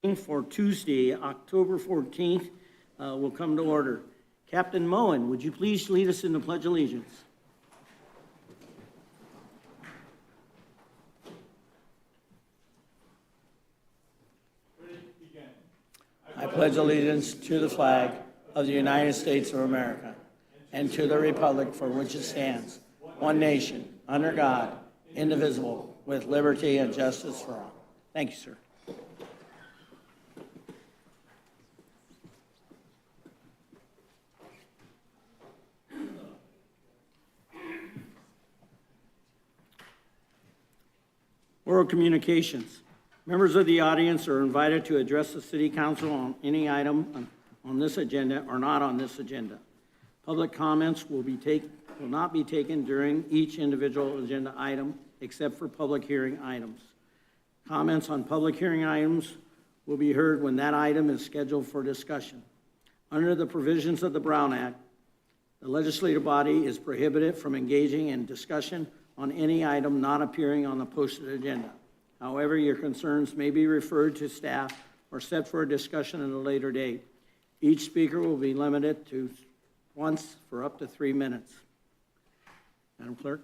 For Tuesday, October 14th, will come to order. Captain Moen, would you please lead us in the Pledge of Allegiance? I pledge allegiance to the flag of the United States of America and to the republic for which it stands, one nation, under God, indivisible, with liberty and justice for all. Thank you, sir. Oral communications. Members of the audience are invited to address the City Council on any item on this agenda or not on this agenda. Public comments will not be taken during each individual agenda item except for public hearing items. Comments on public hearing items will be heard when that item is scheduled for discussion. Under the provisions of the Brown Act, the legislative body is prohibited from engaging in discussion on any item not appearing on the posted agenda. However, your concerns may be referred to staff or set for a discussion at a later date. Each speaker will be limited to once for up to 3 minutes. Madam Clerk.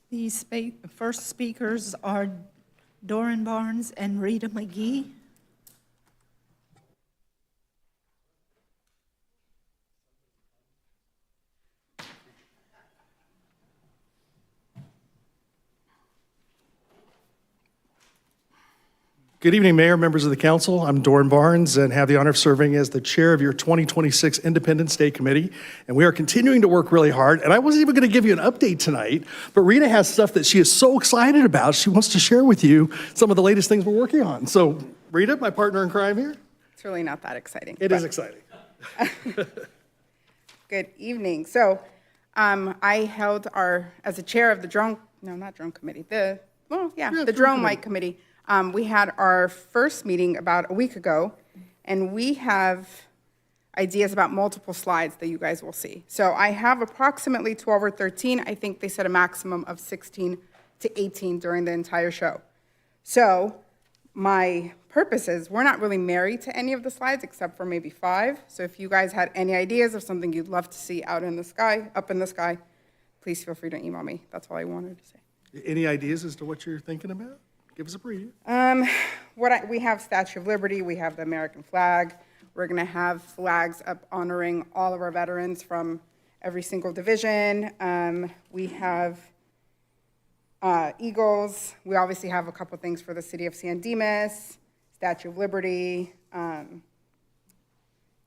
The first speakers are Doran Barnes and Rita McGee. Good evening, Mayor, members of the council. I'm Doran Barnes and have the honor of serving as the chair of your 2026 Independence Day Committee. And we are continuing to work really hard. And I wasn't even going to give you an update tonight, but Rita has stuff that she is so excited about. She wants to share with you some of the latest things we're working on. So Rita, my partner in crime here. It's really not that exciting. It is exciting. Good evening. So I held as a chair of the drone committee, the drone light committee. We had our first meeting about a week ago, and we have ideas about multiple slides that you guys will see. So I have approximately 12 or 13. I think they said a maximum of 16 to 18 during the entire show. So my purpose is we're not really married to any of the slides except for maybe 5. So if you guys had any ideas of something you'd love to see up in the sky, please feel free to email me. That's all I wanted to say. Any ideas as to what you're thinking about? Give us a preview. We have Statue of Liberty. We have the American flag. We're going to have flags up honoring all of our veterans from every single division. We have eagles. We obviously have a couple things for the city of San Dimas, Statue of Liberty,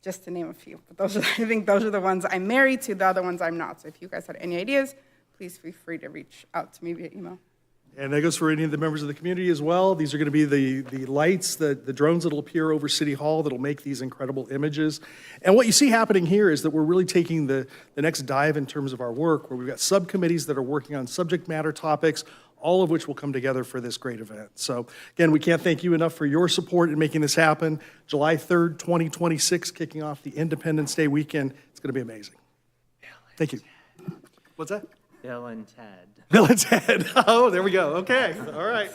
just to name a few. But I think those are the ones I'm married to. The other ones I'm not. So if you guys had any ideas, please feel free to reach out to me via email. And that goes for any of the members of the community as well. These are going to be the lights, the drones that'll appear over City Hall that'll make these incredible images. And what you see happening here is that we're really taking the next dive in terms of our work, where we've got subcommittees that are working on subject matter topics, all of which will come together for this great event. So again, we can't thank you enough for your support in making this happen. July 3rd, 2026, kicking off the Independence Day weekend. It's going to be amazing. Thank you. What's that? Bill and Ted. Bill and Ted. Oh, there we go. Okay. All right.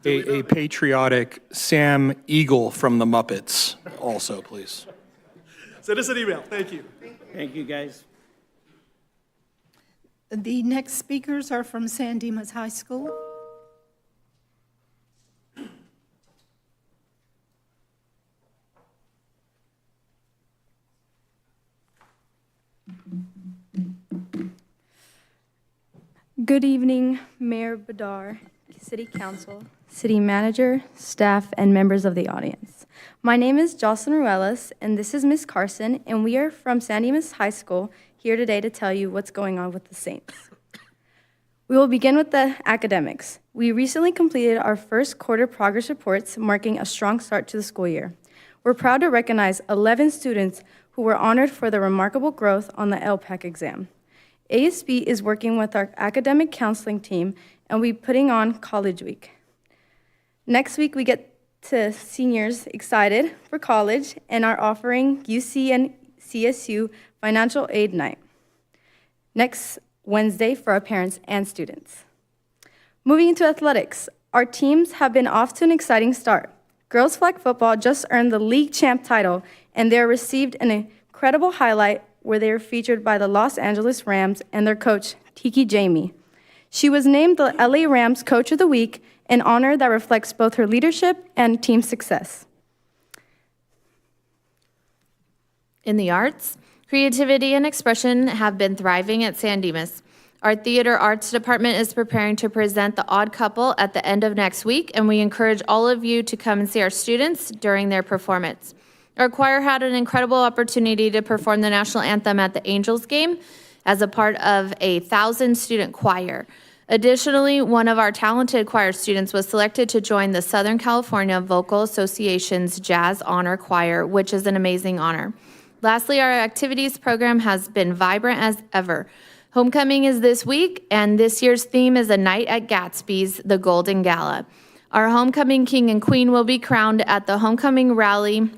A patriotic Sam Eagle from the Muppets also, please. Send us an email. Thank you. Thank you, guys. The next speakers are from San Dimas High School. Good evening, Mayor Badar, City Council, City Manager, staff, and members of the audience. My name is Jocelyn Ruelas, and this is Miss Carson, and we are from San Dimas High School here today to tell you what's going on with the Saints. We will begin with the academics. We recently completed our first quarter progress reports, marking a strong start to the school year. We're proud to recognize 11 students who were honored for their remarkable growth on the LPAC exam. ASB is working with our academic counseling team, and we're putting on College Week. Next week, we get to seniors excited for college and are offering UC and CSU Financial Aid Night. Next Wednesday for our parents and students. Moving into athletics, our teams have been off to an exciting start. Girls flag football just earned the league champ title, and they received an incredible highlight where they were featured by the Los Angeles Rams and their coach, Tiki Jamie. She was named the LA Rams Coach of the Week, an honor that reflects both her leadership and team success. In the arts, creativity and expression have been thriving at San Dimas. Our theater arts department is preparing to present The Odd Couple at the end of next week, and we encourage all of you to come and see our students during their performance. Our choir had an incredible opportunity to perform the national anthem at the Angels game as a part of a 1,000-student choir. Additionally, one of our talented choir students was selected to join the Southern California Vocal Association's Jazz Honor Choir, which is an amazing honor. Lastly, our activities program has been vibrant as ever. Homecoming is this week, and this year's theme is A Night at Gatsby's, the Golden Gala. Our homecoming king and queen will be crowned at the homecoming rally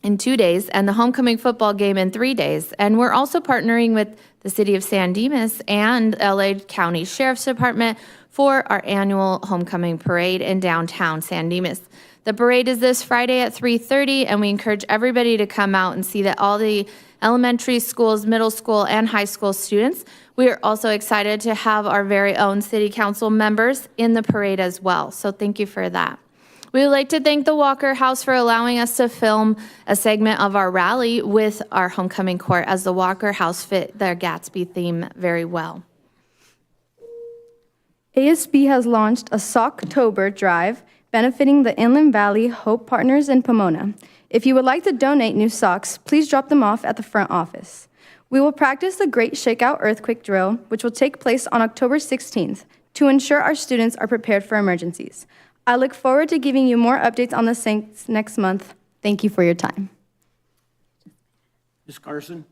in 2 days and the homecoming football game in 3 days. And we're also partnering with the City of San Dimas and LA County Sheriff's Department for our annual homecoming parade in downtown San Dimas. The parade is this Friday at 3:30, and we encourage everybody to come out and see that all the elementary schools, middle school, and high school students. We are also excited to have our very own city council members in the parade as well, so thank you for that. We would like to thank the Walker House for allowing us to film a segment of our rally with our homecoming court, as the Walker House fit their Gatsby theme very well. ASB has launched a Socktober drive benefiting the Inland Valley Hope Partners in Pomona. If you would like to donate new socks, please drop them off at the front office. We will practice the Great Shakeout Earthquake Drill, which will take place on October 16th, to ensure our students are prepared for emergencies. I look forward to giving you more updates on this next month. Thank you for your time. Ms. Carson?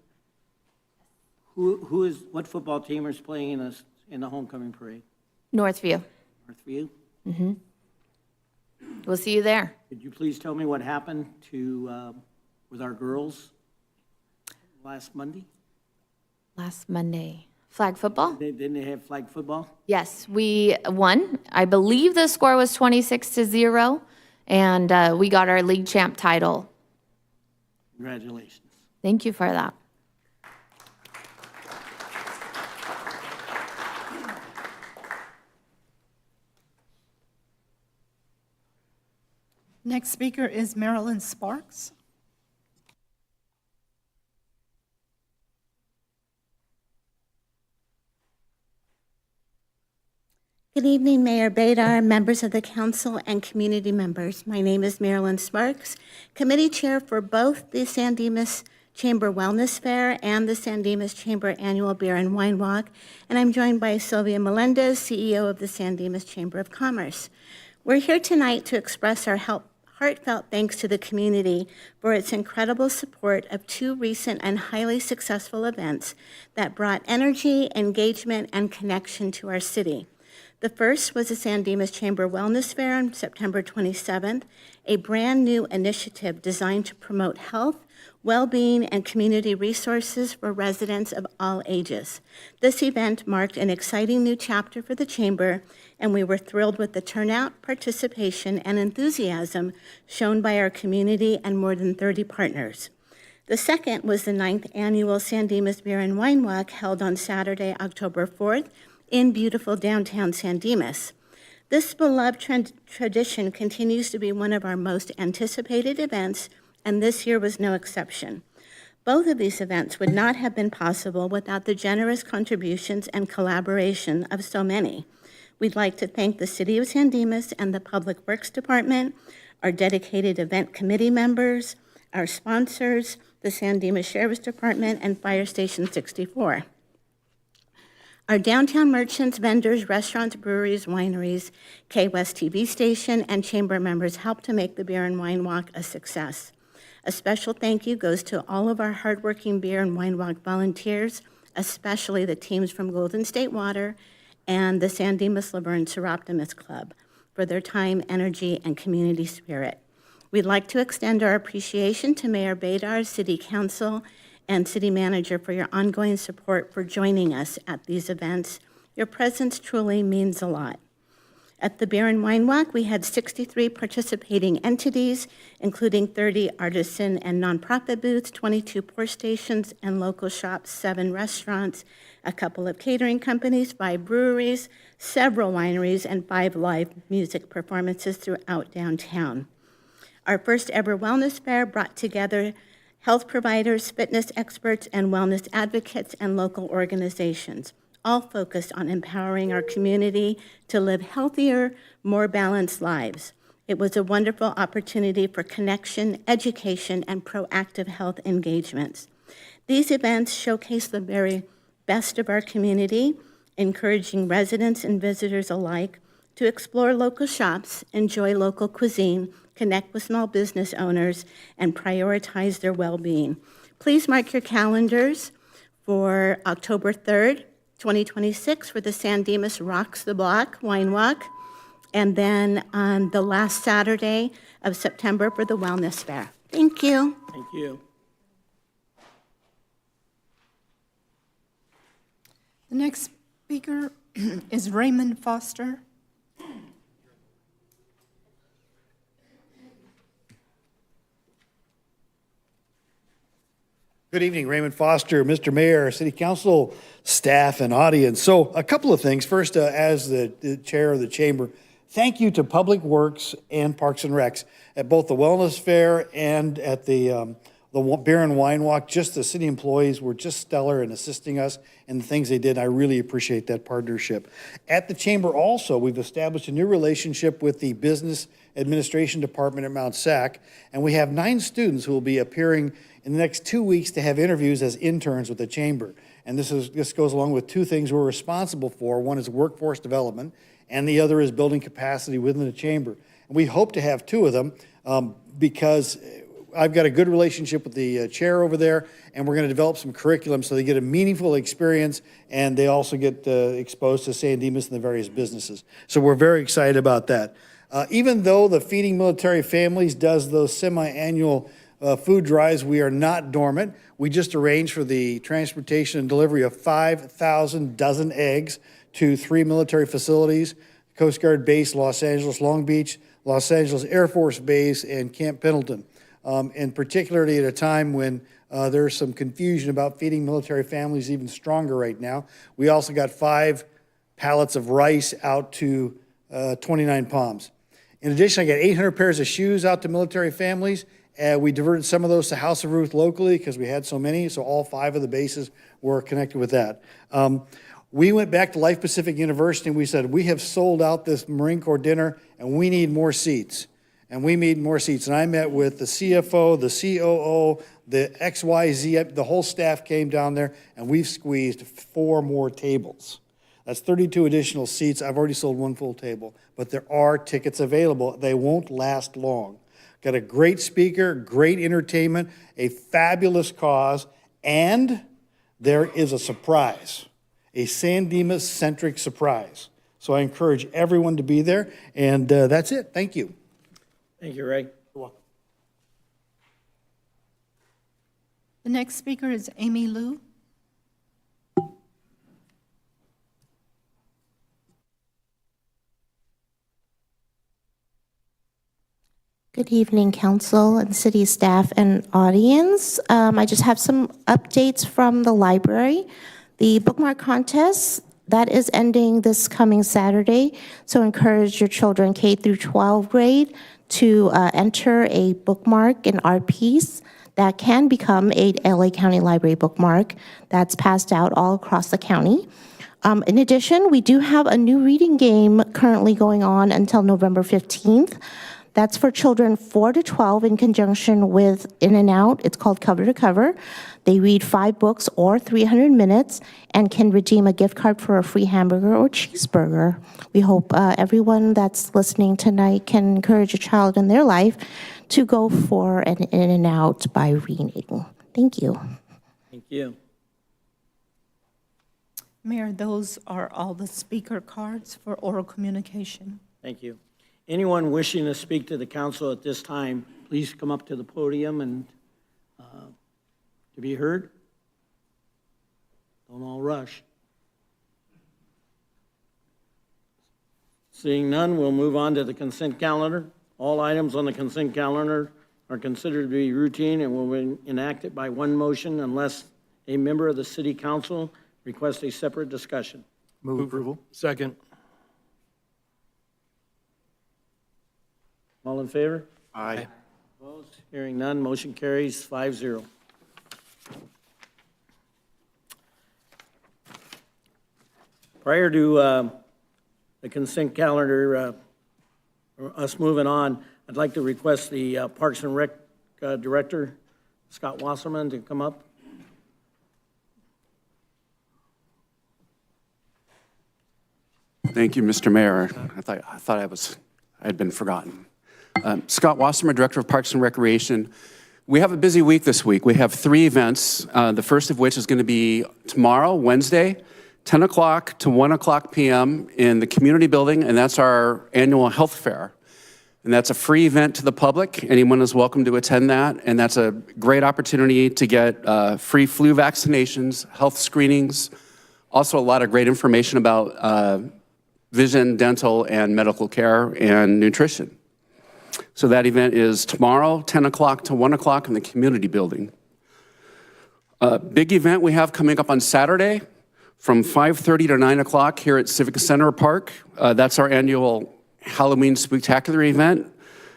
What football team is playing in the homecoming parade? Northview, Northview? we'll see you there. Could you please tell me what happened with our girls last Monday? Last Monday. Flag football? Didn't they have flag football? Yes, we won. I believe the score was 26-0, and we got our league champ title. Congratulations. Thank you for that. Next speaker is Marilyn Sparks. Good evening, Mayor Bedar, members of the council, and community members. My name is Marilyn Sparks, committee chair for both the San Dimas Chamber Wellness Fair and the San Dimas Chamber Annual Beer and Wine Walk, and I'm joined by Sylvia Melendez, CEO of the San Dimas Chamber of Commerce. We're here tonight to express our heartfelt thanks to the community for its incredible support of 2 recent and highly successful events that brought energy, engagement, and connection to our city. The first was the San Dimas Chamber Wellness Fair on September 27th, a brand new initiative designed to promote health, well-being, and community resources for residents of all ages. This event marked an exciting new chapter for the Chamber, and we were thrilled with the turnout, participation, and enthusiasm shown by our community and more than 30 partners. The second was the 9th annual San Dimas Beer and Wine Walk held on Saturday, October 4th, in beautiful downtown San Dimas. This beloved tradition continues to be one of our most anticipated events, and this year was no exception. Both of these events would not have been possible without the generous contributions and collaboration of so many. We'd like to thank the City of San Dimas and the Public Works Department, our dedicated event committee members, our sponsors, the San Dimas Sheriff's Department, and Fire Station 64. Our downtown merchants, vendors, restaurants, breweries, wineries, K-West TV station, and chamber members helped to make the Beer and Wine Walk a success. A special thank you goes to all of our hardworking Beer and Wine Walk volunteers, especially the teams from Golden State Water and the San Dimas Laverne Seroptimus Club for their time, energy, and community spirit. We'd like to extend our appreciation to Mayor Bedar, City Council, and City Manager for your ongoing support for joining us at these events. Your presence truly means a lot. At the Beer and Wine Walk, we had 63 participating entities, including 30 artisan and nonprofit booths, 22 pour stations and local shops, 7 restaurants, a couple of catering companies, 5 breweries, several wineries, and 5 live music performances throughout downtown. Our first ever wellness fair brought together health providers, fitness experts, and wellness advocates and local organizations, all focused on empowering our community to live healthier, more balanced lives. It was a wonderful opportunity for connection, education, and proactive health engagements. These events showcase the very best of our community, encouraging residents and visitors alike to explore local shops, enjoy local cuisine, connect with small business owners, and prioritize their well-being. Please mark your calendars for October 3rd, 2026 for the San Dimas Rocks the Block Wine Walk, and then on the last Saturday of September for the Wellness Fair. Thank you. Thank you. The next speaker is Raymond Foster. Good evening, Raymond Foster, Mr. Mayor, City Council, staff, and audience. So a couple of things. First, as the chair of the chamber, thank you to Public Works and Parks and Recs at both the Wellness Fair and at the Beer and Wine Walk. Just the city employees were just stellar in assisting us in the things they did. I really appreciate that partnership. At the chamber also, we've established a new relationship with the Business Administration Department at Mount Sac, and we have 9 students who will be appearing in the next 2 weeks to have interviews as interns with the chamber. And this goes along with 2 things we're responsible for. One is workforce development, and the other is building capacity within the chamber. And we hope to have 2 of them because I've got a good relationship with the chair over there, and we're going to develop some curriculum so they get a meaningful experience, and they also get exposed to San Dimas and the various businesses. So we're very excited about that. Even though the Feeding Military Families does those semi-annual food drives, we are not dormant. We just arranged for the transportation and delivery of 5,000 dozen eggs to 3 military facilities: Coast Guard Base, Los Angeles, Long Beach, Los Angeles Air Force Base, and Camp Pendleton. And particularly at a time when there's some confusion about feeding military families even stronger right now. We also got 5 pallets of rice out to 29 Palms. In addition, I got 800 pairs of shoes out to military families. We diverted some of those to House of Ruth locally because we had so many, so all 5 of the bases were connected with that. We went back to Life Pacific University and we said, we have sold out this Marine Corps dinner and we need more seats. And we need more seats. And I met with the CFO, the COO, the XYZ, the whole staff came down there, and we've squeezed 4 more tables. That's 32 additional seats. I've already sold 1 full table, but there are tickets available. They won't last long. Got a great speaker, great entertainment, a fabulous cause, and there is a surprise, a San Dimas-centric surprise. So I encourage everyone to be there, and that's it. Thank you. Thank you, Ray. You're welcome. The next speaker is Amy Lou. Good evening, council and city staff and audience. I just have some updates from the library. The bookmark contest, that is ending this coming Saturday, so encourage your children K through 12 grade to enter a bookmark in our piece that can become a LA County Library bookmark that's passed out all across the county. In addition, we do have a new reading game currently going on until November 15th. That's for children 4 to 12 in conjunction with In and Out. It's called Cover to Cover. They read 5 books or 300 minutes and can redeem a gift card for a free hamburger or cheeseburger. We hope everyone that's listening tonight can encourage a child in their life to go for an In and Out by reading. Thank you. Thank you. Mayor, those are all the speaker cards for oral communication. Thank you. Anyone wishing to speak to the council at this time, please come up to the podium and to be heard. Don't all rush. Seeing none, we'll move on to the consent calendar. All items on the consent calendar are considered to be routine and will be enacted by one motion unless a member of the city council requests a separate discussion. Move approval. Second. All in favor? Aye. Opposed? Hearing none, motion carries 5-0. Prior to the consent calendar, us moving on, I'd like to request the Parks and Rec Director, Scott Wasserman, to come up. Thank you, Mr. Mayor. I thought I'd been forgotten. Scott Wasserman, Director of Parks and Recreation. We have a busy week this week. We have 3 events, the first of which is going to be tomorrow, Wednesday, 10 o'clock to 1 o'clock p.m. in the community building, and that's our annual health fair. And that's a free event to the public. Anyone is welcome to attend that, and that's a great opportunity to get free flu vaccinations, health screenings, also a lot of great information about vision, dental, and medical care and nutrition. So that event is tomorrow, 10 o'clock to 1 o'clock in the community building. Big event we have coming up on Saturday from 5:30 to 9 o'clock here at Civic Center Park. That's our annual Halloween Spooktacular event.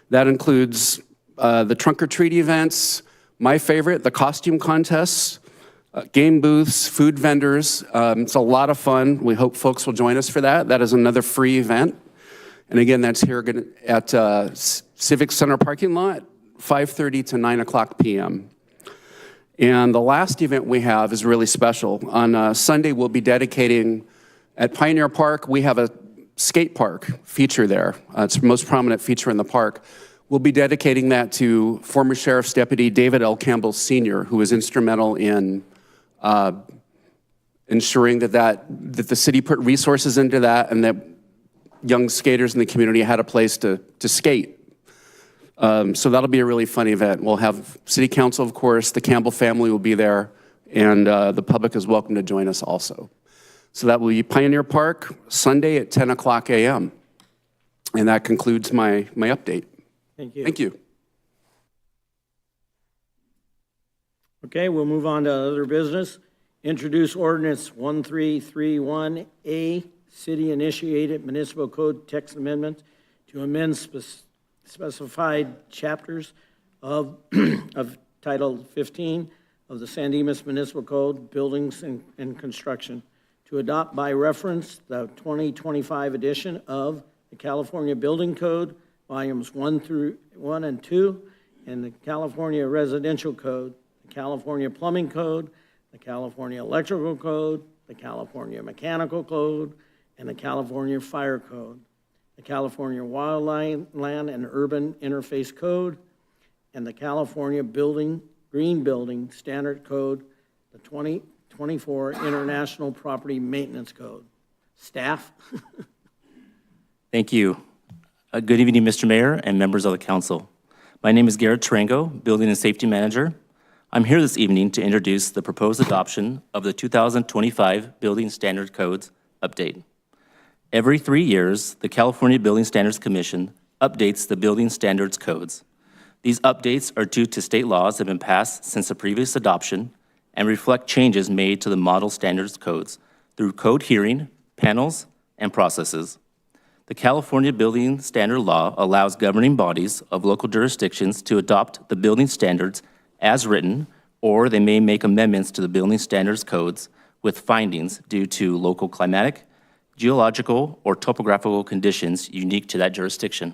That includes the trunk or treat events, my favorite, the costume contests, game booths, food vendors. It's a lot of fun. We hope folks will join us for that. That is another free event. And again, that's here at Civic Center parking lot, 5:30 to 9 o'clock p.m. And the last event we have is really special. On Sunday, we'll be dedicating, at Pioneer Park, we have a skate park feature there. It's the most prominent feature in the park. We'll be dedicating that to former Sheriff's Deputy David L. Campbell Sr., who was instrumental in ensuring that the city put resources into that and that young skaters in the community had a place to skate. So that'll be a really fun event. We'll have City Council, of course, the Campbell family will be there, and the public is welcome to join us also. So that will be Pioneer Park, Sunday at 10 o'clock a.m. And that concludes my update. Thank you. Thank you. Okay, we'll move on to other business. Introduce ordinance 1331A, city-initiated municipal code text amendment to amend specified chapters of Title 15 of the San Dimas Municipal Code, Buildings and Construction, to adopt by reference the 2025 edition of the California Building Code, Volumes 1 and 2, and the California Residential Code, the California Plumbing Code, the California Electrical Code, the California Mechanical Code, and the California Fire Code, the California Wildland and Urban Interface Code, and the California Green Building Standard Code, the 2024 International Property Maintenance Code. Staff? Thank you. Good evening, Mr. Mayor and members of the council. My name is Garrett Tarango, Building and Safety Manager. I'm here this evening to introduce the proposed adoption of the 2025 Building Standard Codes update. Every 3 years, the California Building Standards Commission updates the building standards codes. These updates are due to state laws that have been passed since the previous adoption and reflect changes made to the model standards codes through code hearing, panels, and processes. The California Building Standard Law allows governing bodies of local jurisdictions to adopt the building standards as written, or they may make amendments to the building standards codes with findings due to local climatic, geological, or topographical conditions unique to that jurisdiction.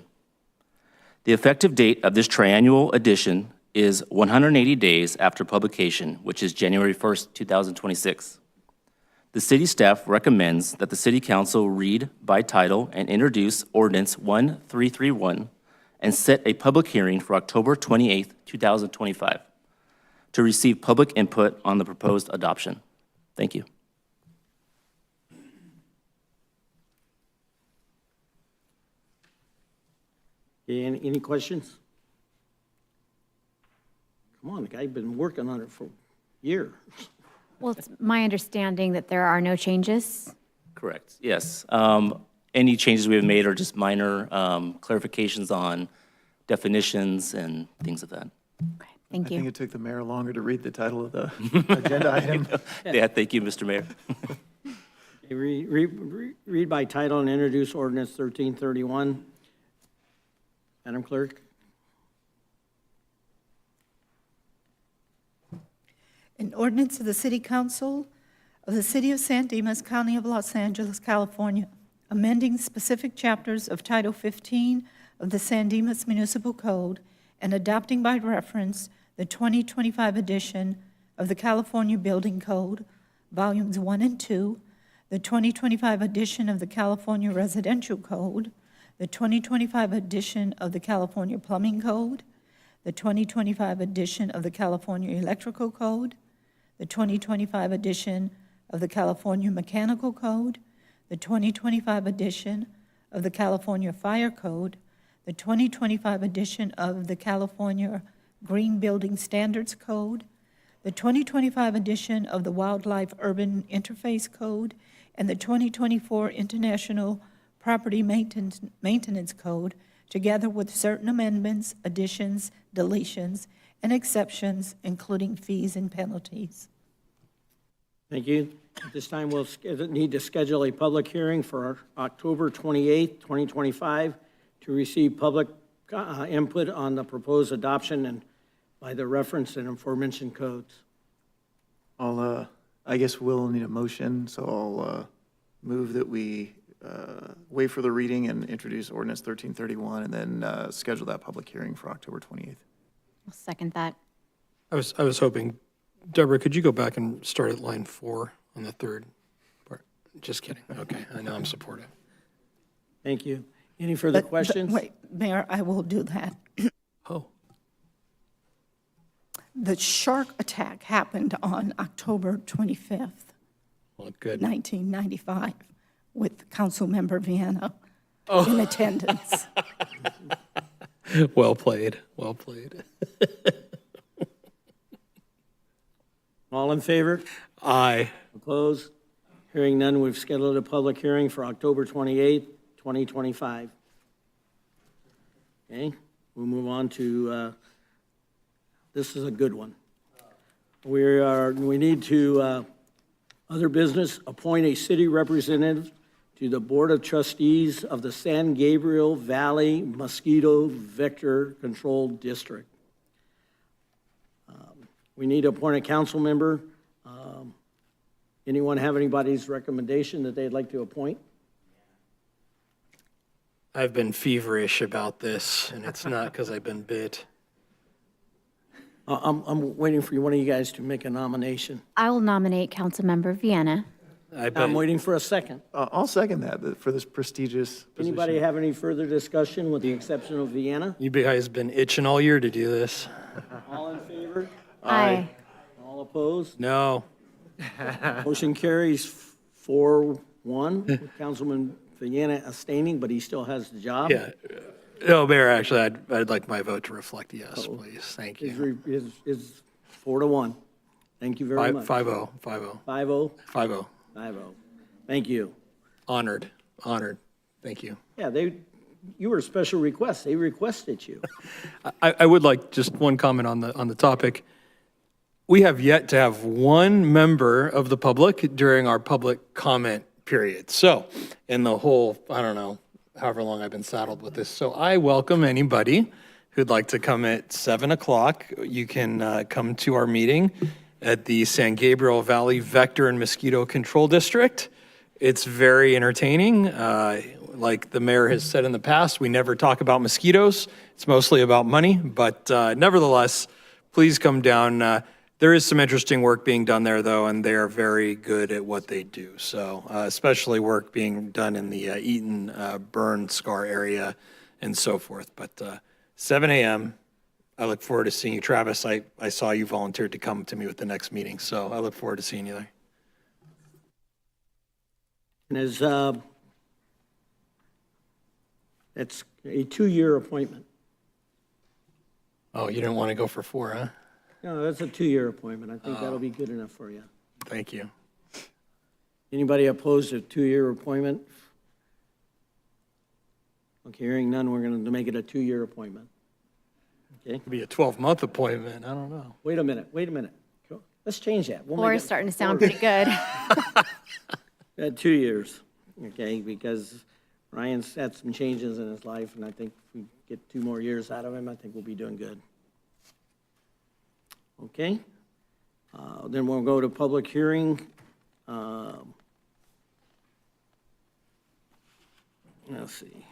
The effective date of this triannual edition is 180 days after publication, which is January 1st, 2026. The city staff recommends that the City Council read by title and introduce Ordinance 1331 and set a public hearing for October 28th, 2025 to receive public input on the proposed adoption. Thank you. Any questions? Come on, the guy's been working on it for years. Well, it's my understanding that there are no changes. Correct, yes. Any changes we have made are just minor clarifications on definitions and things of that. Thank I think you. it took the mayor longer to read the title of the agenda item. Yeah, thank you, Mr. Mayor. Okay, read by title and introduce ordinance 1331. Madam Clerk? An ordinance of the City Council of the City of San Dimas, County of Los Angeles, California, amending specific chapters of Title 15 of the San Dimas Municipal Code and adopting by reference the 2025 edition of the California Building Code, Volumes 1 and 2, the 2025 edition of the California Residential Code, the 2025 edition of the California Plumbing Code, the 2025 edition of the California Electrical Code, the 2025 edition of the California Mechanical Code, the 2025 edition of the California Fire Code, the 2025 edition of the California Green Building Standards Code, the 2025 edition of the Wildlife Urban Interface Code, and the 2024 International Property Maintenance Code, together with certain amendments, additions, deletions, and exceptions, including fees and penalties. Thank you. At this time, we'll need to schedule a public hearing for October 28th, 2025, to receive public input on the proposed adoption and by the reference and aforementioned codes. I guess we'll need a motion, so I'll move that we wait for the reading and introduce ordinance 1331 and then schedule that public hearing for October 28th. I'll second that. I was hoping, Deborah, could you go back and start at line 4 on the third part? Just kidding. Okay, I know I'm supportive. Thank you. Any further questions? Wait, Mayor, I will do that. Oh. The shark attack happened on October 25th, Well, good. 1995, with Councilmember Vienna in attendance. Well played, well played. All in favor? Aye. Opposed? Hearing none, we've scheduled a public hearing for October 28th, 2025. Okay, we'll move on to, this is a good one. We need to, other business, appoint a city representative to the Board of Trustees of the San Gabriel Valley Mosquito Vector Control District. We need to appoint a council member. Anyone have anybody's recommendation that they'd like to appoint? I've been feverish about this, and it's not because I've been bit. I'm waiting for one of you guys to make a nomination. I will nominate Councilmember Vienna. I'm waiting for a second. I'll second that for this prestigious position. Anybody have any further discussion with the exception of Vienna? You guys been itching all year to do this. All in favor? Aye. All opposed? No. Motion carries 4-1 with Councilman Vienna abstaining, but he still has the job. Yeah. No, Mayor, actually, I'd like my vote to reflect yes, please. Thank you. Is 4-1. Thank you very much. 5-0. 5-0? 5-0. 5-0. Thank you. Honored. Thank you. Yeah, you were a special request. They requested you. I would like just one comment on the topic. We have yet to have one member of the public during our public comment period. So in the whole, I don't know, however long I've been saddled with this. So I welcome anybody who'd like to come at 7 o'clock. You can come to our meeting at the San Gabriel Valley Vector and Mosquito Control District. It's very entertaining. Like the mayor has said in the past, we never talk about mosquitoes. It's mostly about money, but nevertheless, please come down. There is some interesting work being done there, though, and they are very good at what they do. So especially work being done in the Eaton burn scar area and so forth. But 7 a.m., I look forward to seeing you. Travis, I saw you volunteered to come to me with the next meeting, so I look forward to seeing you there. And it's a 2-year appointment. Oh, you didn't want to go for 4, huh? No, that's a 2-year appointment. I think that'll be good enough for you. Thank you. Anybody opposed to a 2-year appointment? Okay, hearing none, we're going to make it a 2-year appointment. Okay, It'd be a 12-month appointment. I don't know. wait a minute. Go- Let's change that. We'll 4 make is it starting to sound pretty good. 2 years, okay, because Ryan's had some changes in his life, and I think if we get 2 more years out of him, I think we'll be doing good. Okay? Then we'll go to public hearing. Let's see.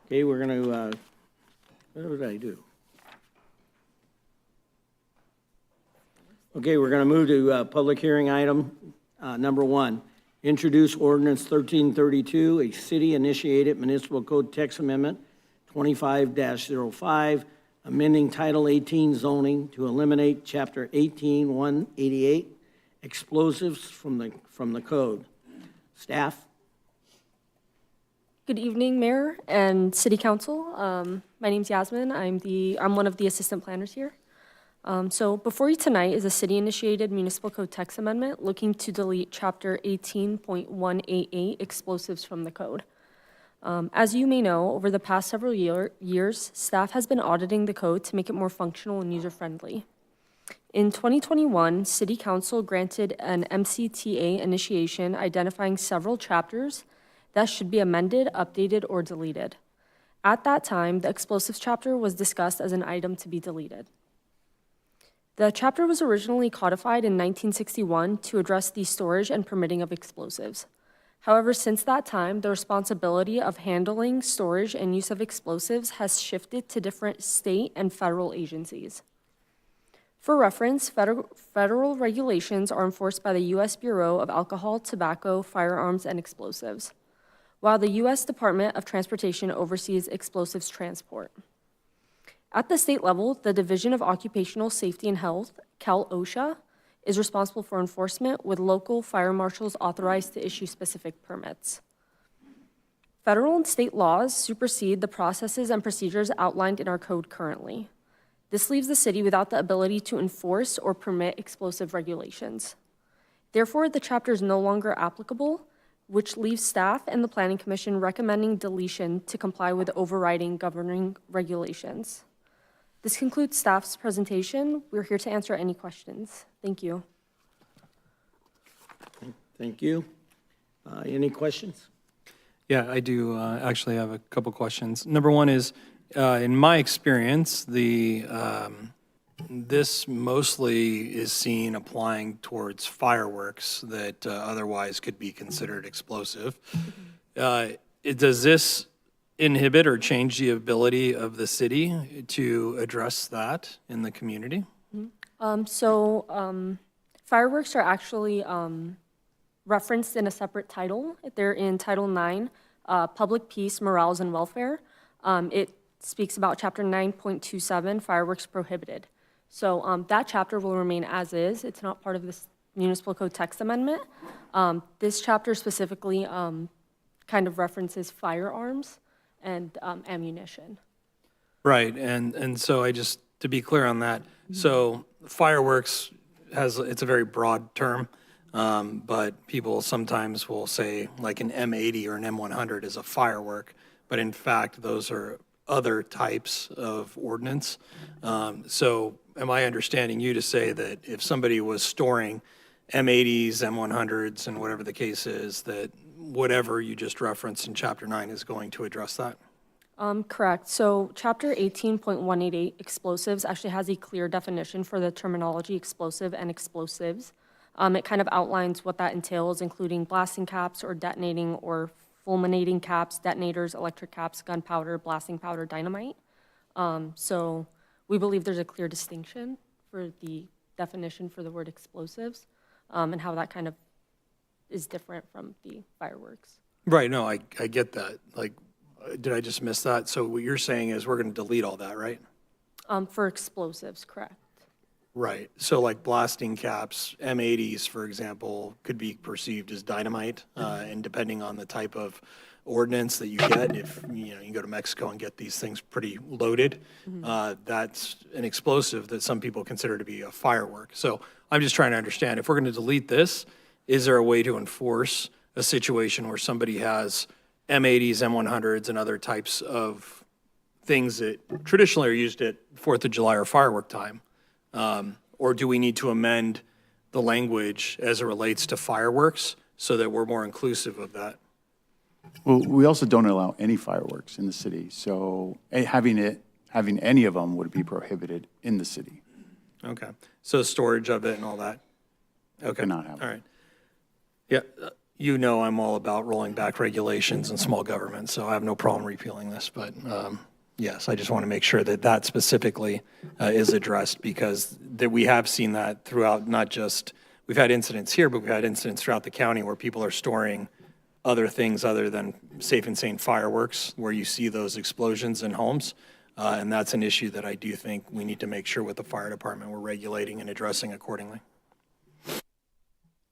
Okay, we're going to, what did I do? Okay, we're going to move to public hearing item number 1. Introduce ordinance 1332, a city-initiated municipal code text amendment 25-05, amending Title 18 zoning to eliminate Chapter 18-188 explosives from the code. Staff? Good evening, Mayor and City Council. My name's Yasmin. I'm one of the assistant planners here. So before you tonight is a city-initiated municipal code text amendment looking to delete Chapter 18.188 explosives from the code. As you may know, over the past several years, staff has been auditing the code to make it more functional and user-friendly. In 2021, City Council granted an MCTA initiation identifying several chapters that should be amended, updated, or deleted. At that time, the explosives chapter was discussed as an item to be deleted. The chapter was originally codified in 1961 to address the storage and permitting of explosives. However, since that time, the responsibility of handling, storage, and use of explosives has shifted to different state and federal agencies. For reference, federal regulations are enforced by the U.S. Bureau of Alcohol, Tobacco, Firearms, and Explosives, while the U.S. Department of Transportation oversees explosives transport. At the state level, the Division of Occupational Safety and Health, Cal-OSHA, is responsible for enforcement, with local fire marshals authorized to issue specific permits. Federal and state laws supersede the processes and procedures outlined in our code currently. This leaves the city without the ability to enforce or permit explosive regulations. Therefore, the chapter is no longer applicable, which leaves staff and the Planning Commission recommending deletion to comply with overriding governing regulations. This concludes staff's presentation. We're here to answer any questions. Thank you. Thank you. Any questions? Yeah, I do actually have a couple questions. Number one is, in my experience, this mostly is seen applying towards fireworks that otherwise could be considered explosive. Does this inhibit or change the ability of the city to address that in the community? Fireworks are actually referenced in a separate title. They're in Title IX, Public Peace, Morals, and Welfare. It speaks about Chapter 9.27, Fireworks Prohibited. So that chapter will remain as is. It's not part of this municipal code text amendment. This chapter specifically kind of references firearms and ammunition. Right, and so to be clear on that, so fireworks it's a very broad term, but people sometimes will say like an M80 or an M100 is a firework, but in fact, those are other types of ordnance. So am I understanding you to say that if somebody was storing M80s, M100s, and whatever the case is, that whatever you just referenced in Chapter 9 is going to address that? Correct. So Chapter 18.188, explosives, actually has a clear definition for the terminology explosive and explosives. It kind of outlines what that entails, including blasting caps or detonating or fulminating caps, detonators, electric caps, gunpowder, blasting powder, dynamite. So we believe there's a clear distinction for the definition for the word explosives and how that kind of is different from the fireworks. Right, no, I get that. Like, did I just miss that? So what you're saying is we're going to delete all that, right? For explosives, correct. Right. So like blasting caps, M80s, for example, could be perceived as dynamite, and depending on the type of ordinance that you get if, you know, you go to Mexico and get these things pretty loaded. That's an explosive that some people consider to be a firework. So I'm just trying to understand, if we're going to delete this, is there a way to enforce a situation where somebody has M80s, M100s, and other types of things that traditionally are used at 4th of July or firework time? Or do we need to amend the language as it relates to fireworks so that we're more inclusive of that? Well, we also don't allow any fireworks in the city, so having any of them would be prohibited in the city. Okay, so storage of it and all that? Okay, Cannot have it. all right. Yeah, you know I'm all about rolling back regulations and small government, so I have no problem repealing this, but yes, I just want to make sure that that specifically is addressed, because that we have seen that throughout, not just, we've had incidents here, but we've had incidents throughout the county where people are storing other things other than safe and sane fireworks, where you see those explosions in homes. And that's an issue that I do think we need to make sure with the fire department we're regulating and addressing accordingly.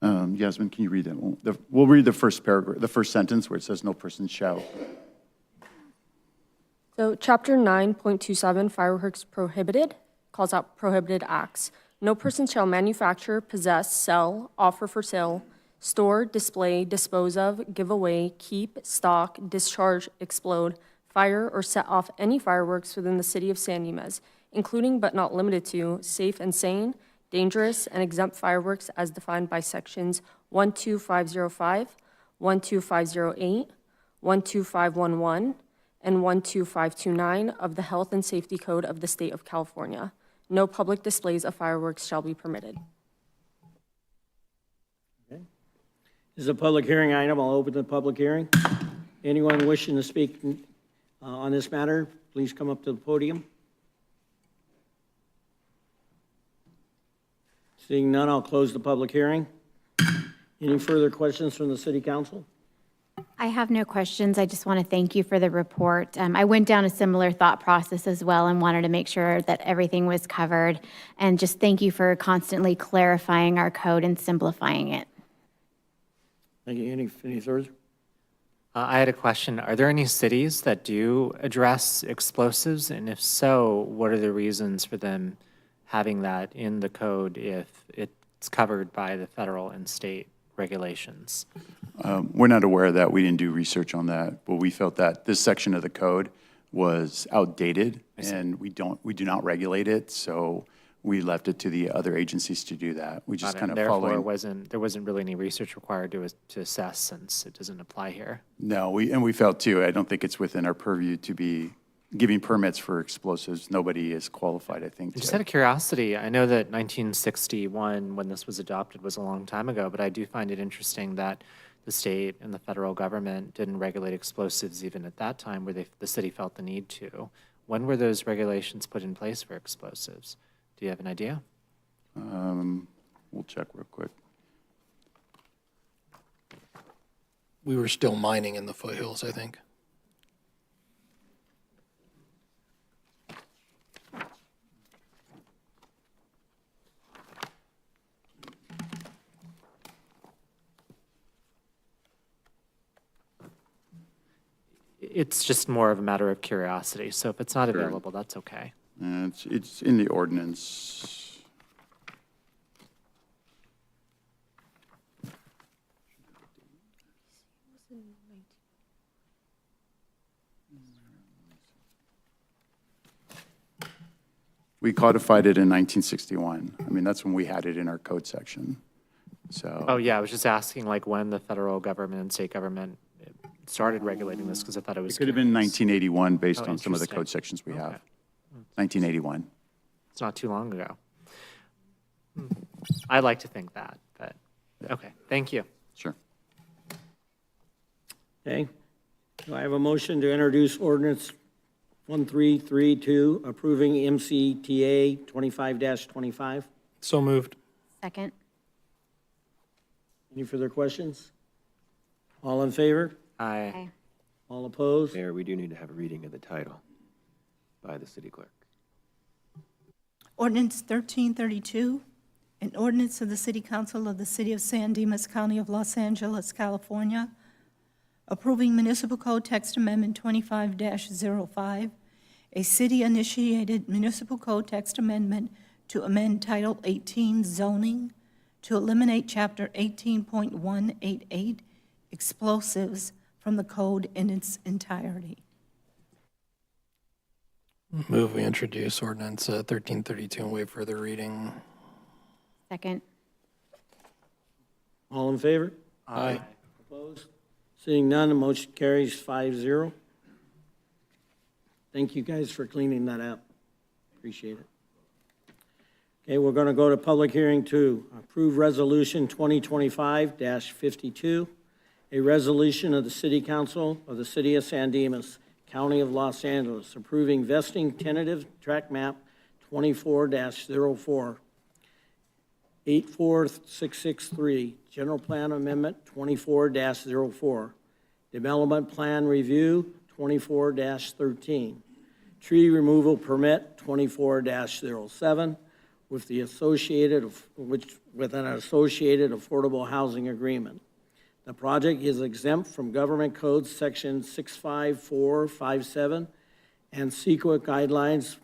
Yasmin, can you read that one? We'll read the first paragraph, the first sentence where it says no person shall. So Chapter 9.27, fireworks prohibited, calls out prohibited acts. No person shall manufacture, possess, sell, offer for sale, store, display, dispose of, give away, keep, stock, discharge, explode, fire, or set off any fireworks within the city of San Dimas, including but not limited to safe and sane, dangerous, and exempt fireworks as defined by sections 12505, 12508, 12511, and 12529 of the Health and Safety Code of the State of California. No public displays of fireworks shall be permitted. This is a public hearing item. I'll open the public hearing. Anyone wishing to speak on this matter, please come up to the podium. Seeing none, I'll close the public hearing. Any further questions from the city council? I have no questions. I just want to thank you for the report. I went down a similar thought process as well and wanted to make sure that everything was covered. And just thank you for constantly clarifying our code and simplifying it. Thank you. Any further? I had a question. Are there any cities that do address explosives? And if so, what are the reasons for them having that in the code if it's covered by the federal and state regulations? We're not aware of that. We didn't do research on that, but we felt that this section of the code was outdated and we do not regulate it. So we left it to the other agencies to do that. We just kind of following. Therefore, there wasn't really any research required to assess since it doesn't apply here. No, we felt too, I don't think it's within our purview to be giving permits for explosives. Nobody is qualified, I think. Just out of curiosity, I know that 1961, when this was adopted, was a long time ago, but I do find it interesting that the state and the federal government didn't regulate explosives even at that time where the city felt the need to. When were those regulations put in place for explosives? Do you have an idea? We'll check real quick. We were still mining in the foothills, I think. It's just more of a matter of curiosity. So if it's not available, that's okay. It's in the ordinance. We codified it in 1961. I mean, that's when we had it in our code section. So. Oh, yeah, I was just asking like when the federal government and state government started regulating this because I thought it was. It could have been curious. 1981 based on some of the Interesting. code sections we have. Okay. 1981. It's not too long ago. I like to think that, but okay, thank you. Sure. Okay. Do I have a motion to introduce ordinance 1332 approving MCTA 25-25? So moved. Second. Any further questions? All in favor? Aye. Aye. All opposed? Mayor, we do need to have a reading of the title by the city clerk. Ordinance 1332, an ordinance of the City Council of the City of San Dimas, County of Los Angeles, California, approving Municipal Code Text Amendment 25-05, a city-initiated municipal code text amendment to amend Title 18 zoning to eliminate Chapter 18.188 explosives from the code in its entirety. Move we introduce ordinance 1332 and waive further reading. Second. All in favor? Aye. Opposed? Seeing none, the motion carries 5-0. Thank you guys for cleaning that up. Appreciate it. Okay, we're going to go to public hearing 2. Approve Resolution 2025-52, a resolution of the City Council of the City of San Dimas, County of Los Angeles, approving vesting tentative track map 24-04, 84663, General Plan Amendment 24-04, Development Plan Review 24-13, Tree Removal Permit 24-07, with an associated affordable housing agreement. The project is exempt from Government Code Section 65457 and CEQA Guidelines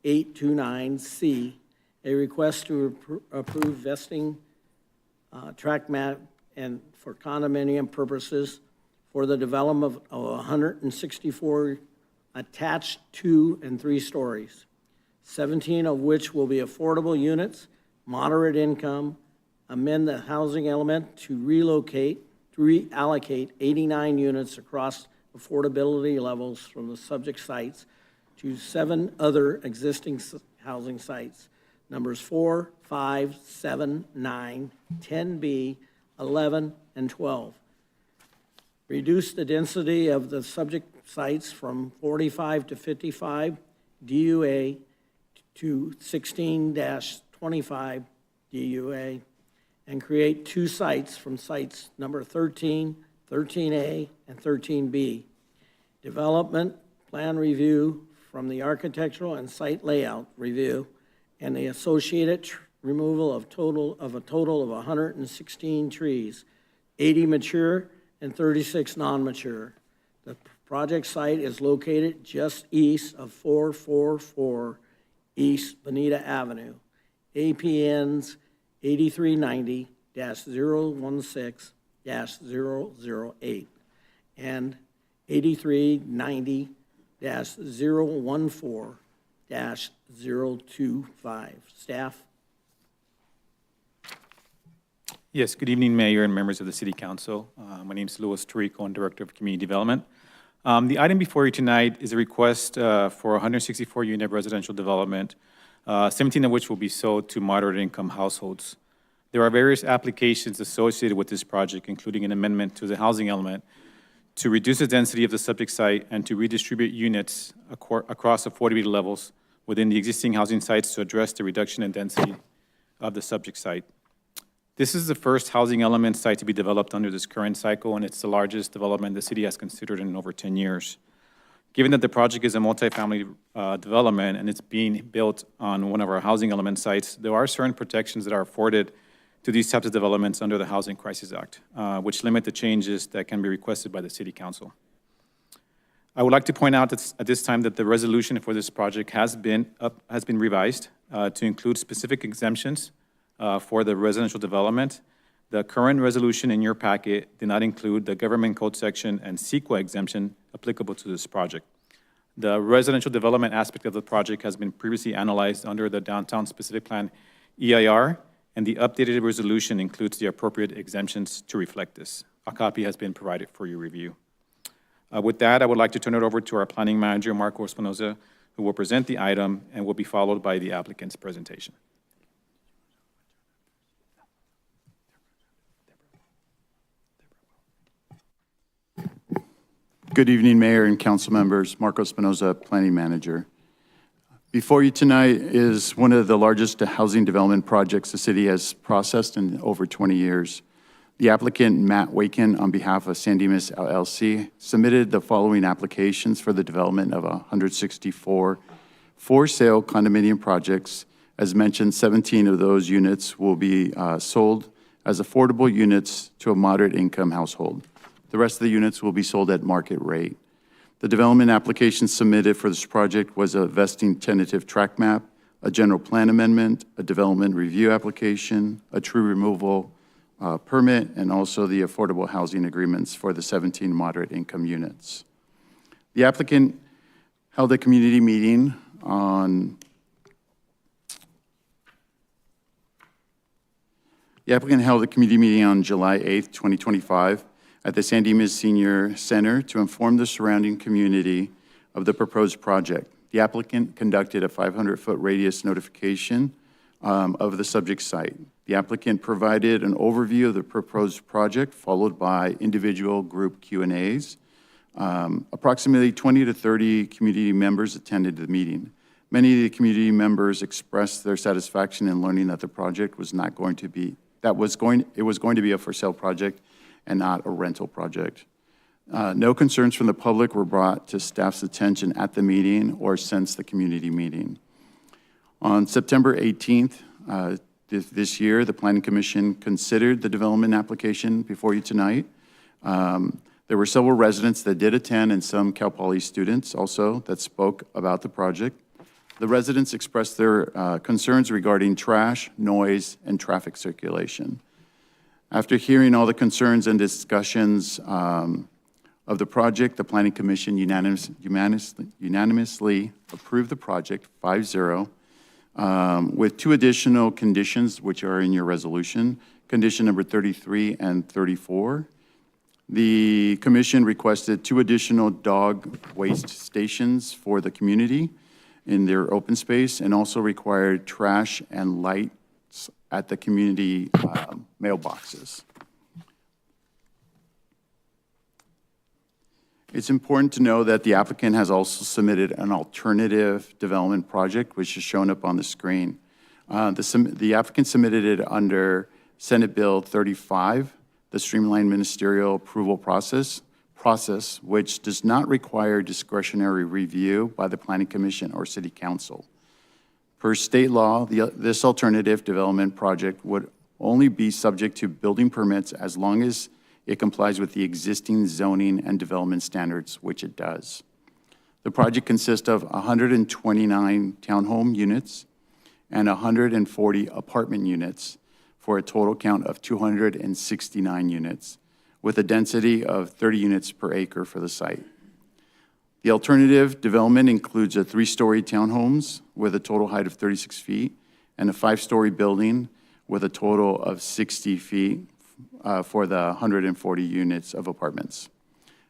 151829C, a request to approve vesting tract map and for condominium purposes for the development of 164 attached 2 and 3 stories, 17 of which will be affordable units, moderate income, amend the housing element to reallocate 89 units across affordability levels from the subject sites to 7 other existing housing sites, numbers 4, 5, 7, 9, 10B, 11, and 12. Reduce the density of the subject sites from 45 to 55 DUA to 16-25 DUA, and create 2 sites from sites number 13, 13A, and 13B. Development plan review from the architectural and site layout review, and the associated removal of a total of 116 trees, 80 mature and 36 non-mature. The project site is located just east of 444 East Bonita Avenue, APNs 8390-016-008 and 8390-014-025. Staff? Yes, good evening, Mayor and members of the City Council. My name is Louis Tarico, I'm Director of Community Development. The item before you tonight is a request for 164-unit residential development, 17 of which will be sold to moderate-income households. There are various applications associated with this project, including an amendment to the housing element to reduce the density of the subject site and to redistribute units across affordability levels within the existing housing sites to address the reduction in density of the subject site. This is the first housing element site to be developed under this current cycle, and it's the largest development the city has considered in over 10 years. Given that the project is a multifamily development and it's being built on one of our housing element sites, there are certain protections that are afforded to these types of developments under the Housing Crisis Act, which limit the changes that can be requested by the City Council. I would like to point out that at this time that the resolution for this project has been revised to include specific exemptions for the residential development. The current resolution in your packet did not include the Government Code section and CEQA exemption applicable to this project. The residential development aspect of the project has been previously analyzed under the Downtown Specific Plan EIR, and the updated resolution includes the appropriate exemptions to reflect this. A copy has been provided for your review. With that, I would like to turn it over to our Planning Manager, Marco Espinoza, who will present the item and will be followed by the applicant's presentation. Good evening, Mayor and council members. Marco Espinoza, Planning Manager. Before you tonight is one of the largest housing development projects the city has processed in over 20 years. The applicant, Matt Waken, on behalf of San Dimas LLC, submitted the following applications for the development of 164 for-sale condominium projects. As mentioned, 17 of those units will be sold as affordable units to a moderate-income household. The rest of the units will be sold at market rate. The development application submitted for this project was a vesting tentative tract map, a general plan amendment, a development review application, a tree removal permit, and also the affordable housing agreements for the 17 moderate income units. The applicant held a community meeting on July 8th, 2025 at the San Dimas Senior Center to inform the surrounding community of the proposed project. The applicant conducted a 500-foot radius notification of the subject site. The applicant provided an overview of the proposed project, followed by individual group Q&As. Approximately 20 to 30 community members attended the meeting. Many of the community members expressed their satisfaction in learning that the project was not going to be, it was going to be a for sale project and not a rental project. No concerns from the public were brought to staff's attention at the meeting or since the community meeting. On September 18th, this year, the Planning Commission considered the development application before you tonight. There were several residents that did attend and some Cal Poly students also that spoke about the project. The residents expressed their concerns regarding trash, noise, and traffic circulation. After hearing all the concerns and discussions of the project, the Planning Commission unanimously approved the project 5-0 with two additional conditions which are in your resolution, condition number 33 and 34. The commission requested 2 additional dog waste stations for the community in their open space and also required trash and lights at the community mailboxes. It's important to know that the applicant has also submitted an alternative development project, which is shown up on the screen. The applicant submitted it under Senate Bill 35, the streamlined ministerial approval process, which does not require discretionary review by the Planning Commission or City Council. Per state law, this alternative development project would only be subject to building permits as long as it complies with the existing zoning and development standards, which it does. The project consists of 129 townhome units and 140 apartment units for a total count of 269 units, with a density of 30 units per acre for the site. The alternative development includes a 3-story townhomes with a total height of 36 feet and a 5-story building with a total of 60 feet for the 140 units of apartments.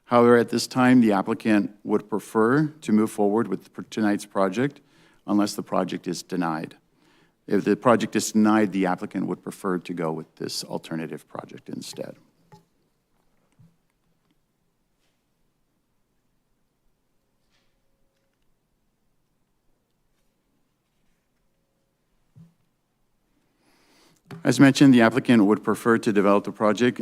However, at this time, the applicant would prefer to move forward with tonight's project unless the project is denied. If the project is denied, the applicant would prefer to go with this alternative project instead. As mentioned, the applicant would prefer to develop the project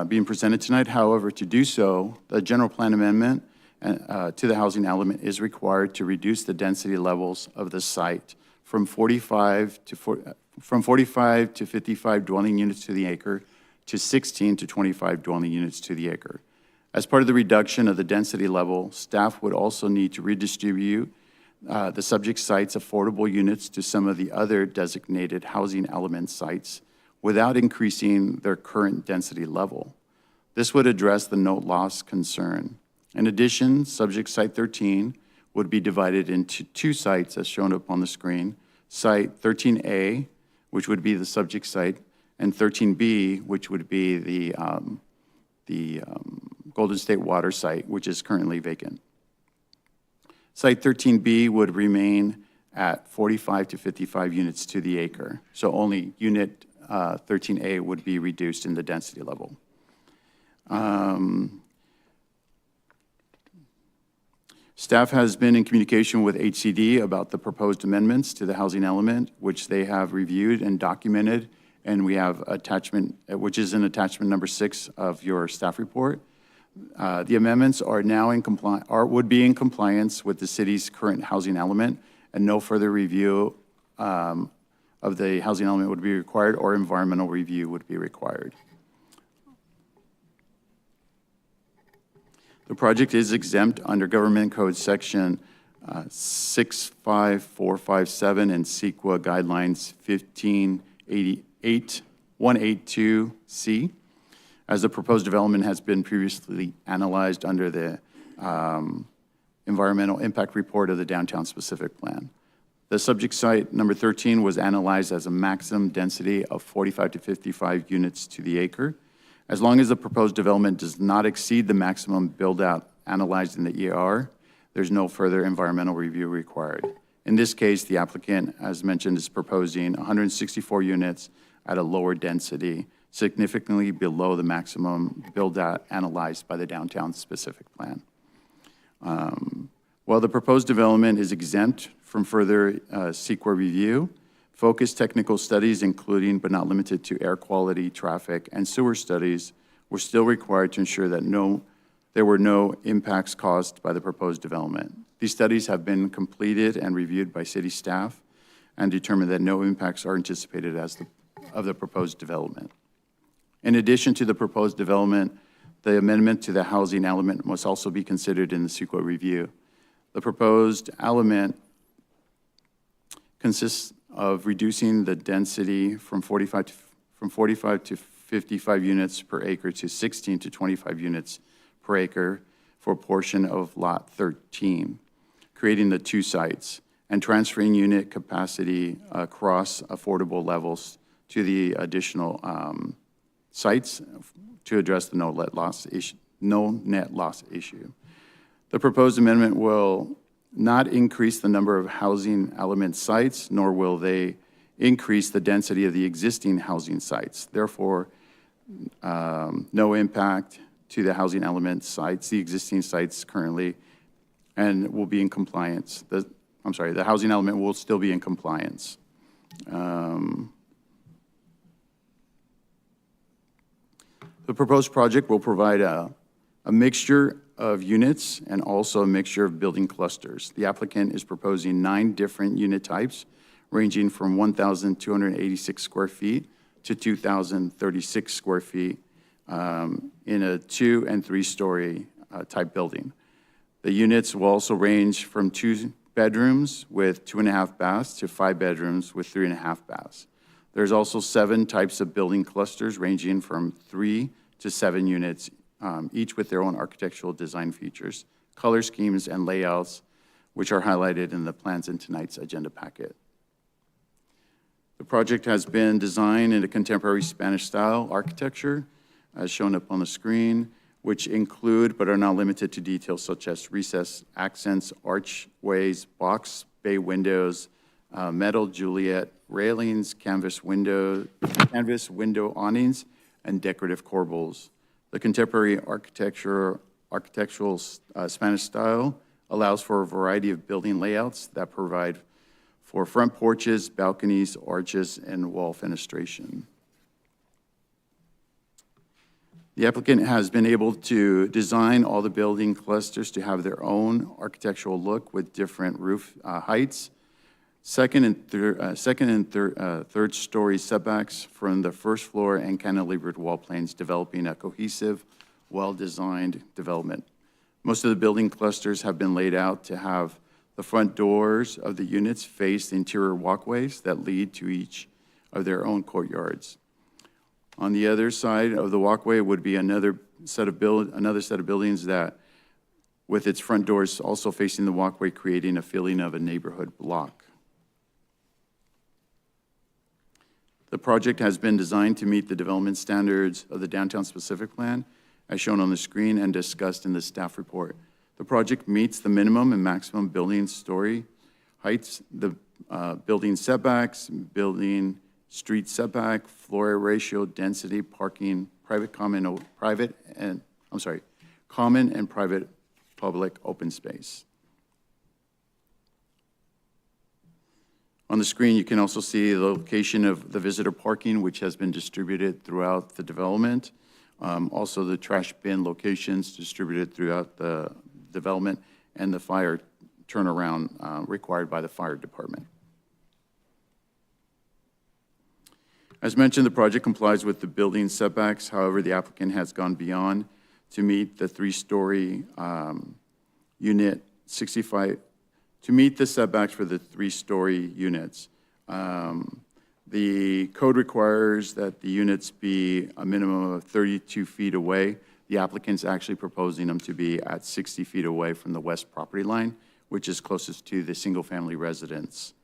being presented tonight. However, to do so, the general plan amendment to the housing element is required to reduce the density levels of the site from 45 to 55 dwelling units to the acre to 16 to 25 dwelling units to the acre. As part of the reduction of the density level, staff would also need to redistribute the subject site's affordable units to some of the other designated housing element sites without increasing their current density level. This would address the note loss concern. In addition, subject site 13 would be divided into 2 sites as shown up on the screen. Site 13A, which would be the subject site, and 13B, which would be the Golden State Water site, which is currently vacant. Site 13B would remain at 45 to 55 units to the acre. So only unit 13A would be reduced in the density level. Staff has been in communication with HCD about the proposed amendments to the housing element, which they have reviewed and documented, and we have attachment, which is in attachment number 6 of your staff report. The amendments are now in would be in compliance with the city's current housing element, and no further review of the housing element would be required or environmental review would be required. The project is exempt under Government Code Section 65457 and CEQA Guidelines 18182C, as the proposed development has been previously analyzed under the Environmental Impact Report of the Downtown Specific Plan. The subject site, number 13, was analyzed as a maximum density of 45 to 55 units to the acre. As long as the proposed development does not exceed the maximum build-out analyzed in the ER, there's no further environmental review required. In this case, the applicant, as mentioned, is proposing 164 units at a lower density, significantly below the maximum build-out analyzed by the Downtown Specific Plan. While the proposed development is exempt from further CEQA review, focused technical studies, including but not limited to air quality, traffic, and sewer studies, were still required to ensure that there were no impacts caused by the proposed development. These studies have been completed and reviewed by city staff and determined that no impacts are anticipated of the proposed development. In addition to the proposed development, the amendment to the housing element must also be considered in the CEQA review. The proposed element consists of reducing the density from 45 to 55 units per acre to 16 to 25 units per acre for a portion of Lot 13, creating the two sites, and transferring unit capacity across affordable levels to the additional sites to address the no net loss issue. The proposed amendment will not increase the number of housing element sites, nor will they increase the density of the existing housing sites. Therefore, no impact to the housing element sites, the existing sites currently, and will be in compliance. The housing element will still be in compliance. The proposed project will provide a mixture of units and also a mixture of building clusters. The applicant is proposing 9 different unit types, ranging from 1,286 square feet to 2,036 square feet in a 2- and 3-story type building. The units will also range from 2 bedrooms with 2.5 baths to 5 bedrooms with 3.5 baths. There's also 7 types of building clusters ranging from 3 to 7 units, each with their own architectural design features, color schemes, and layouts, which are highlighted in the plans in tonight's agenda packet. The project has been designed in a contemporary Spanish-style architecture, as shown up on the screen, which include but are not limited to details such as recessed accents, archways, box bay windows, metal Juliet railings, canvas window awnings, and decorative corbels. The contemporary architectural Spanish style allows for a variety of building layouts that provide for front porches, balconies, arches, and wall fenestration. The applicant has been able to design all the building clusters to have their own architectural look with different roof heights, second and third story setbacks from the first floor, and cantilevered wall planes, developing a cohesive, well-designed development. Most of the building clusters have been laid out to have the front doors of the units face the interior walkways that lead to each of their own courtyards. On the other side of the walkway would be another set of buildings that, with its front doors also facing the walkway, creating a feeling of a neighborhood block. The project has been designed to meet the development standards of the Downtown Specific Plan, as shown on the screen and discussed in the staff report. The project meets the minimum and maximum building story heights, the building setbacks, building street setback, floor area ratio, density, parking, common and private public open space. On the screen, you can also see the location of the visitor parking, which has been distributed throughout the development. Also, the trash bin locations distributed throughout the development, and the fire turnaround required by the fire department. As mentioned, the project complies with the building setbacks. However, the applicant has gone beyond to meet the three-story unit 65, to meet the setbacks for the three-story units. The code requires that the units be a minimum of 32 feet away. The applicant's actually proposing them to be at 60 feet away from the west property line, which is closest to the single-family residence.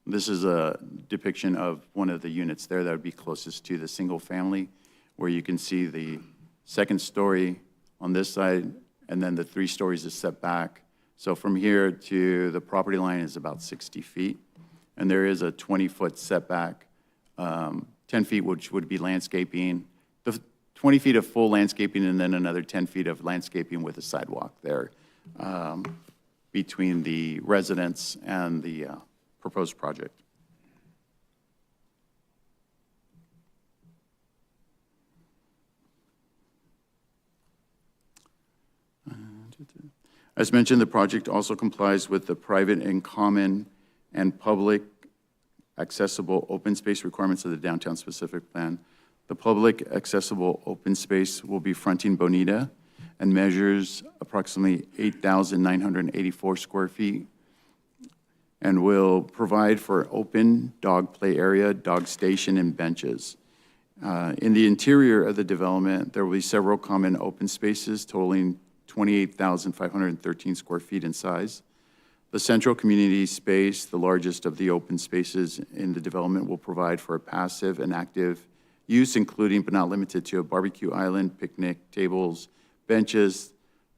This is a depiction of one of the units there that would be closest to the single-family, where you can see the second story on this side, and then the 3 stories is set back. So from here to the property line is about 60 feet, and there is a 20-foot setback, 10 feet which would be landscaping, the 20 feet of full landscaping, and then another 10 feet of landscaping with a sidewalk there between the residence and the proposed project. As mentioned, the project also complies with the private and common and public accessible open space requirements of the downtown specific plan. The public accessible open space will be fronting Bonita and measures approximately 8,984 square feet and will provide for open dog play area, dog station, and benches. In the interior of the development, there will be several common open spaces totaling 28,513 square feet in size. The central community space, the largest of the open spaces in the development, will provide for a passive and active use, including but not limited to a barbecue island, picnic tables, benches,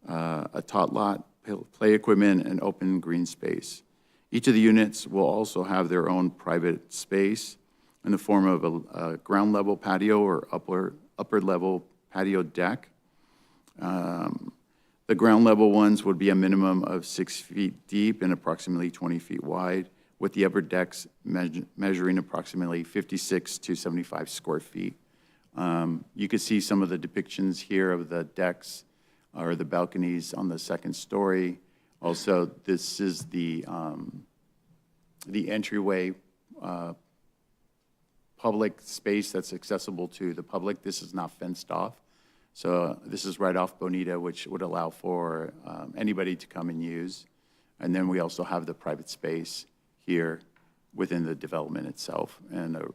a tot lot, play equipment, and open green space. Each of the units will also have their own private space in the form of a ground level patio or upper level patio deck. The ground level ones would be a minimum of 6 feet deep and approximately 20 feet wide, with the upper decks measuring approximately 56 to 75 square feet. You can see some of the depictions here of the decks or the balconies on the second story. Also, this is the entryway public space that's accessible to the public. This is not fenced off. So this is right off Bonita, which would allow for anybody to come and use. And then we also have the private space here within the development itself and a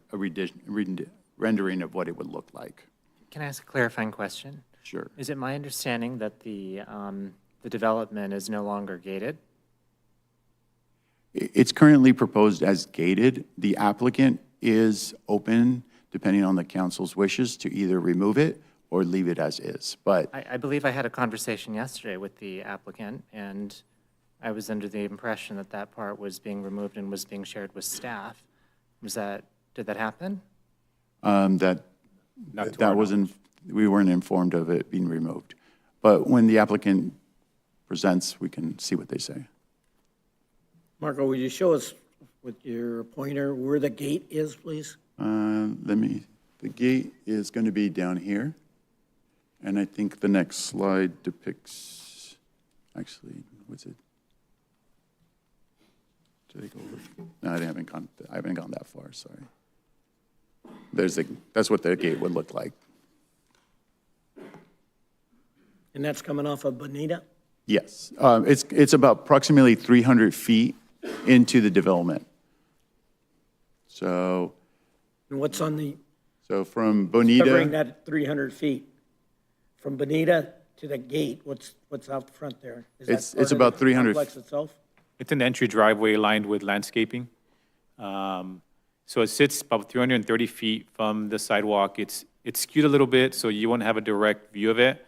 rendering of what it would look like. Can I ask a clarifying question? Sure. Is it my understanding that the development is no longer gated? It's currently proposed as gated. The applicant is open, depending on the council's wishes, to either remove it or leave it as is. But I believe I had a conversation yesterday with the applicant, and I was under the impression that that part was being removed and was being shared with staff. Did that happen? We weren't informed of it being removed. But when the applicant presents, we can see what they say. Marco, would you show us with your pointer where the gate is, please? The gate is going to be down here. And I think the next slide depicts, actually, what's it? Did I go over? No, I haven't gone that far, sorry. That's what the gate would look like. And that's coming off of Bonita? Yes, it's about approximately 300 feet into the development. So. And what's on the? So from Bonita. Covering that 300 feet. From Bonita to the gate, what's out front there? Is that It's about 300. Complex itself? It's an entry driveway lined with landscaping. So it sits about 330 feet from the sidewalk. It's skewed a little bit, so you won't have a direct view of it.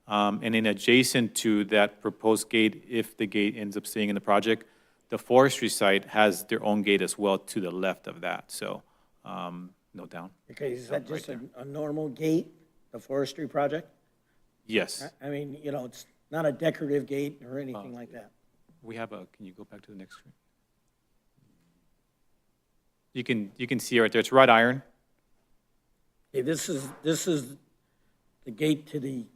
And then adjacent to that proposed gate, if the gate ends up staying in the project, the forestry site has their own gate as well to the left of that. So no down. Okay, is that just a normal gate, the forestry project? Yes. I mean, it's not a decorative gate or anything like that. We have can you go back to the next screen? You can see right there, it's wrought iron. Okay, this is the gate to the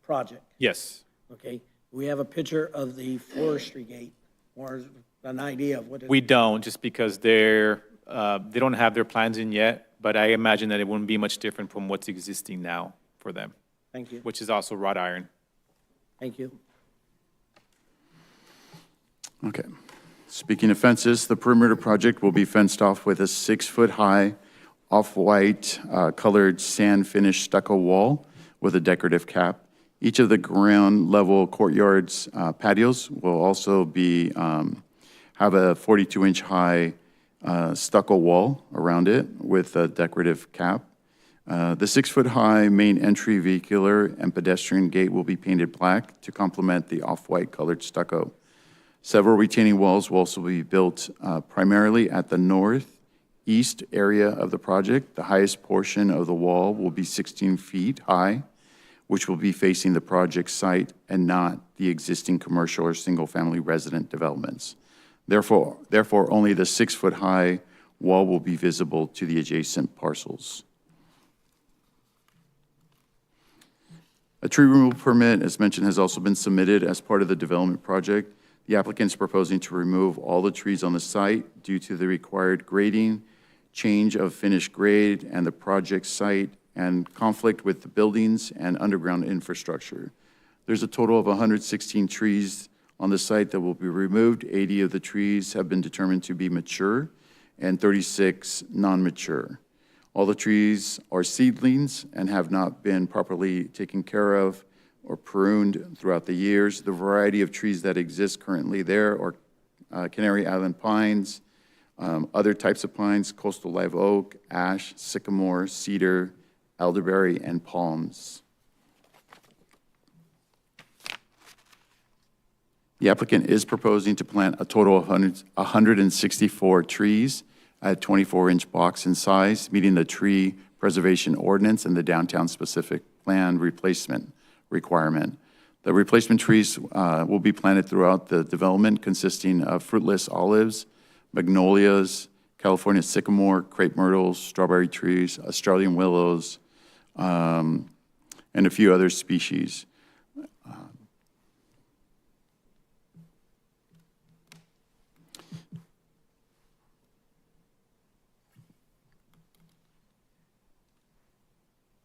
project. Yes. Okay, we have a picture of the forestry gate, or an idea of what it is. We don't, just because they don't have their plans in yet, but I imagine that it wouldn't be much different from what's existing now for them, Thank you. which is also wrought iron. Thank you. Okay. Speaking of fences, the perimeter project will be fenced off with a 6-foot-high, off-white colored sand finish stucco wall with a decorative cap. Each of the ground level courtyards patios will also be have a 42-inch high stucco wall around it with a decorative cap. The 6-foot-high main entry vehicular and pedestrian gate will be painted black to complement the off-white colored stucco. Several retaining walls will also be built primarily at the northeast area of the project. The highest portion of the wall will be 16 feet high, which will be facing the project site and not the existing commercial or single-family resident developments. Therefore, only the 6-foot-high wall will be visible to the adjacent parcels. A tree removal permit, as mentioned, has also been submitted as part of the development project. The applicant is proposing to remove all the trees on the site due to the required grading, change of finished grade, and the project site, and conflict with the buildings and underground infrastructure. There's a total of 116 trees on the site that will be removed. 80 of the trees have been determined to be mature and 36 non-mature. All the trees are seedlings and have not been properly taken care of or pruned throughout the years. The variety of trees that exist currently there are Canary Island pines, other types of pines, coastal live oak, ash, sycamore, cedar, elderberry, and palms. The applicant is proposing to plant a total of 164 trees at 24-inch box in size, meeting the tree preservation ordinance and the downtown specific plan replacement requirement. The replacement trees will be planted throughout the development, consisting of fruitless olives, magnolias, California sycamore, crepe myrtles, strawberry trees, Australian willows, and a few other species.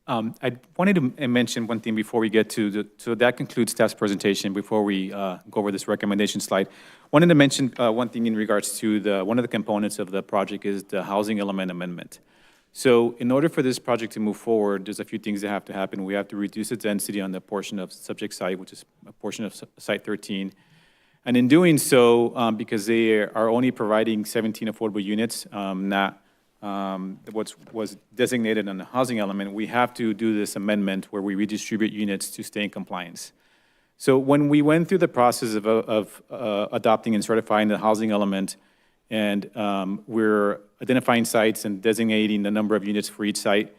I wanted to mention one thing before we get to so that concludes staff's presentation. Before we go over this recommendation slide, wanted to mention one thing in regards to one of the components of the project is the housing element amendment. So in order for this project to move forward, there's a few things that have to happen. We have to reduce its density on the portion of subject site, which is a portion of site 13. And in doing so, because they are only providing 17 affordable units, not what was designated on the housing element, we have to do this amendment where we redistribute units to stay in compliance. So when we went through the process of adopting and certifying the housing element, and we're identifying sites and designating the number of units for each site,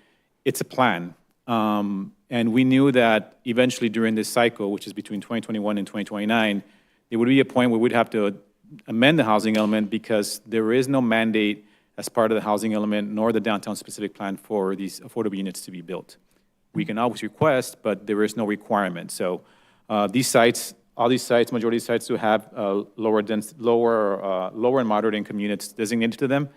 it's a plan. And we knew that eventually during this cycle, which is between 2021 and 2029, there would be a point where we'd have to amend the housing element because there is no mandate as part of the housing element nor the downtown specific plan for these affordable units to be built. We can always request, but there is no requirement. So these sites, all these sites, majority of sites do have lower and moderate income units designated to them,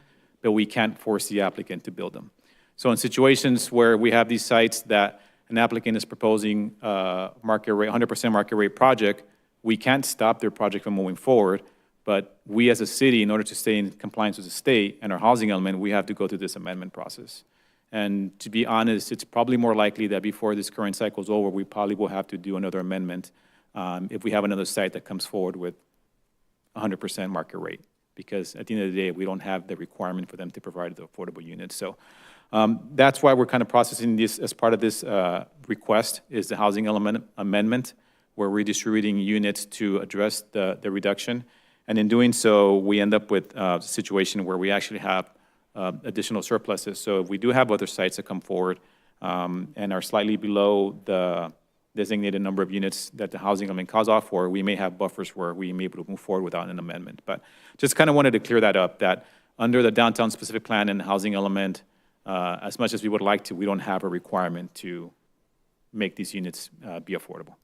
but we can't force the applicant to build them. So in situations where we have these sites that an applicant is proposing market rate, 100% market rate project, we can't stop their project from moving forward. But we as a city, in order to stay in compliance with the state and our housing element, we have to go through this amendment process. And to be honest, it's probably more likely that before this current cycle is over, we probably will have to do another amendment if we have another site that comes forward with 100% market rate. Because at the end of the day, we don't have the requirement for them to provide the affordable units. So that's why we're kind of processing this as part of this request is the housing element amendment, where we're redistributing units to address the reduction. And in doing so, we end up with a situation where we actually have additional surpluses. So if we do have other sites that come forward and are slightly below the designated number of units that the housing element calls off for, we may have buffers where we may be able to move forward without an amendment. But just kind of wanted to clear that up, that under the downtown specific plan and the housing element, as much as we would like to, we don't have a requirement to make these units be affordable.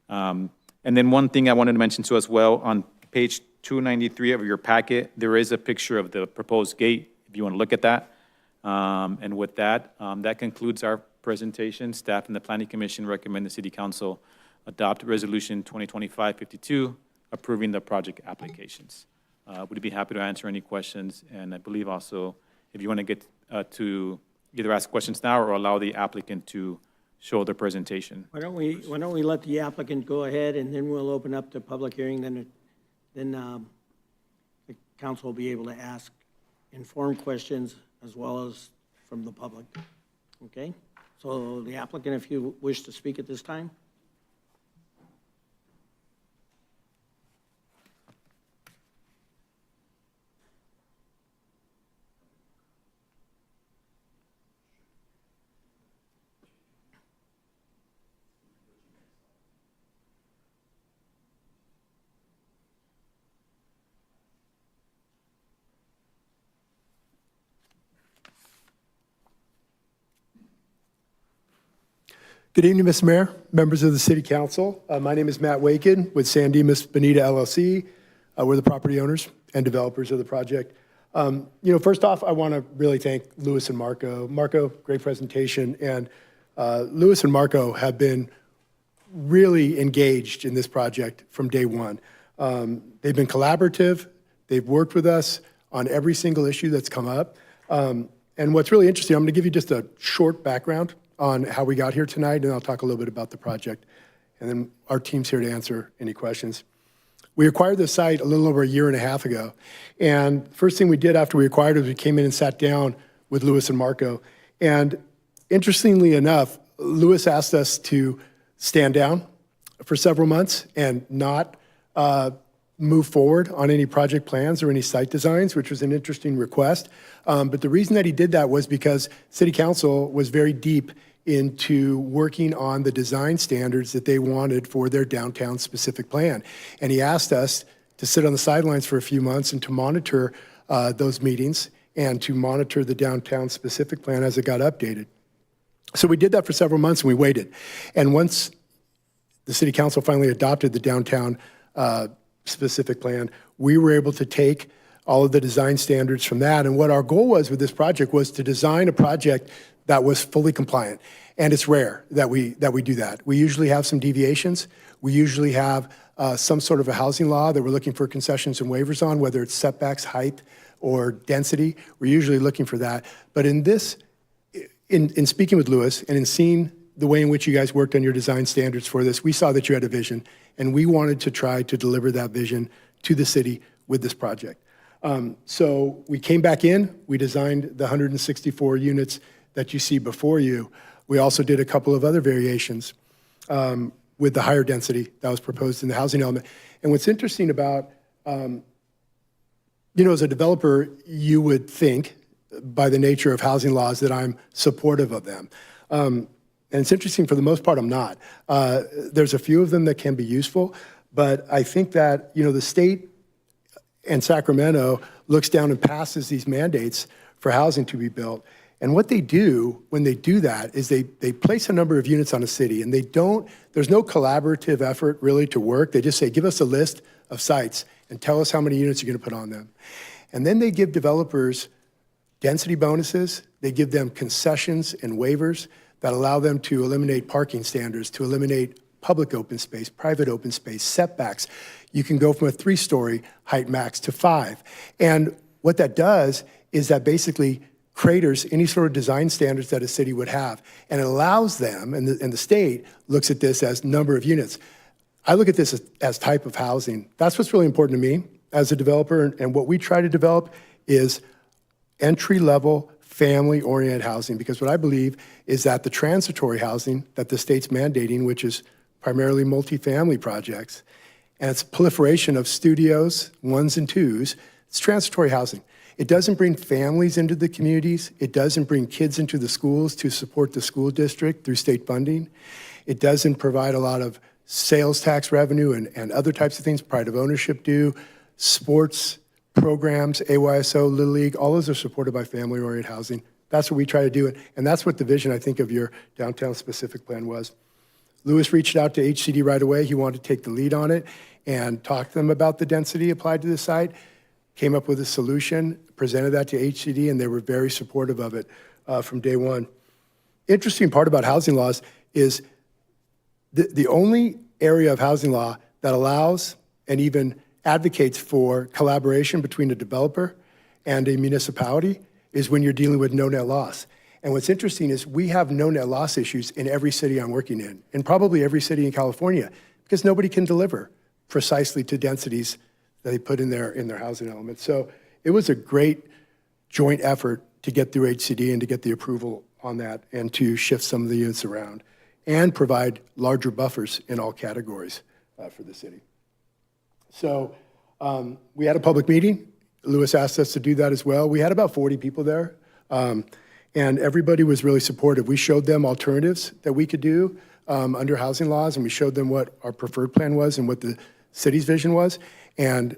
And then one thing I wanted to mention too as well, on page 293 of your packet, there is a picture of the proposed gate, if you want to look at that. And with that, that concludes our presentation. Staff and the Planning Commission recommend the City Council adopt Resolution 2025-52, approving the project applications. We'd be happy to answer any questions, and I believe also, if you want to get to either ask questions now or allow the applicant to show their presentation. Why don't we let the applicant go ahead, and then we'll open up the public hearing, then the council will be able to ask informed questions as well as from the public. Okay? So the applicant, if you wish to speak at this time. Good evening, Mr. Mayor, members of the City Council. My name is Matt Wakin with San Dimas Bonita LLC. We're the property owners and developers of the project. First off, I want to really thank Louis and Marco. Marco, great presentation. And Louis and Marco have been really engaged in this project from day one. They've been collaborative. They've worked with us on every single issue that's come up. And what's really interesting, I'm going to give you just a short background on how we got here tonight, and I'll talk a little bit about the project. And then our team's here to answer any questions. We acquired the site a little over a year and a half ago. And first thing we did after we acquired it was we came in and sat down with Louis and Marco. And interestingly enough, Louis asked us to stand down for several months and not move forward on any project plans or any site designs, which was an interesting request. But the reason that he did that was because City Council was very deep into working on the design standards that they wanted for their downtown specific plan. And he asked us to sit on the sidelines for a few months and to monitor those meetings and to monitor the downtown specific plan as it got updated. So we did that for several months and we waited. And once the City Council finally adopted the downtown specific plan, we were able to take all of the design standards from that. And what our goal was with this project was to design a project that was fully compliant. And it's rare that we do that. We usually have some deviations. We usually have some sort of a housing law that we're looking for concessions and waivers on, whether it's setbacks, height, or density. We're usually looking for that. But in this, in speaking with Louis and in seeing the way in which you guys worked on your design standards for this, we saw that you had a vision, and we wanted to try to deliver that vision to the city with this project. So we came back in, we designed the 164 units that you see before you. We also did a couple of other variations with the higher density that was proposed in the housing element. And what's interesting about, as a developer, you would think by the nature of housing laws that I'm supportive of them. And it's interesting, for the most part, I'm not. There's a few of them that can be useful, but I think that, the state and Sacramento looks down and passes these mandates for housing to be built. And what they do when they do that is they place a number of units on a city, and there's no collaborative effort really to work. They just say, give us a list of sites and tell us how many units you're going to put on them. And then they give developers density bonuses. They give them concessions and waivers that allow them to eliminate parking standards, to eliminate public open space, private open space, setbacks. You can go from a 3-story height max to 5. And what that does is that basically craters any sort of design standards that a city would have. And it allows them, and the state looks at this as number of units. I look at this as type of housing. That's what's really important to me as a developer. And what we try to develop is entry-level, family-oriented housing, because what I believe is that the transitory housing that the state's mandating, which is primarily multifamily projects, and it's proliferation of studios, 1s and 2s, it's transitory housing. It doesn't bring families into the communities. It doesn't bring kids into the schools to support the school district through state funding. It doesn't provide a lot of sales tax revenue and other types of things pride of ownership do. Sports programs, AYSO, Little League, all those are supported by family-oriented housing. That's what we try to do, and that's what the vision, I think, of your downtown specific plan was. Louis reached out to HCD right away. He wanted to take the lead on it and talk to them about the density applied to the site, came up with a solution, presented that to HCD, and they were very supportive of it from day one. Interesting part about housing laws is the only area of housing law that allows and even advocates for collaboration between a developer and a municipality is when you're dealing with no net loss. And what's interesting is we have no net loss issues in every city I'm working in, and probably every city in California, because nobody can deliver precisely to densities that they put in their housing elements. So it was a great joint effort to get through HCD and to get the approval on that and to shift some of the units around and provide larger buffers in all categories for the city. So we had a public meeting. Louis asked us to do that as well. We had about 40 people there, and everybody was really supportive. We showed them alternatives that we could do under housing laws, and we showed them what our preferred plan was and what the city's vision was. And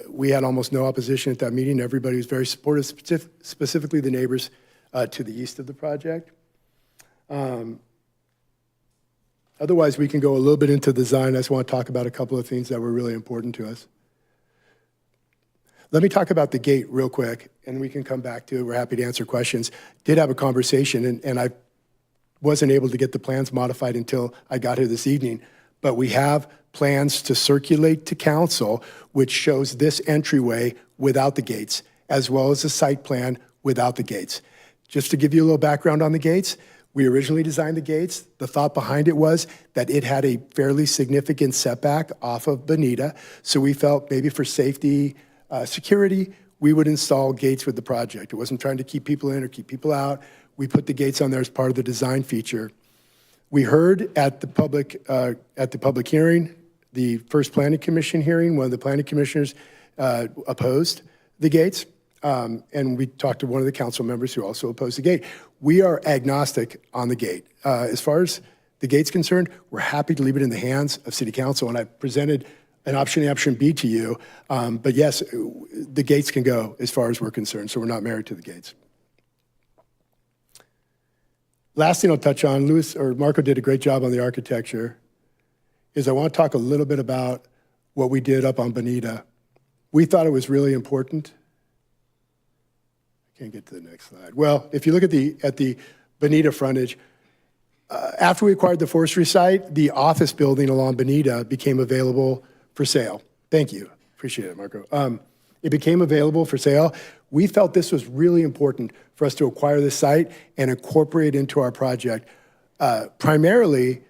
we had almost no opposition at that meeting. Everybody was very supportive, specifically the neighbors to the east of the project. Otherwise, we can go a little bit into design. I just want to talk about a couple of things that were really important to us. Let me talk about the gate real quick, and we can come back to it. We're happy to answer questions. Did have a conversation, and I wasn't able to get the plans modified until I got here this evening, but we have plans to circulate to council, which shows this entryway without the gates, as well as a site plan without the gates. Just to give you a little background on the gates, we originally designed the gates. The thought behind it was that it had a fairly significant setback off of Bonita, so we felt maybe for safety, security, we would install gates with the project. It wasn't trying to keep people in or keep people out. We put the gates on there as part of the design feature. We heard at the public hearing, the first planning commission hearing, one of the planning commissioners opposed the gates, and we talked to one of the council members who also opposed the gate. We are agnostic on the gate. As far as the gate's concerned, we're happy to leave it in the hands of city council, and I presented an option A, option B to you, but yes, the gates can go as far as we're concerned, so we're not married to the gates. Last thing I'll touch on, Marco did a great job on the architecture, is I want to talk a little bit about what we did up on Bonita. We thought it was really important. I can't get to the next slide. Well, if you look at the Bonita frontage, after we acquired the forestry site, the office building along Bonita became available for sale. Thank you. Appreciate it, Marco. It became available for sale. We felt this was really important for us to acquire this site and incorporate it into our project, primarily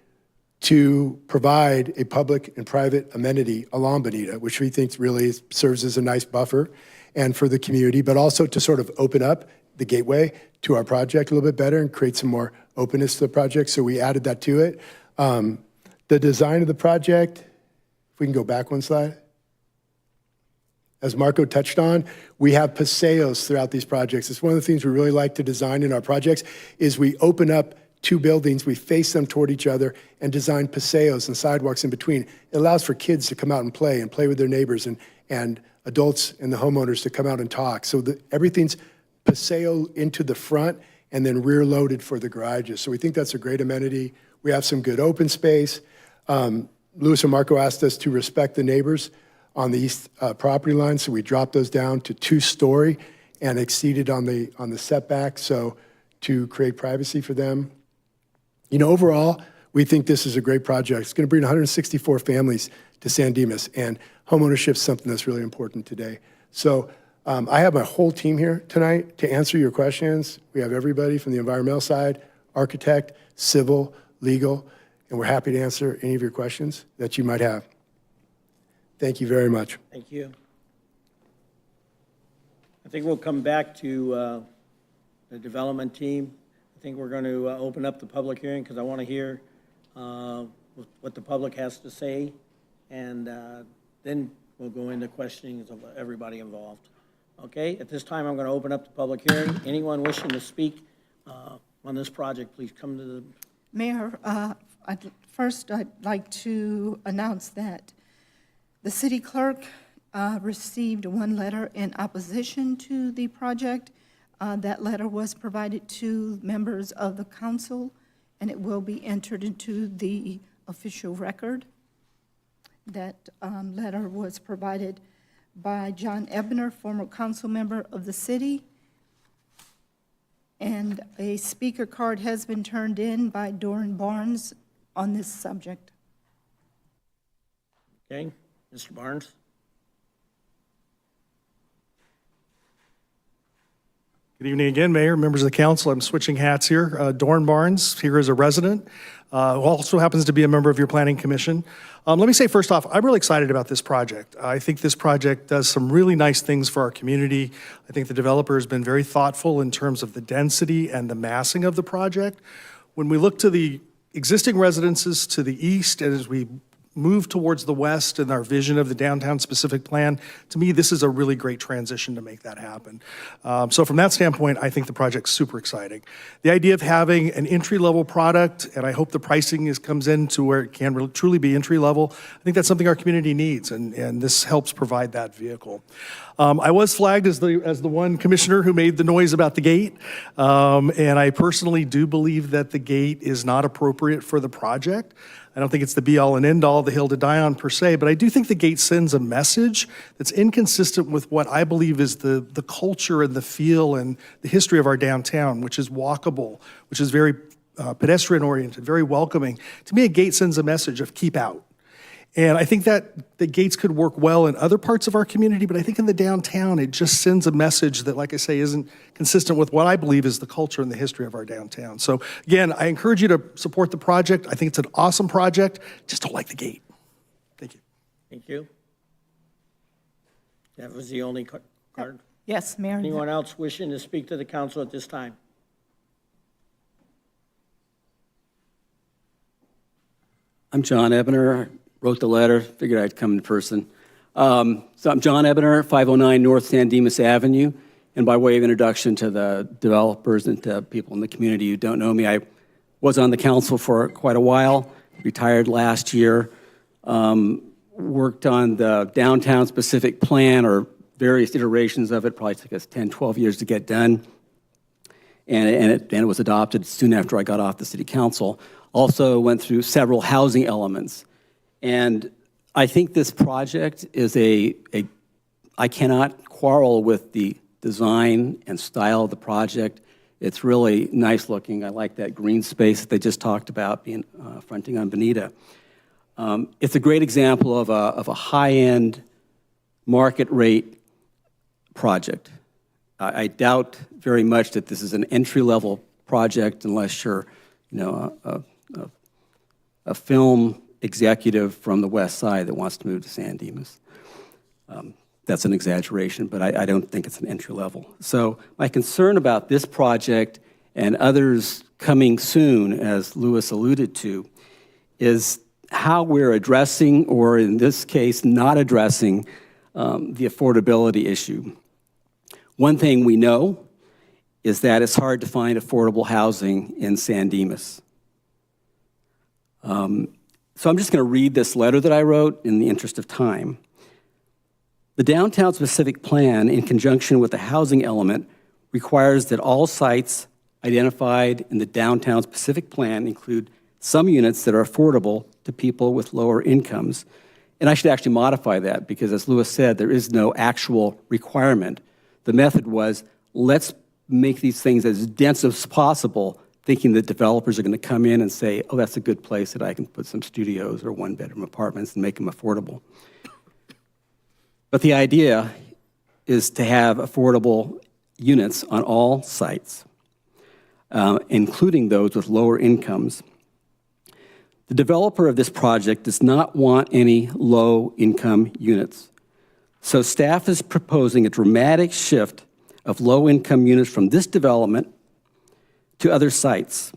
to provide a public and private amenity along Bonita, which we think really serves as a nice buffer and for the community, but also to sort of open up the gateway to our project a little bit better and create some more openness to the project. So we added that to it. The design of the project, if we can go back one slide. As Marco touched on, we have paseos throughout these projects. It's one of the things we really like to design in our projects is we open up two buildings, we face them toward each other and design paseos and sidewalks in between. It allows for kids to come out and play with their neighbors and adults and the homeowners to come out and talk. So everything's paseo into the front and then rear loaded for the garages. So we think that's a great amenity. We have some good open space. Louis and Marco asked us to respect the neighbors on the east property line, so we dropped those down to 2-story and exceeded on the setback, so to create privacy for them. You know, overall, we think this is a great project. It's going to bring 164 families to San Dimas, and homeownership is something that's really important today. So I have my whole team here tonight to answer your questions. We have everybody from the environmental side, architect, civil, legal, and we're happy to answer any of your questions that you might have. Thank you very much. Thank you. I think we'll come back to the development team. I think we're going to open up the public hearing because I want to hear what the public has to say, and then we'll go into questionings of everybody involved. Okay, at this time, I'm going to open up the public hearing. Anyone wishing to speak on this project, please come to the... Mayor, first I'd like to announce that the city clerk received one letter in opposition to the project. That letter was provided to members of the council, and it will be entered into the official record. That letter was provided by John Ebner, former council member of the city. And a speaker card has been turned in by Doran Barnes on this subject. Okay, Mr. Barnes? Good evening again, Mayor, members of the council. I'm switching hats here. Dorn Barnes, here as a resident, who also happens to be a member of your planning commission. Let me say first off, I'm really excited about this project. I think this project does some really nice things for our community. I think the developer has been very thoughtful in terms of the density and the massing of the project. When we look to the existing residences to the east, and as we move towards the west and our vision of the downtown specific plan, to me, this is a really great transition to make that happen. So from that standpoint, I think the project's super exciting. The idea of having an entry-level product, and I hope the pricing comes in to where it can really, truly be entry-level, I think that's something our community needs, and this helps provide that vehicle. I was flagged as the one commissioner who made the noise about the gate, and I personally do believe that the gate is not appropriate for the project. I don't think it's the be-all and end-all, the hill to die on per se, but I do think the gate sends a message that's inconsistent with what I believe is the culture and the feel and the history of our downtown, which is walkable, which is very pedestrian-oriented, very welcoming. To me, a gate sends a message of keep out. And I think that the gates could work well in other parts of our community, but I think in the downtown, it just sends a message that, like I say, isn't consistent with what I believe is the culture and the history of our downtown. So again, I encourage you to support the project. I think it's an awesome project. Just don't like the gate. Thank you. Thank you. That was the only card? Yes, Mayor. Anyone else wishing to speak to the council at this time? I'm John Ebner. Wrote the letter, figured I'd come in person. So I'm John Ebner, 509 North San Dimas Avenue. And by way of introduction to the developers and to people in the community who don't know me, I was on the council for quite a while, retired last year, worked on the downtown specific plan or various iterations of it, probably took us 10, 12 years to get done. And it was adopted soon after I got off the city council. Also went through several housing elements. And I think this project is I cannot quarrel with the design and style of the project. It's really nice looking. I like that green space that they just talked about being fronting on Bonita. It's a great example of a high-end market rate project. I doubt very much that this is an entry-level project unless you're, a film executive from the west side that wants to move to San Dimas. That's an exaggeration, but I don't think it's an entry level. So my concern about this project and others coming soon, as Louis alluded to, is how we're addressing, or in this case, not addressing, the affordability issue. One thing we know is that it's hard to find affordable housing in San Dimas. So I'm just going to read this letter that I wrote in the interest of time. The downtown specific plan, in conjunction with the housing element, requires that all sites identified in the downtown specific plan include some units that are affordable to people with lower incomes. And I should actually modify that because, as Louis said, there is no actual requirement. The method was, let's make these things as dense as possible, thinking that developers are going to come in and say, oh, that's a good place that I can put some studios or one-bedroom apartments and make them affordable. But the idea is to have affordable units on all sites, including those with lower incomes. The developer of this project does not want any low-income units. So staff is proposing a dramatic shift of low-income units from this development to other sites.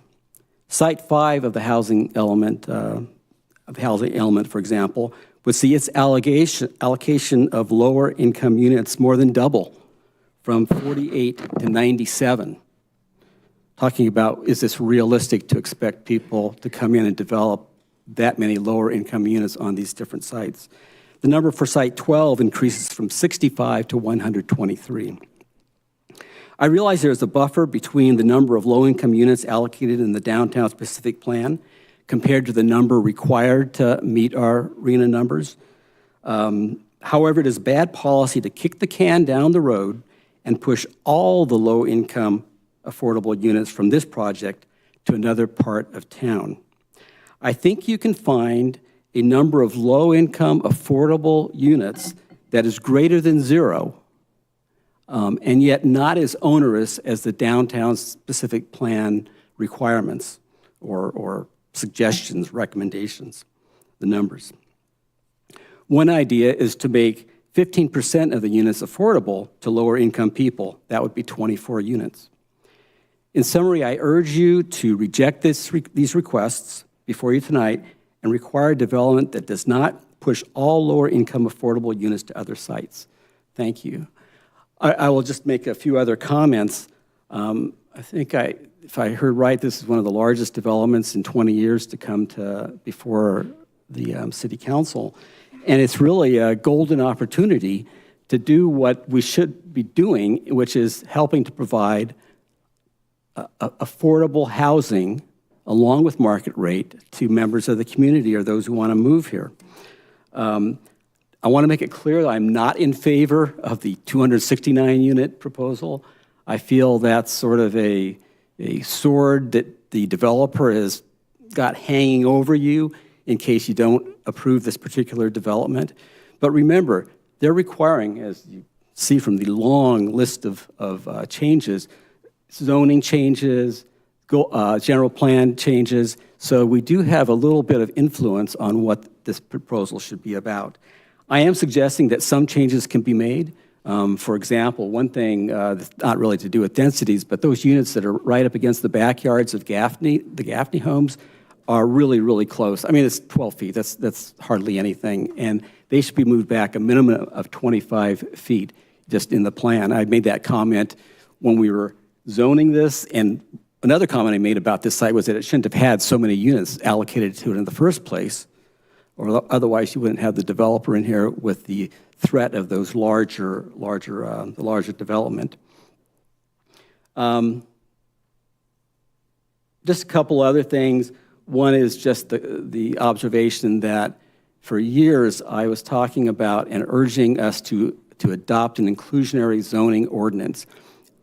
Site 5 of the housing element, for example, would see its allocation of lower income units more than double, from 48 to 97. Talking about, is this realistic to expect people to come in and develop that many lower income units on these different sites? The number for site 12 increases from 65 to 123. I realize there's a buffer between the number of low-income units allocated in the downtown specific plan compared to the number required to meet our RHNA numbers. However, it is bad policy to kick the can down the road and push all the low-income affordable units from this project to another part of town. I think you can find a number of low-income affordable units that is greater than zero, and yet not as onerous as the downtown specific plan requirements or suggestions, recommendations, the numbers. One idea is to make 15% of the units affordable to lower income people. That would be 24 units. In summary, I urge you to reject these requests before you tonight and require development that does not push all lower income affordable units to other sites. Thank you. I will just make a few other comments. I think if I heard right, this is one of the largest developments in 20 years to come to before the City Council. And it's really a golden opportunity to do what we should be doing, which is helping to provide affordable housing along with market rate to members of the community or those who want to move here. I want to make it clear that I'm not in favor of the 269-unit proposal. I feel that's sort of a sword that the developer has got hanging over you in case you don't approve this particular development. But remember, they're requiring, as you see from the long list of changes, zoning changes, general plan changes. So we do have a little bit of influence on what this proposal should be about. I am suggesting that some changes can be made. For example, one thing that's not really to do with densities, but those units that are right up against the backyards of the Gaffney homes are really, really close. I mean, it's 12 feet. That's hardly anything. And they should be moved back a minimum of 25 feet just in the plan. I made that comment when we were zoning this. And another comment I made about this site was that it shouldn't have had so many units allocated to it in the first place, or otherwise you wouldn't have the developer in here with the threat of those larger development. Just a couple other things. One is just the observation that for years I was talking about and urging us to adopt an inclusionary zoning ordinance.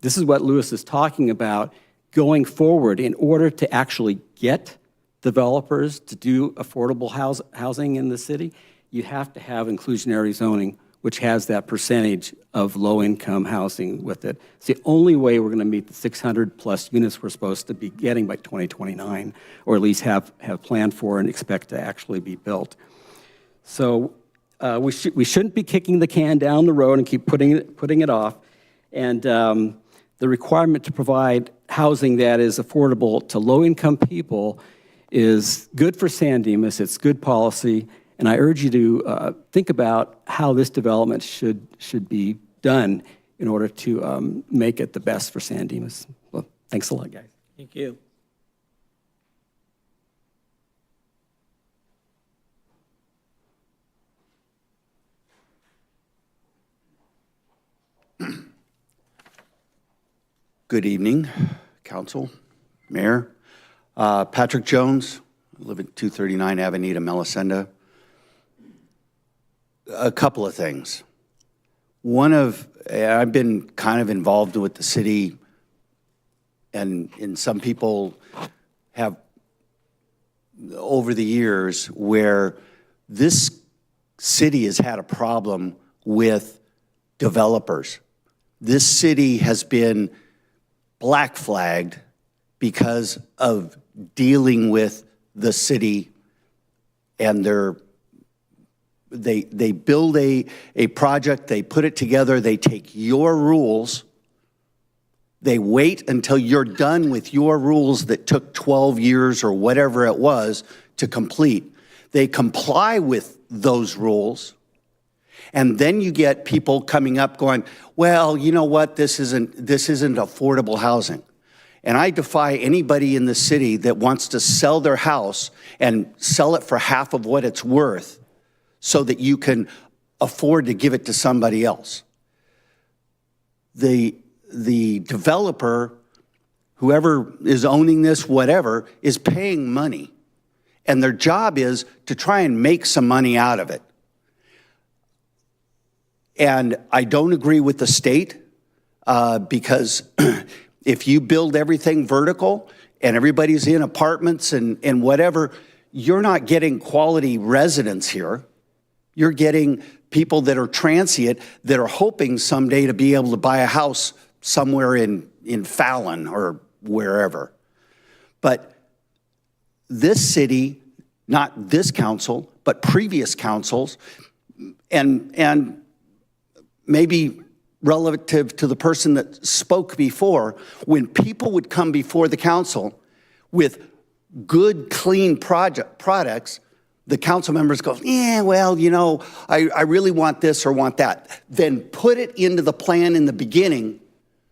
This is what Lewis is talking about going forward in order to actually get developers to do affordable housing in the city. You have to have inclusionary zoning, which has that percentage of low-income housing with it. It's the only way we're going to meet the 600-plus units we're supposed to be getting by 2029, or at least have planned for and expect to actually be built. So we shouldn't be kicking the can down the road and keep putting it off. And the requirement to provide housing that is affordable to low-income people is good for San Dimas. It's good policy. And I urge you to think about how this development should be done in order to make it the best for San Dimas. Well, thanks a lot, guys. Thank you. Good evening, Council, Mayor. Patrick Jones, I live at 239 Avenida Melisenda. A couple of things. I've been kind of involved with the city, and some people have over the years where this city has had a problem with developers. This city has been black flagged because of dealing with the city and they build a project, they put it together, they take your rules, they wait until you're done with your rules that took 12 years or whatever it was to complete. They comply with those rules, and then you get people coming up going, well, you know what, this isn't affordable housing. And I defy anybody in the city that wants to sell their house and sell it for half of what it's worth so that you can afford to give it to somebody else. The developer, whoever is owning this, whatever, is paying money. And their job is to try and make some money out of it. And I don't agree with the state because if you build everything vertical and everybody's in apartments and whatever, you're not getting quality residents here. You're getting people that are transient that are hoping someday to be able to buy a house somewhere in Fallon or wherever. But this city, not this council, but previous councils, and maybe relative to the person that spoke before, when people would come before the council with good, clean products, the council members go, yeah, well, you know, I really want this or want that. Then put it into the plan in the beginning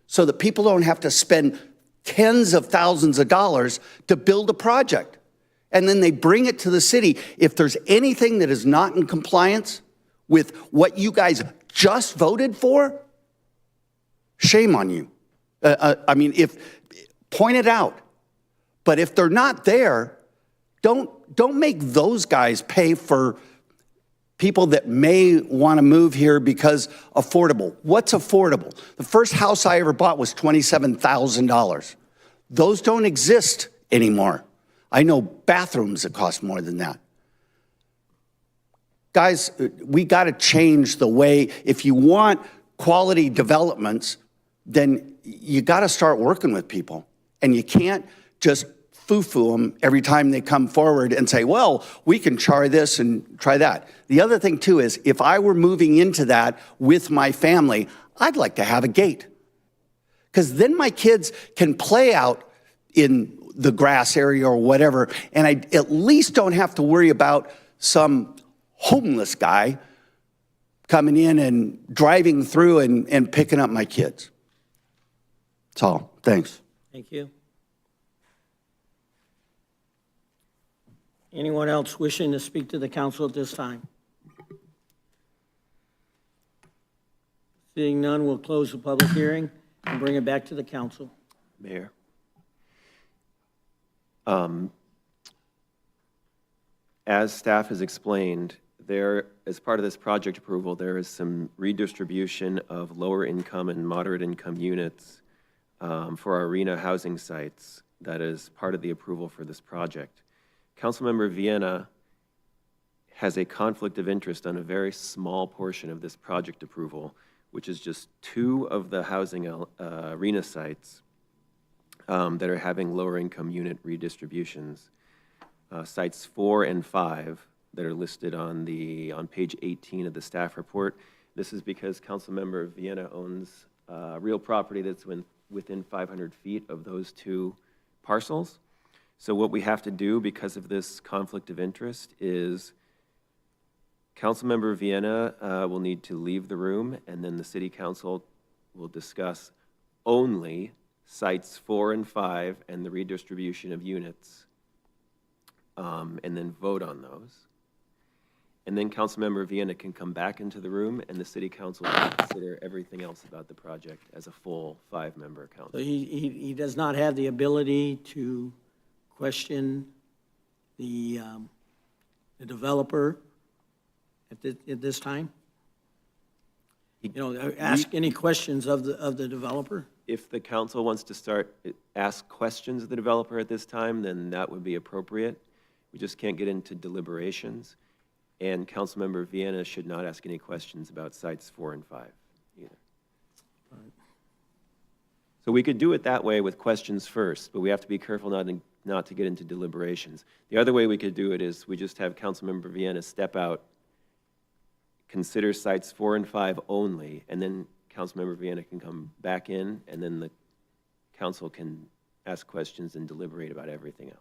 so that people don't have to spend tens of thousands of dollars to build a project. And then they bring it to the city. If there's anything that is not in compliance with what you guys just voted for, shame on you. I mean, point it out. But if they're not there, don't make those guys pay for people that may want to move here because affordable. What's affordable? The first house I ever bought was $27,000. Those don't exist anymore. I know bathrooms that cost more than that. Guys, we got to change the way, if you want quality developments, then you got to start working with people. And you can't just foo-foo them every time they come forward and say, well, we can try this and try that. The other thing too is, if I were moving into that with my family, I'd like to have a gate. Because then my kids can play out in the grass area or whatever, and I at least don't have to worry about some homeless guy coming in and driving through and picking up my kids. That's all. Thanks. Thank you. Anyone else wishing to speak to the council at this time? Seeing none, we'll close the public hearing and bring it back to the council. Mayor. As staff has explained, as part of this project approval, there is some redistribution of lower income and moderate income units for our arena housing sites. That is part of the approval for this project. Councilmember Vienna has a conflict of interest on a very small portion of this project approval, which is just 2 of the housing arena sites that are having lower income unit redistributions. Sites 4 and 5 that are listed on page 18 of the staff report. This is because Councilmember Vienna owns real property that's within 500 feet of those 2 parcels. So what we have to do because of this conflict of interest is Councilmember Vienna will need to leave the room, and then the City Council will discuss only sites 4 and 5 and the redistribution of units, and then vote on those. And then Councilmember Vienna can come back into the room, and the City Council will consider everything else about the project as a full 5-member council. So he does not have the ability to question the developer at this time? You know, ask any questions of the developer? If the council wants to ask questions of the developer at this time, then that would be appropriate. We just can't get into deliberations. And Councilmember Vienna should not ask any questions about sites 4 and 5 either. So we could do it that way with questions first, but we have to be careful not to get into deliberations. The other way we could do it is we just have Councilmember Vienna step out, consider sites 4 and 5 only, and then Councilmember Vienna can come back in, and then the council can ask questions and deliberate about everything else.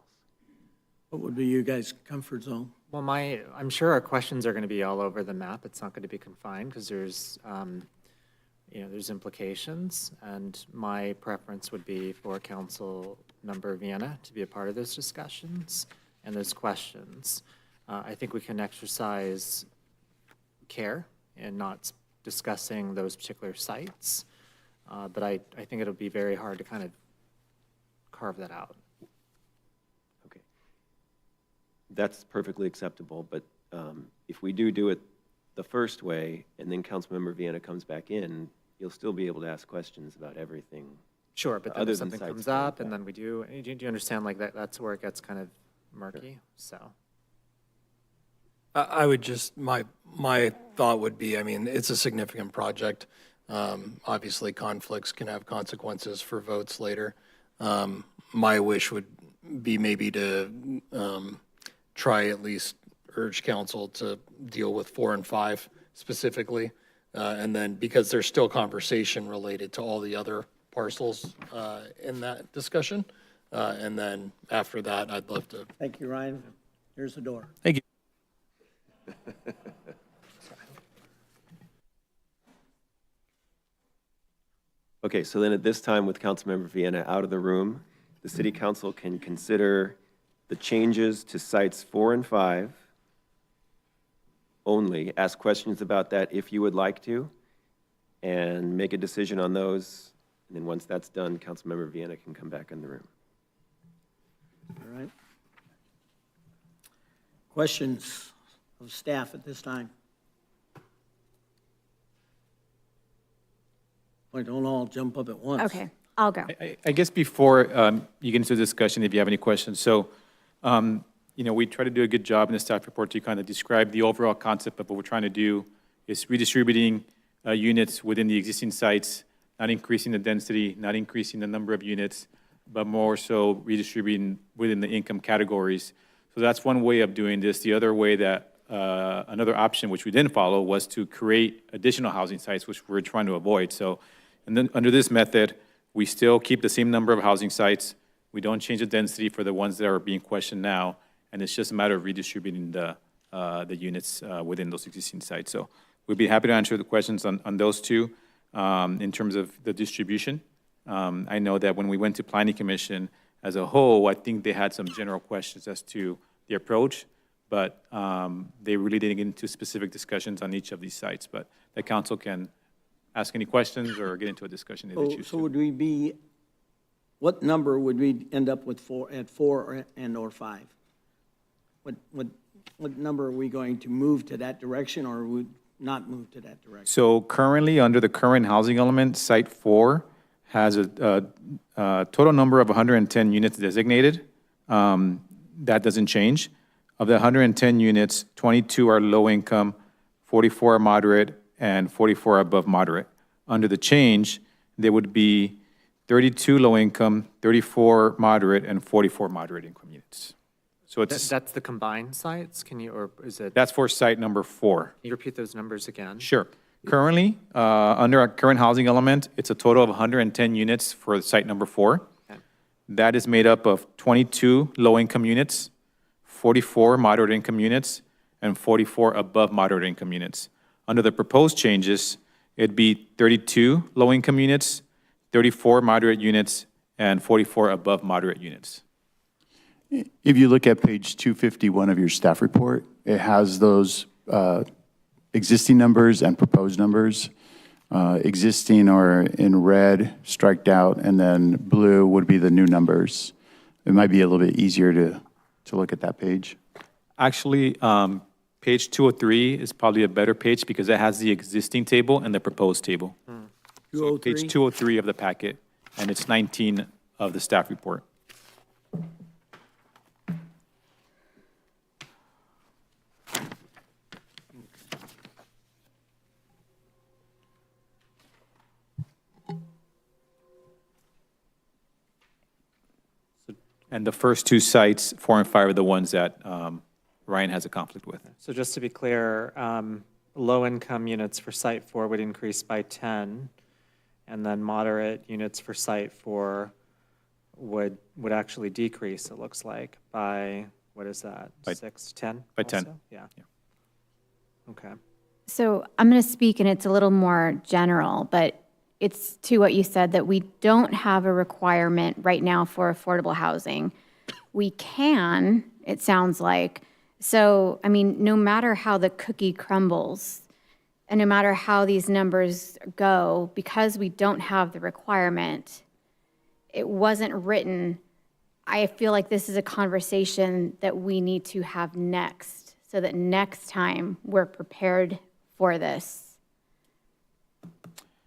What would be you guys' comfort zone? Well, I'm sure our questions are going to be all over the map. It's not going to be confined because there's implications, and my preference would be for Council Member Vienna to be a part of those discussions and those questions. I think we can exercise care in not discussing those particular sites, but I think it'll be very hard to kind of carve that out. Okay. That's perfectly acceptable, but if we do it the first way, and then Councilmember Vienna comes back in, you'll still be able to ask questions about everything. Sure, but then Other if than something sites comes going up and then we do you understand, like, that's where it gets kind of murky, so. I would just, my thought would be, I mean, it's a significant project. Obviously, conflicts can have consequences for votes later. My wish would be maybe to try at least urge council to deal with 4 and 5 specifically. And then, because there's still conversation related to all the other parcels in that discussion. And then after that, I'd love to. Thank you, Ryan. Here's the door. Thank you. Okay, so then at this time, with Councilmember Vienna out of the room, the city council can consider the changes to sites 4 and 5 only, ask questions about that if you would like to, and make a decision on those. And then once that's done, Councilmember Vienna can come back in the room. All right. Questions of staff at this time? Boy, don't all jump up at once. Okay, I'll go. I guess before you get into the discussion, if you have any questions, so, we try to do a good job in the staff report to kind of describe the overall concept of what we're trying to do is redistributing units within the existing sites, not increasing the density, not increasing the number of units, but more so redistributing within the income categories. So that's one way of doing this. The other way that, another option which we didn't follow was to create additional housing sites, which we're trying to avoid. So, and then under this method, we still keep the same number of housing sites. We don't change the density for the ones that are being questioned now, and it's just a matter of redistributing the units within those existing sites. So we'd be happy to answer the questions on those two in terms of the distribution. I know that when we went to Planning Commission as a whole, I think they had some general questions as to the approach, but they really didn't get into specific discussions on each of these sites. But the council can ask any questions or get into a discussion if they choose So to. would we be, what number would we end up with at 4 or 5? What number are we going to move to that direction, or would not move to that direction? So currently, under the current housing element, Site 4 has a total number of 110 units designated. That doesn't change. Of the 110 units, 22 are low income, 44 are moderate, and 44 are above moderate. Under the change, there would be 32 low income, 34 moderate, and 44 moderate income units. So it's, That's the combined sites, can you, or is it? that's for site number 4. Can you repeat those numbers again? Sure. Currently, under our current housing element, it's a total of 110 units for site number 4. Okay. That is made up of 22 low-income units, 44 moderate-income units, and 44 above moderate-income units. Under the proposed changes, it'd be 32 low-income units, 34 moderate units, and 44 above moderate units. If you look at page 251 of your staff report, it has those existing numbers and proposed numbers. Existing are in red, striked out, and then blue would be the new numbers. It might be a little bit easier to look at that page. Actually, page 203 is probably a better page because it has the existing table and the proposed table. So page 203 of the packet, and it's 19 of the staff report. And the first two sites, 4 and 5, are the ones that Ryan has a conflict with. So just to be clear, low-income units for Site 4 would increase by 10, and then moderate units for Site 4 would actually decrease, it looks like, by, what is that, By 6, 10? by 10. also? Yeah. Okay. So I'm going to speak, and it's a little more general, but it's to what you said, that we don't have a requirement right now for affordable housing. We can, it sounds like. So, I mean, no matter how the cookie crumbles, and no matter how these numbers go, because we don't have the requirement, it wasn't written. I feel like this is a conversation that we need to have next, so that next time we're prepared for this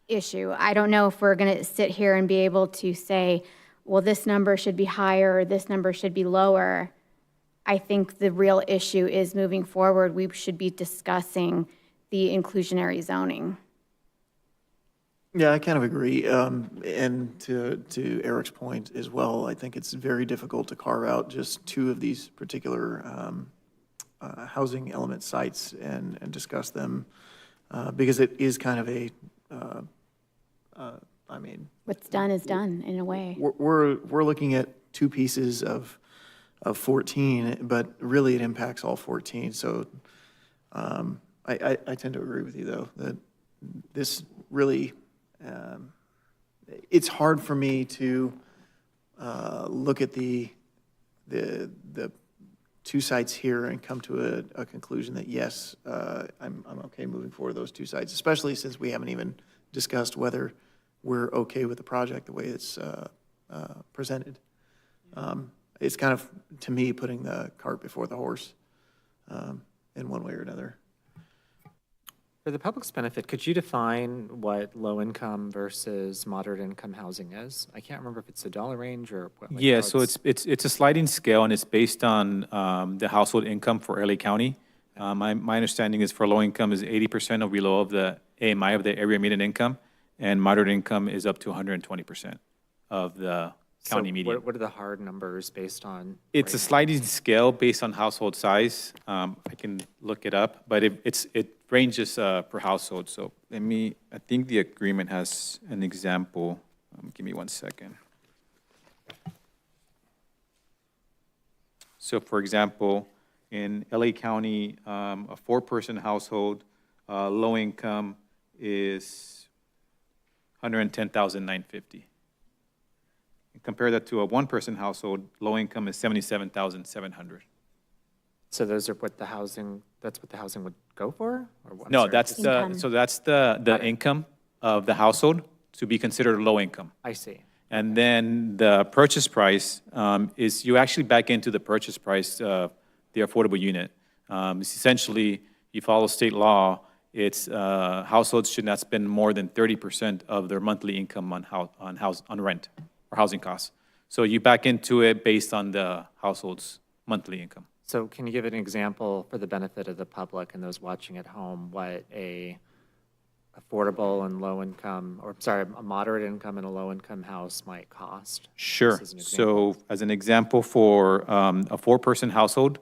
issue. I don't know if we're going to sit here and be able to say, well, this number should be higher or this number should be lower. I think the real issue is moving forward, we should be discussing the inclusionary zoning. Yeah, I kind of agree. And to Eric's point as well, I think it's very difficult to carve out just two of these particular housing element sites and discuss them because it is kind of a, I mean. What's done is done in a way. We're looking at two pieces of 14, but really it impacts all 14. So I tend to agree with you, though, that this really, it's hard for me to look at the two sites here and come to a conclusion that, yes, I'm okay moving forward those two sites, especially since we haven't even discussed whether we're okay with the project the way it's presented. It's kind of, to me, putting the cart before the horse in one way or another. For the public's benefit, could you define what low-income versus moderate-income housing is? I can't remember if it's a dollar range or what. Like Yeah, how so it's a sliding scale, and it's based on the household income for LA County. My understanding is for low income is 80% or below of the AMI of the area median income, and moderate income is up to 120% of the county median. What are the hard numbers based on? It's a sliding scale based on household size. I can look it up, but it ranges per household. So I think the agreement has an example. Give me 1 second. So for example, in LA County, a 4-person household, low income is $110,950. Compare that to a 1-person household, low income is $77,700. So those are what the housing, that's what the housing would go for? Or what? I'm No, sorry, that's the income of the household to be considered low income. I see. And then the purchase price is, you actually back into the purchase price of the affordable unit. It's essentially, you follow state law, it's households should not spend more than 30% of their monthly income on rent or housing costs. So you back into it based on the household's monthly income. So can you give an example for the benefit of the public and those watching at home, what a affordable and low income, or sorry, a moderate income and a low income house might cost? Sure. Just as an example. So as an example, for a 4-person household,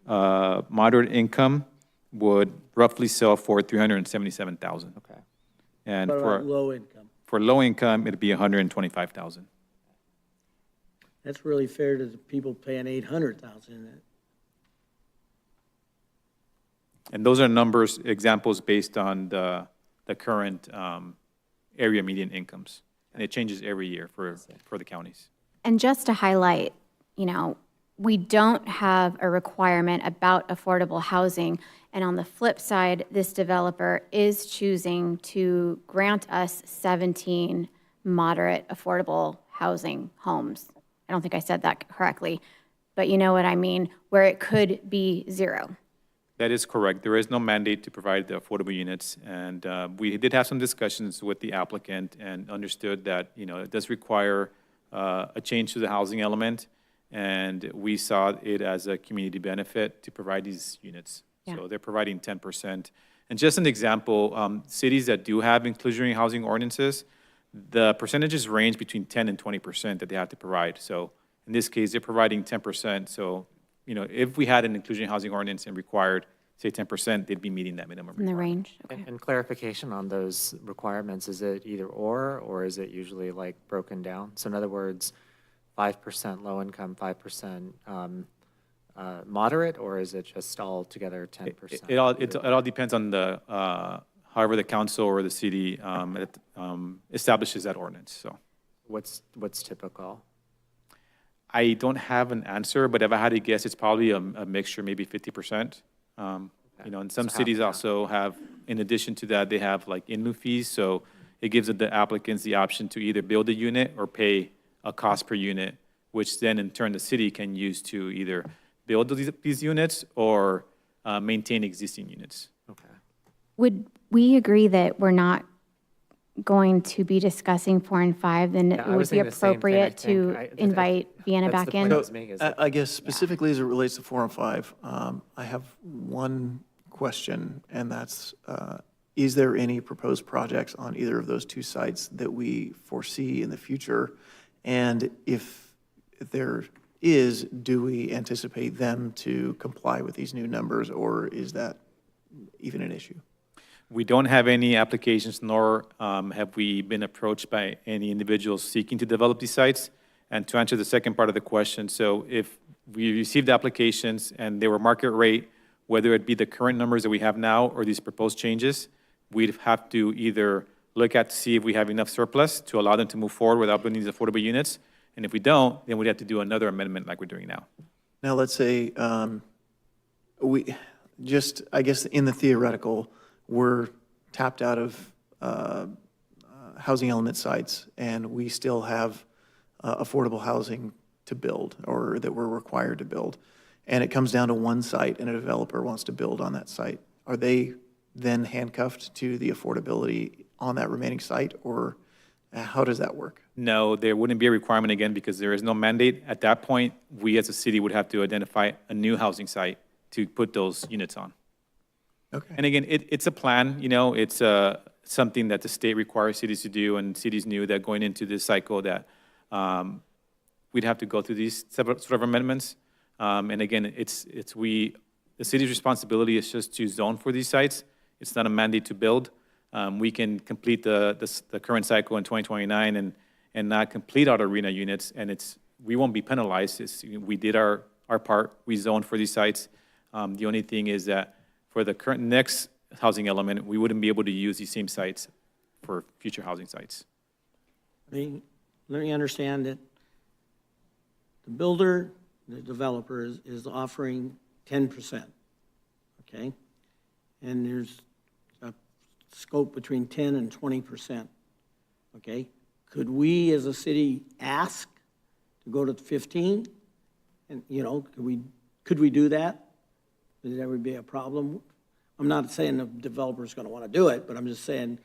moderate income would roughly sell for $377,000. Okay. And What about low income? for low income, it'd be $125,000. That's really fair to the people paying $800,000. And those are numbers, examples based on the current area median incomes. And it changes every year for the counties. And just to highlight, we don't have a requirement about affordable housing. And on the flip side, this developer is choosing to grant us 17 moderate affordable housing homes. I don't think I said that correctly, but you know what I mean, where it could be 0. That is correct. There is no mandate to provide the affordable units. And we did have some discussions with the applicant and understood that, it does require a change to the housing element. And we saw it as a community benefit to provide these units. Yeah. So they're providing 10%. And just an example, cities that do have inclusionary housing ordinances, the percentages range between 10 and 20% that they have to provide. So in this case, they're providing 10%. So, if we had an inclusionary housing ordinance and required, say, 10%, they'd be meeting that minimum In the requirement. range, okay. And clarification on those requirements, is it either or is it usually like broken down? So in other words, 5% low income, 5% moderate, or is it just all together 10%? It all depends on the, however the council or the city establishes that ordinance, so. What's typical? I don't have an answer, but if I had to guess, it's probably a mixture, maybe 50%. And some cities also have, in addition to that, they have like in lieu fees, so it gives the applicants the option to either build a unit or pay a cost per unit, which then in turn the city can use to either build these units or maintain existing units. Okay. we agree that we're not going to be discussing 4 and 5, then Yeah, it I would was be thinking the same thing, I appropriate to think. invite Vienna That's back the in. point I was making, is that- I guess specifically as it relates to 4 and 5, I have one question, and that's, is there any proposed projects on either of those two sites that we foresee in the future? And if there is, do we anticipate them to comply with these new numbers, or is that even an issue? We don't have any applications, nor have we been approached by any individuals seeking to develop these sites. And to answer the second part of the question, so if we received applications and they were market rate, whether it be the current numbers that we have now or these proposed changes, we'd have to either look at to see if we have enough surplus to allow them to move forward without building these affordable units. And if we don't, then we'd have to do another amendment like we're doing now. Now, let's say, I guess in the theoretical, we're tapped out of housing element sites, and we still have affordable housing to build, or that we're required to build. And it comes down to one site, and a developer wants to build on that site. Are they then handcuffed to the affordability on that remaining site, or how does that work? No, there wouldn't be a requirement again because there is no mandate. At that point, we as a city would have to identify a new housing site to put those units on. Okay. And again, it's a plan, it's something that the state requires cities to do, and cities knew that going into this cycle that we'd have to go through these sort of amendments. And again, the city's responsibility is just to zone for these sites. It's not a mandate to build. We can complete the current cycle in 2029 and not complete our arena units, and we won't be penalized. We did our part, we zoned for these sites. The only thing is that for the current next housing element, we wouldn't be able to use these same sites for future housing sites. Let me understand that the builder, the developer is offering 10%, okay? And there's a scope between 10 and 20%, okay? Could we as a city ask to go to 15? And, could we do that? Would that be a problem? I'm not saying the developer's going to want to do it, but I'm just saying,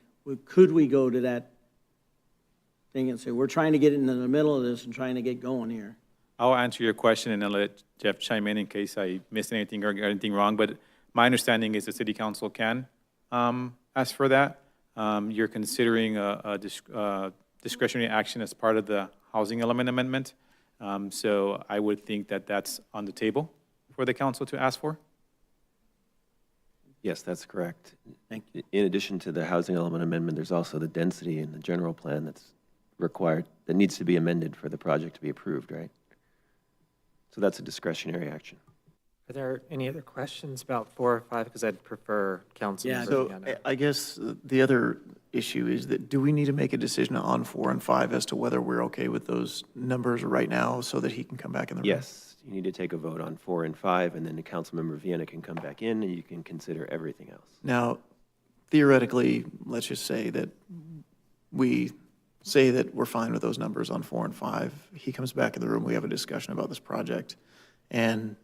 could we go to that thing and say, we're trying to get into the middle of this and trying to get going here? I'll answer your question and I'll let Jeff chime in case I missed anything or got anything wrong. But my understanding is the city council can ask for that. You're considering a discretionary action as part of the housing element amendment. So I would think that that's on the table for the council to ask for. Yes, that's correct. Thank you. In addition to the housing element amendment, there's also the density in the general plan that's required, that needs to be amended for the project to be approved, right? So that's a discretionary action. Are there any other questions about 4 or 5? Because I'd prefer council. Yeah, so I guess the other issue is that, do we need to make a decision on 4 and 5 as to whether we're okay with those numbers right now so that he can come back in the room? Yes, you need to take a vote on 4 and 5, and then the Councilmember Vienna can come back in and you can consider everything else. Now, theoretically, let's just say that we say that we're fine with those numbers on 4 and 5. He comes back in the room, we have a discussion about this project, and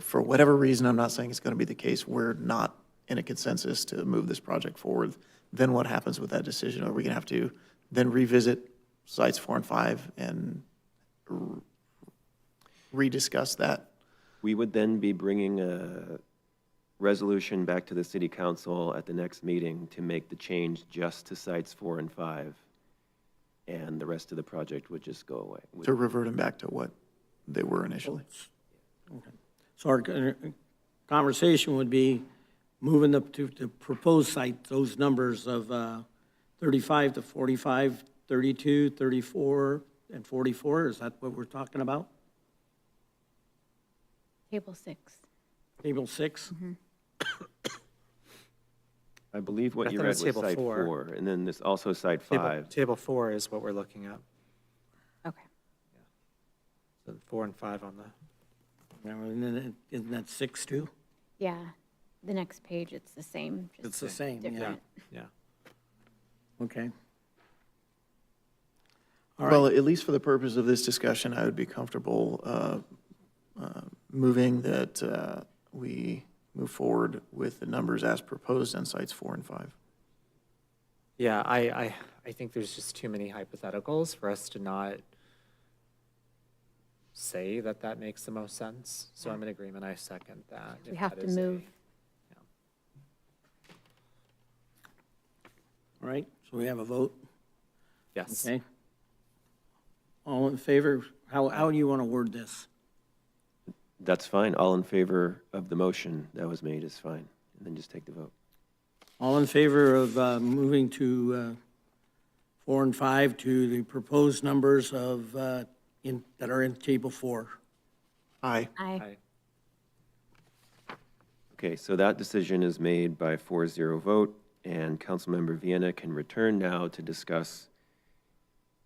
for whatever reason, I'm not saying it's going to be the case, we're not in a consensus to move this project forward. Then what happens with that decision? Are we going to have to then revisit sites 4 and 5 and rediscuss that? We would then be bringing a resolution back to the city council at the next meeting to make the change just to sites 4 and 5, and the rest of the project would just go away. To revert them back to what they were initially. Okay. So our conversation would be moving to proposed site, those numbers of 35 to 45, 32, 34, and 44. Is that what we're talking about? Table 6. Table 6? I believe what I you thought it read was was table site 4. 4, and then there's also site 5. Table 4 is what we're looking at. Okay. So 4 and 5 on the. Isn't that 6 too? Yeah, the next page, it's the same. just It's the same, yeah. different. Yeah. Okay. Well, at least for the purpose of this discussion, I would be comfortable moving that we move forward with the numbers as proposed on sites 4 and 5. Yeah, I think there's just too many hypotheticals for us to not say that that makes the most sense. So I'm in agreement. I second that. We if have that to is move. All right, so we have a vote? Yes. Okay. All in favor? How do you want to word this? That's fine. All in favor of the motion that was made is fine. And then just take the vote. All in favor of moving to 4 and 5 to the proposed numbers of, that are in table 4? Aye. Aye. Okay, so that decision is made by 4-0 vote, and Councilmember Vienna can return now to discuss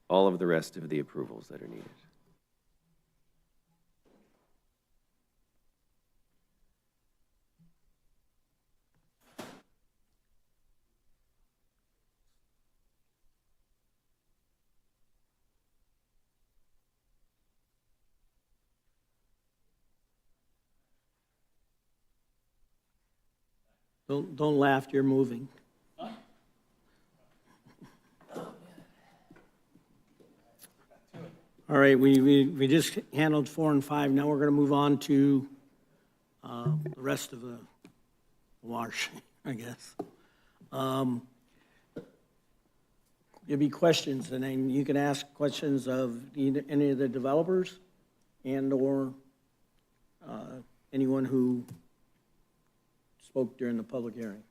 all of the rest of the approvals that are needed. Don't laugh, you're moving. All right, we just handled 4 and 5. Now we're going to move on to the rest of the wash, I guess. There'll be questions, and then you can ask questions of either any of the developers and/or anyone who spoke during the public hearing.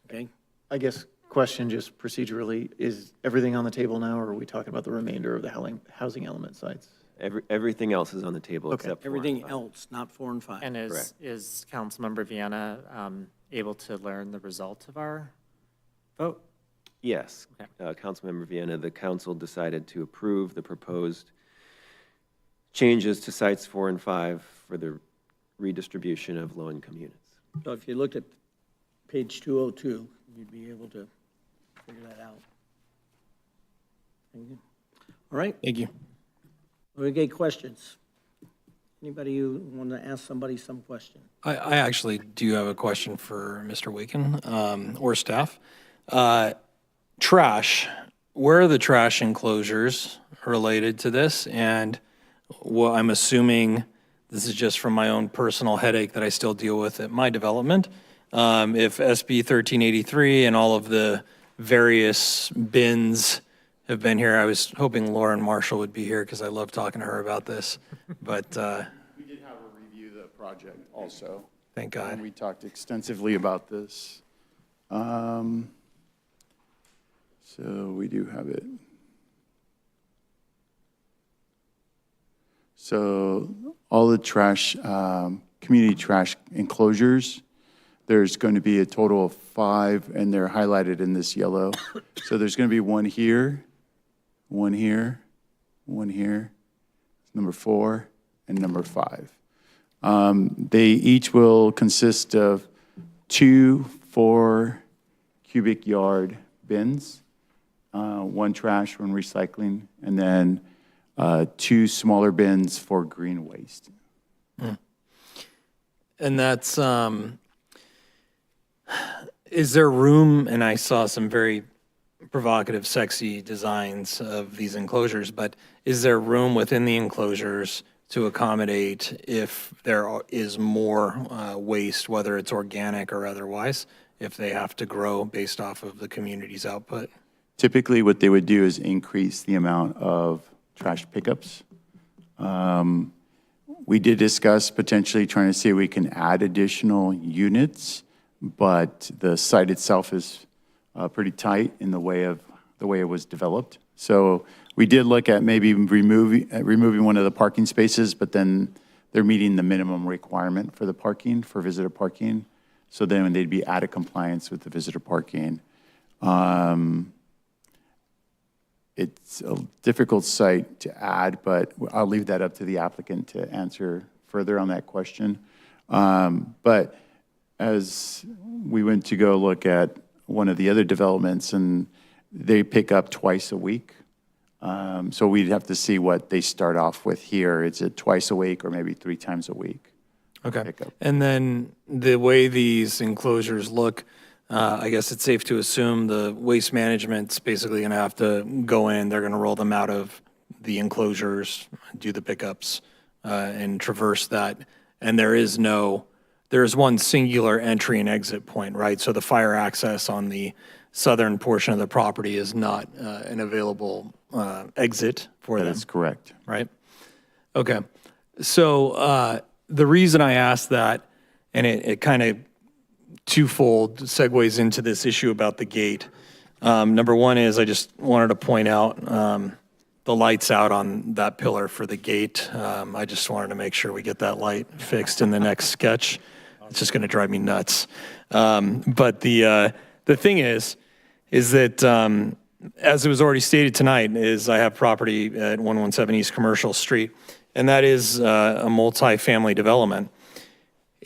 Okay? I guess question just procedurally, is everything on the table now, or are we talking about the remainder of the housing element sites? Everything else is on the table except 4 and Everything 5. else, not 4 and 5. And is Councilmember Vienna able to learn the result of our vote? Yes. Councilmember Vienna, the council decided to approve the proposed changes to sites 4 and 5 for the redistribution of low-income units. So if you looked at page 202, you'd be able to figure that out. Thank you. All right, Thank you. we get questions. Anybody who want to ask somebody some question? I actually do have a question for Mr. Waken or staff. Trash, where are the trash enclosures related to this? And well, I'm assuming this is just from my own personal headache that I still deal with at my development. If SB 1383 and all of the various bins have been here, I was hoping Lauren Marshall would be here because I love talking to her about this. But We did have a review of the project also. Thank God. And we talked extensively about this. So we do have it. So all the trash, community trash enclosures, there's going to be a total of 5, and they're highlighted in this yellow. So there's going to be one here, one here, one here, number 4, and number 5. They each will consist of 2 4 cubic yard bins, 1 trash, 1 recycling, and then 2 smaller bins for green waste. And that's, is there room, and I saw some very provocative, sexy designs of these enclosures, but is there room within the enclosures to accommodate if there is more waste, whether it's organic or otherwise, if they have to grow based off of the community's output? Typically, what they would do is increase the amount of trash pickups. We did discuss potentially trying to see if we can add additional units, but the site itself is pretty tight in the way it was developed. So we did look at maybe removing one of the parking spaces, but then they're meeting the minimum requirement for the parking, for visitor parking. So then they'd be out of compliance with the visitor parking. It's a difficult site to add, but I'll leave that up to the applicant to answer further on that question. But as we went to go look at one of the other developments, and they pick up twice a week. So we'd have to see what they start off with here. Is it twice a week or maybe 3 times a week? Okay. pickup. And then the way these enclosures look, I guess it's safe to assume the waste management's basically going to have to go in, they're going to roll them out of the enclosures, do the pickups, and traverse that. And there is one singular entry and exit point, right? So the fire access on the southern portion of the property is not an available exit for them. That is correct. Right? Okay. So the reason I asked that, and it kind of twofold segues into this issue about the gate. Number one is I just wanted to point out the lights out on that pillar for the gate. I just wanted to make sure we get that light fixed in the next sketch. It's just going to drive me nuts. But the thing is that as it was already stated tonight, is I have property at 117 East Commercial Street, and that is a multi-family development.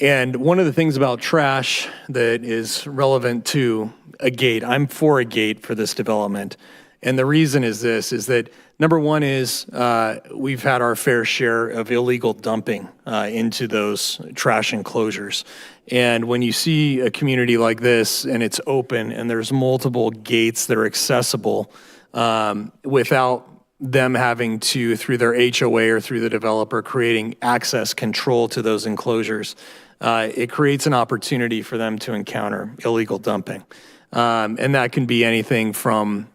And one of the things about trash that is relevant to a gate, I'm for a gate for this development. And the reason is this, is that number one is we've had our fair share of illegal dumping into those trash enclosures. And when you see a community like this and it's open and there's multiple gates that are accessible without them having to, through their HOA or through the developer, creating access control to those enclosures, it creates an opportunity for them to encounter illegal dumping. And that can be anything from,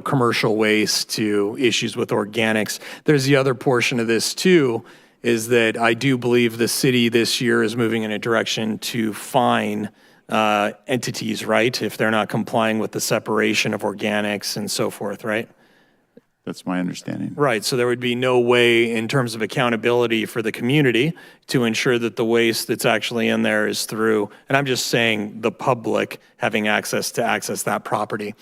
commercial waste to issues with organics. There's the other portion of this too, is that I do believe the city this year is moving in a direction to fine entities, right? If they're not complying with the separation of organics and so forth, right? That's my understanding. Right, so there would be no way in terms of accountability for the community to ensure that the waste that's actually in there is through, and I'm just saying the public having access that property.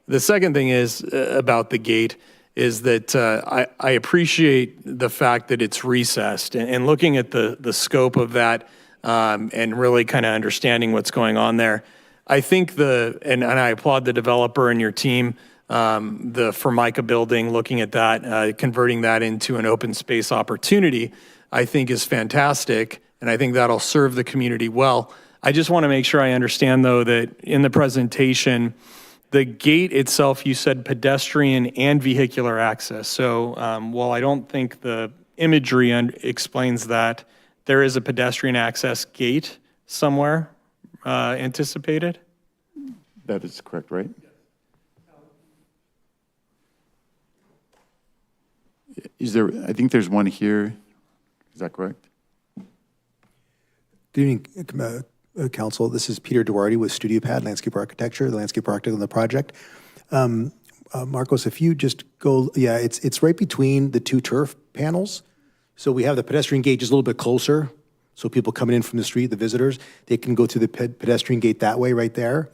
The second thing is about the gate is that I appreciate the fact that it's recessed and looking at the scope of that and really kind of understanding what's going on there. I think and I applaud the developer and your team, the Formica building, looking at that, converting that into an open space opportunity, I think is fantastic. And I think that'll serve the community well. I just want to make sure I understand though that in the presentation, the gate itself, you said pedestrian and vehicular access. So while I don't think the imagery explains that, there is a pedestrian access gate somewhere anticipated? That is correct, right? I think there's one here. Is that correct? Good evening, Council. This is Peter Duarte with Studio Pad Landscape Architecture, the landscape architect on the project. Marcos, if you just go, it's right between the two turf panels. So we have the pedestrian gate just a little bit closer. So people coming in from the street, the visitors, they can go through the pedestrian gate that way right there.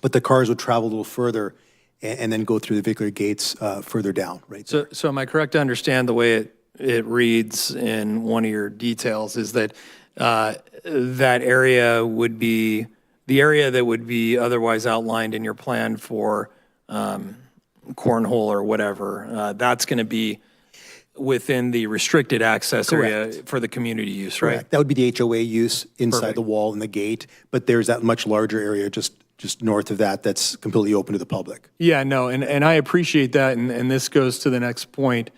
But the cars would travel a little further and then go through the vehicular gates further down, right? So am I correct to understand the way it reads in one of your details is that that area would be the area that would be otherwise outlined in your plan for cornhole or whatever, that's going to be within the restricted access area for the community use, right? Correct. That would be the HOA use inside the wall and the gate, but there's that much larger area just north of that that's completely open to the public. Yeah, no, and I appreciate that, and this goes to the next point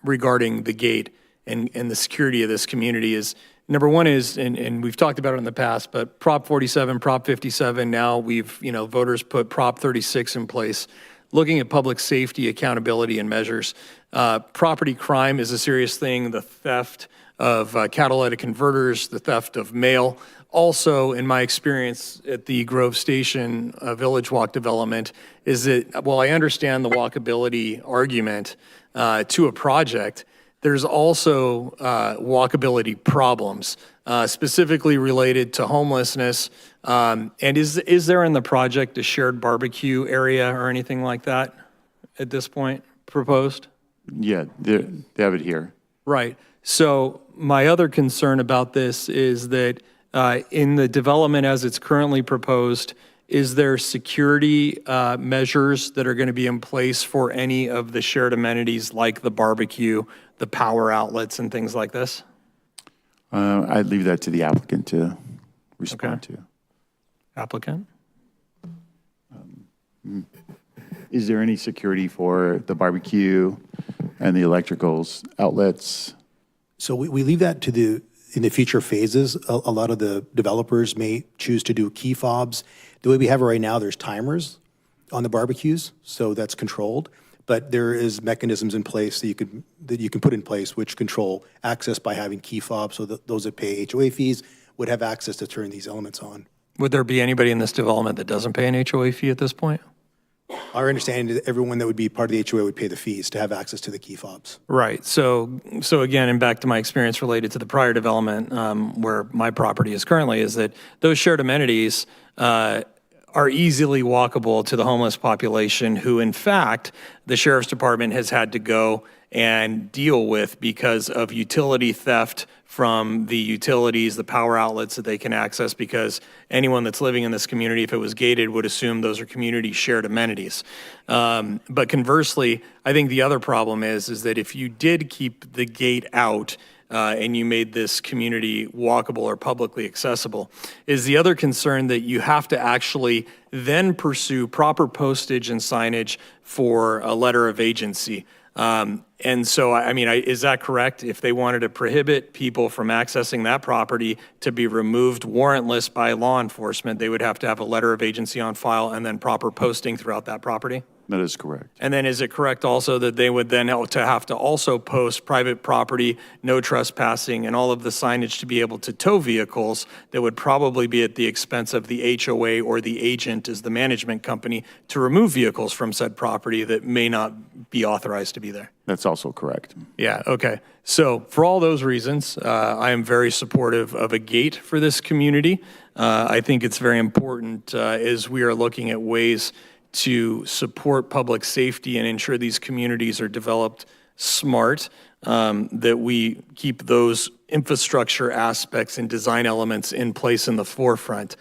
regarding the gate and the security of this community is, number one is, and we've talked about it in the past, but Prop 47, Prop 57, now voters put Prop 36 in place, looking at public safety, accountability, and measures. Property crime is a serious thing, the theft of catalytic converters, the theft of mail. Also, in my experience at the Grove Station Village Walk development, is that while I understand the walkability argument to a project, there's also walkability problems, specifically related to homelessness. And is there in the project a shared barbecue area or anything like that at this point proposed? Yeah, they have it here. Right. So my other concern about this is that in the development as it's currently proposed, is there security measures that are going to be in place for any of the shared amenities like the barbecue, the power outlets, and things like this? I'd leave that to the applicant to respond to. Applicant? Is there any security for the barbecue and the electricals outlets? So we leave that to in the future phases. A lot of the developers may choose to do key fobs. The way we have it right now, there's timers on the barbecues, so that's controlled. But there is mechanisms in place that you can put in place which control access by having key fobs, so that those that pay HOA fees would have access to turn these elements on. Would there be anybody in this development that doesn't pay an HOA fee at this point? Our understanding is that everyone that would be part of the HOA would pay the fees to have access to the key fobs. Right. So again, and back to my experience related to the prior development where my property is currently, is that those shared amenities are easily walkable to the homeless population who, in fact, the sheriff's department has had to go and deal with because of utility theft from the utilities, the power outlets that they can access, because anyone that's living in this community, if it was gated, would assume those are community shared amenities. But conversely, I think the other problem is that if you did keep the gate out, and you made this community walkable or publicly accessible, is the other concern that you have to actually then pursue proper postage and signage for a letter of agency. And so, I mean, is that correct? If they wanted to prohibit people from accessing that property to be removed warrantless by law enforcement, they would have to have a letter of agency on file and then proper posting throughout that property? That is correct. And then is it correct also that they would then have to also post private property, no trespassing, and all of the signage to be able to tow vehicles that would probably be at the expense of the HOA or the agent as the management company to remove vehicles from said property that may not be authorized to be there? That's also correct. Yeah, okay. So for all those reasons, I am very supportive of a gate for this community. I think it's very important as we are looking at ways to support public safety and ensure these communities are developed smart, that we keep those infrastructure aspects and design elements in place in the forefront.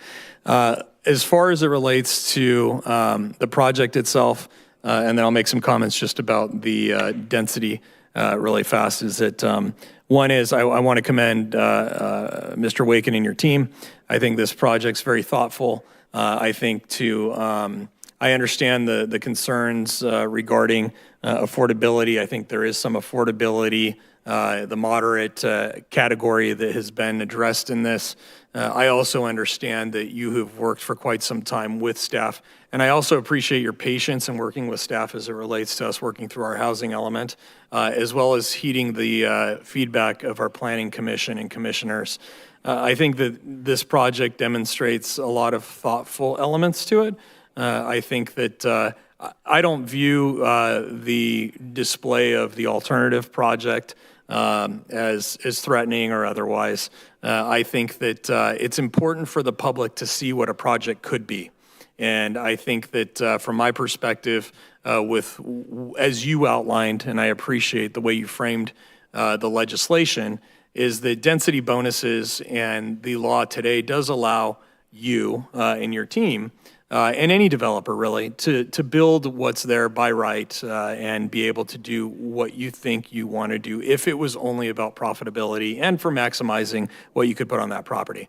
As far as it relates to the project itself, and then I'll make some comments just about the density really fast, is that one is I want to commend Mr. Waken and your team. I think this project's very thoughtful. I think I understand the concerns regarding affordability. I think there is some affordability, the moderate category that has been addressed in this. I also understand that you have worked for quite some time with staff, and I also appreciate your patience in working with staff as it relates to us working through our housing element, as well as heeding the feedback of our planning commission and commissioners. I think that this project demonstrates a lot of thoughtful elements to it. I think that I don't view the display of the alternative project as threatening or otherwise. I think that it's important for the public to see what a project could be. And I think that from my perspective, as you outlined, and I appreciate the way you framed the legislation, is that density bonuses and the law today does allow you and your team and any developer really, to build what's there by right and be able to do what you think you want to do if it was only about profitability and for maximizing what you could put on that property.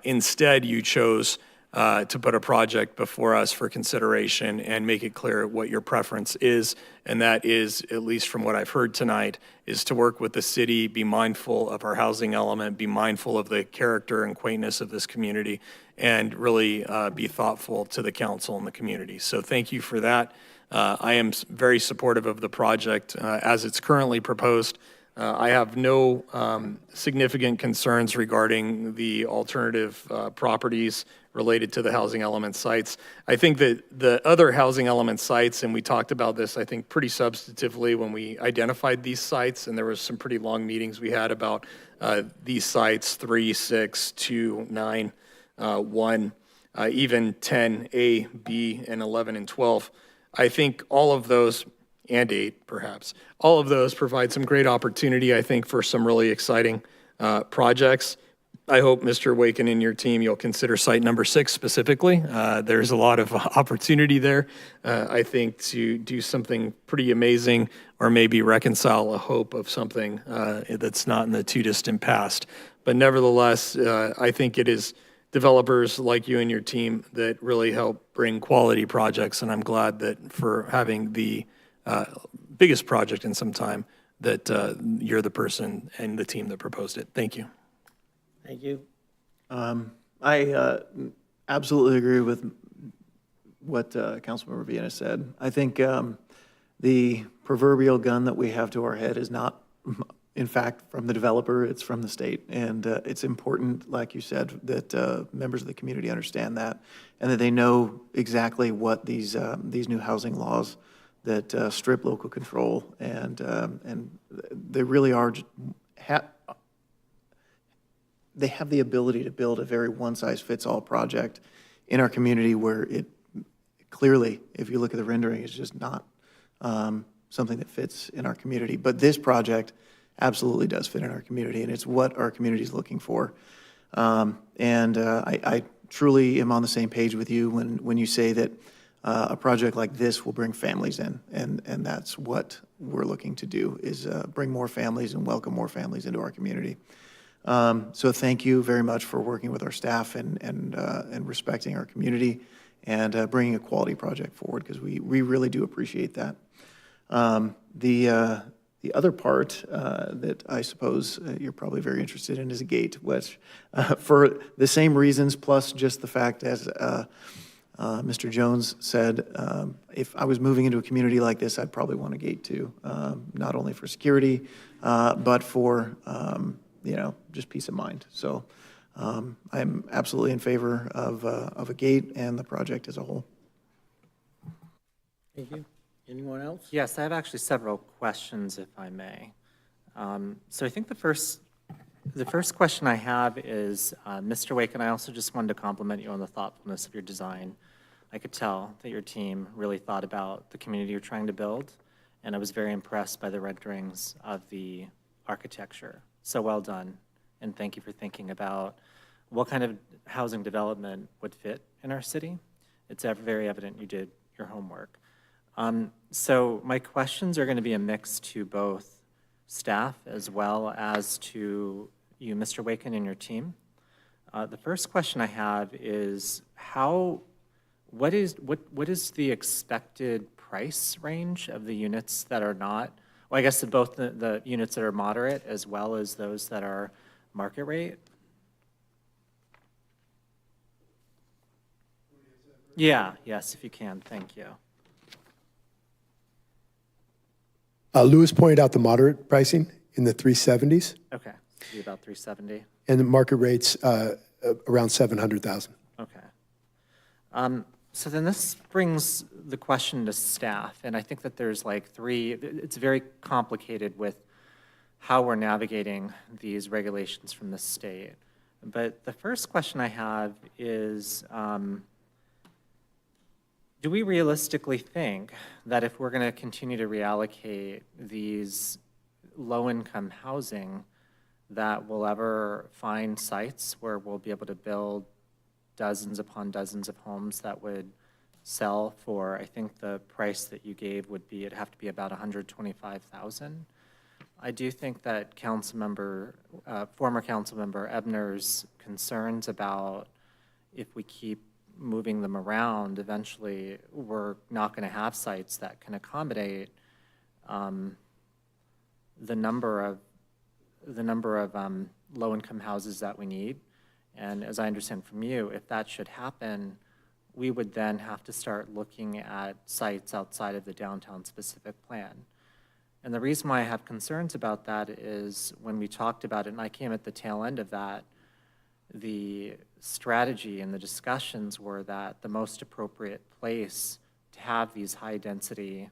Instead, you chose to put a project before us for consideration and make it clear what your preference is, and that is, at least from what I've heard tonight, is to work with the city, be mindful of our housing element, be mindful of the character and quaintness of this community, and really be thoughtful to the council and the community. So thank you for that. I am very supportive of the project as it's currently proposed. I have no significant concerns regarding the alternative properties related to the housing element sites. I think that the other housing element sites, and we talked about this, I think, pretty substantively when we identified these sites, and there was some pretty long meetings we had about these sites, 3, 6, 2, 9, 1, even 10, A, B, and 11 and 12. I think all of those, and 8 perhaps, all of those provide some great opportunity, I think, for some really exciting projects. I hope, Mr. Waken and your team, you'll consider site number 6 specifically. There's a lot of opportunity there, I think, to do something pretty amazing or maybe reconcile a hope of something that's not in the too distant past. But nevertheless, I think it is developers like you and your team that really help bring quality projects. And I'm glad that for having the biggest project in some time, that you're the person and the team that proposed it. Thank you. Thank you. I absolutely agree with what Councilmember Viena said. I think the proverbial gun that we have to our head is not, in fact, from the developer, it's from the state. And it's important, like you said, that members of the community understand that and that they know exactly what these new housing laws that strip local control and they really are, they have the ability to build a very one-size-fits-all project in our community where it clearly, if you look at the rendering, it's just not something that fits in our community. But this project absolutely does fit in our community, and it's what our community is looking for. I truly am on the same page with you when you say that a project like this will bring families in, and that's what we're looking to do, is bring more families and welcome more families into our community. So thank you very much for working with our staff and respecting our community and bringing a quality project forward, because we really do appreciate that. The other part that I suppose you're probably very interested in is a gate, which for the same reasons, plus just the fact, as Mr. Jones said, if I was moving into a community like this, I'd probably want a gate too, not only for security, but for just peace of mind. So I'm absolutely in favor of a gate and the project as a whole. Thank you. Anyone else? Yes, I have actually several questions, if I may. So I think the first question I have is, Mr. Wake, and I also just wanted to compliment you on the thoughtfulness of your design. I could tell that your team really thought about the community you're trying to build, and I was very impressed by the renderings of the architecture. So well done, and thank you for thinking about what kind of housing development would fit in our city. It's very evident you did your homework. So my questions are going to be a mix to both staff as well as to you, Mr. Waken, and your team. The first question I have is what is the expected price range of the units that are not, well, I guess both the units that are moderate as well as those that are market rate? Yeah, yes, if you can, thank you. Lewis pointed out the moderate pricing in the 370s. Okay, so be about 370. And the market rates around 700,000. Okay. So then this brings the question to staff, and I think that there's like it's very complicated with how we're navigating these regulations from the state. But the first question I have is, do we realistically think that if we're going to continue to reallocate these low-income housing, that we'll ever find sites where we'll be able to build dozens upon dozens of homes that would sell for, I think the price that you gave would be, it'd have to be about $125,000. I do think that former Councilmember Ebner's concerns about if we keep moving them around, eventually we're not going to have sites that can accommodate the number of low-income houses that we need. And as I understand from you, if that should happen, we would then have to start looking at sites outside of the downtown specific plan. And the reason why I have concerns about that is when we talked about it, and I came at the tail end of that, the strategy and the discussions were that the most appropriate place to have these high-density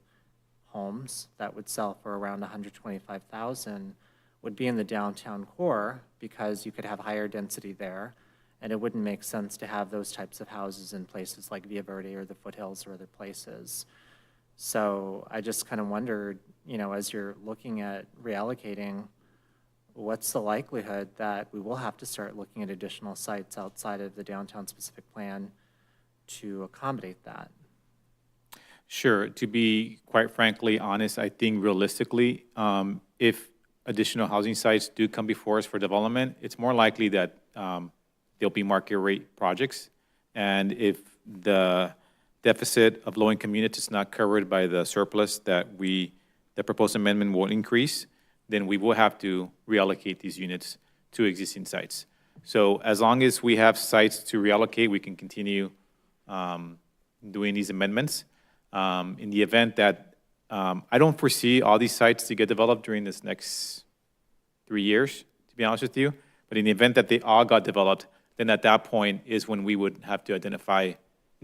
homes that would sell for around $125,000 would be in the downtown core, because you could have higher density there, and it wouldn't make sense to have those types of houses in places like Villa Verde or the foothills or other places. So I just kind of wondered, as you're looking at reallocating, what's the likelihood that we will have to start looking at additional sites outside of the downtown specific plan to accommodate that? Sure. To be quite frankly honest, I think realistically, if additional housing sites do come before us for development, it's more likely that there'll be market rate projects. And if the deficit of low-income units is not covered by the surplus that the proposed amendment will increase, then we will have to reallocate these units to existing sites. So as long as we have sites to reallocate, we can continue doing these amendments. In the event that I don't foresee all these sites to get developed during this next 3 years, to be honest with you. But in the event that they all got developed, then at that point is when we would have to identify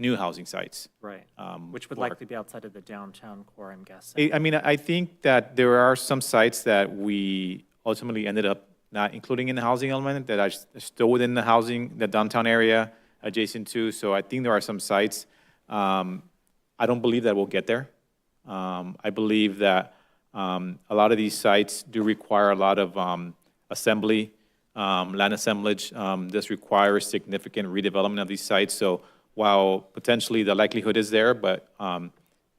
new housing sites. Right, which would likely be outside of the downtown core, I'm guessing. I mean, I think that there are some sites that we ultimately ended up not including in the housing element that are still within the downtown area adjacent to. So I think there are some sites. I don't believe that we'll get there. I believe that a lot of these sites do require a lot of assembly, land assemblage. This requires significant redevelopment of these sites. So while potentially the likelihood is there, but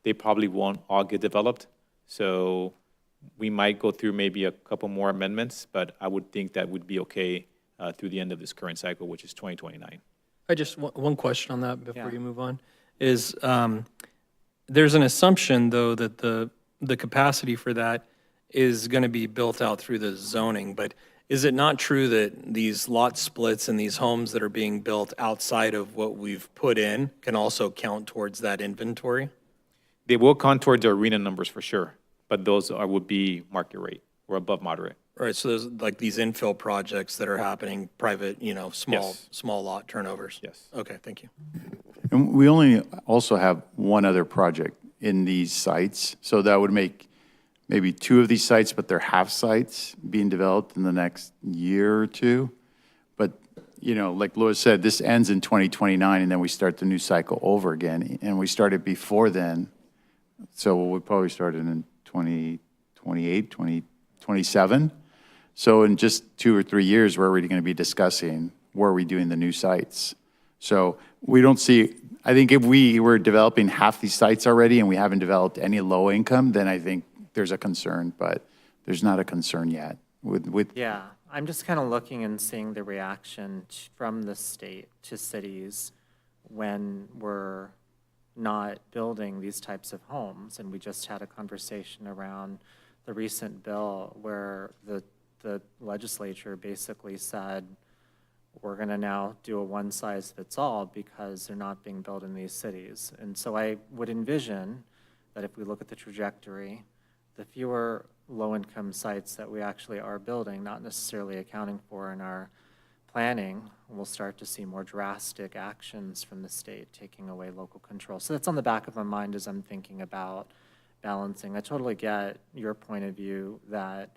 they probably won't all get developed. So we might go through maybe a couple more amendments, but I would think that would be okay through the end of this current cycle, which is 2029. I just, one question on that before you move on, is there's an assumption, though, that the capacity for that is going to be built out through the zoning, but is it not true that these lot splits and these homes that are being built outside of what we've put in can also count towards that inventory? They will count towards the arena numbers for sure, but those would be market rate or above moderate. Right, so there's like these infill projects that are happening, private, small lot turnovers? Yes. Okay, thank you. And we only also have one other project in these sites, so that would make maybe 2 of these sites, but they're half sites being developed in the next year or 2. But, like Louis said, this ends in 2029, and then we start the new cycle over again. And we started before then, so we probably started in 2028, 2027. So in just 2 or 3 years, we're already going to be discussing where are we doing the new sites. So we don't see, I think if we were developing half these sites already and we haven't developed any low income, then I think there's a concern, but there's not a concern yet with Yeah, I'm just kind of looking and seeing the reaction from the state to cities when we're not building these types of homes. And we just had a conversation around the recent bill where the legislature basically said, we're going to now do a one-size-fits-all because they're not being built in these cities. And so I would envision that if we look at the trajectory, the fewer low-income sites that we actually are building, not necessarily accounting for in our planning, we'll start to see more drastic actions from the state taking away local control. So that's on the back of my mind as I'm thinking about balancing. I totally get your point of view that,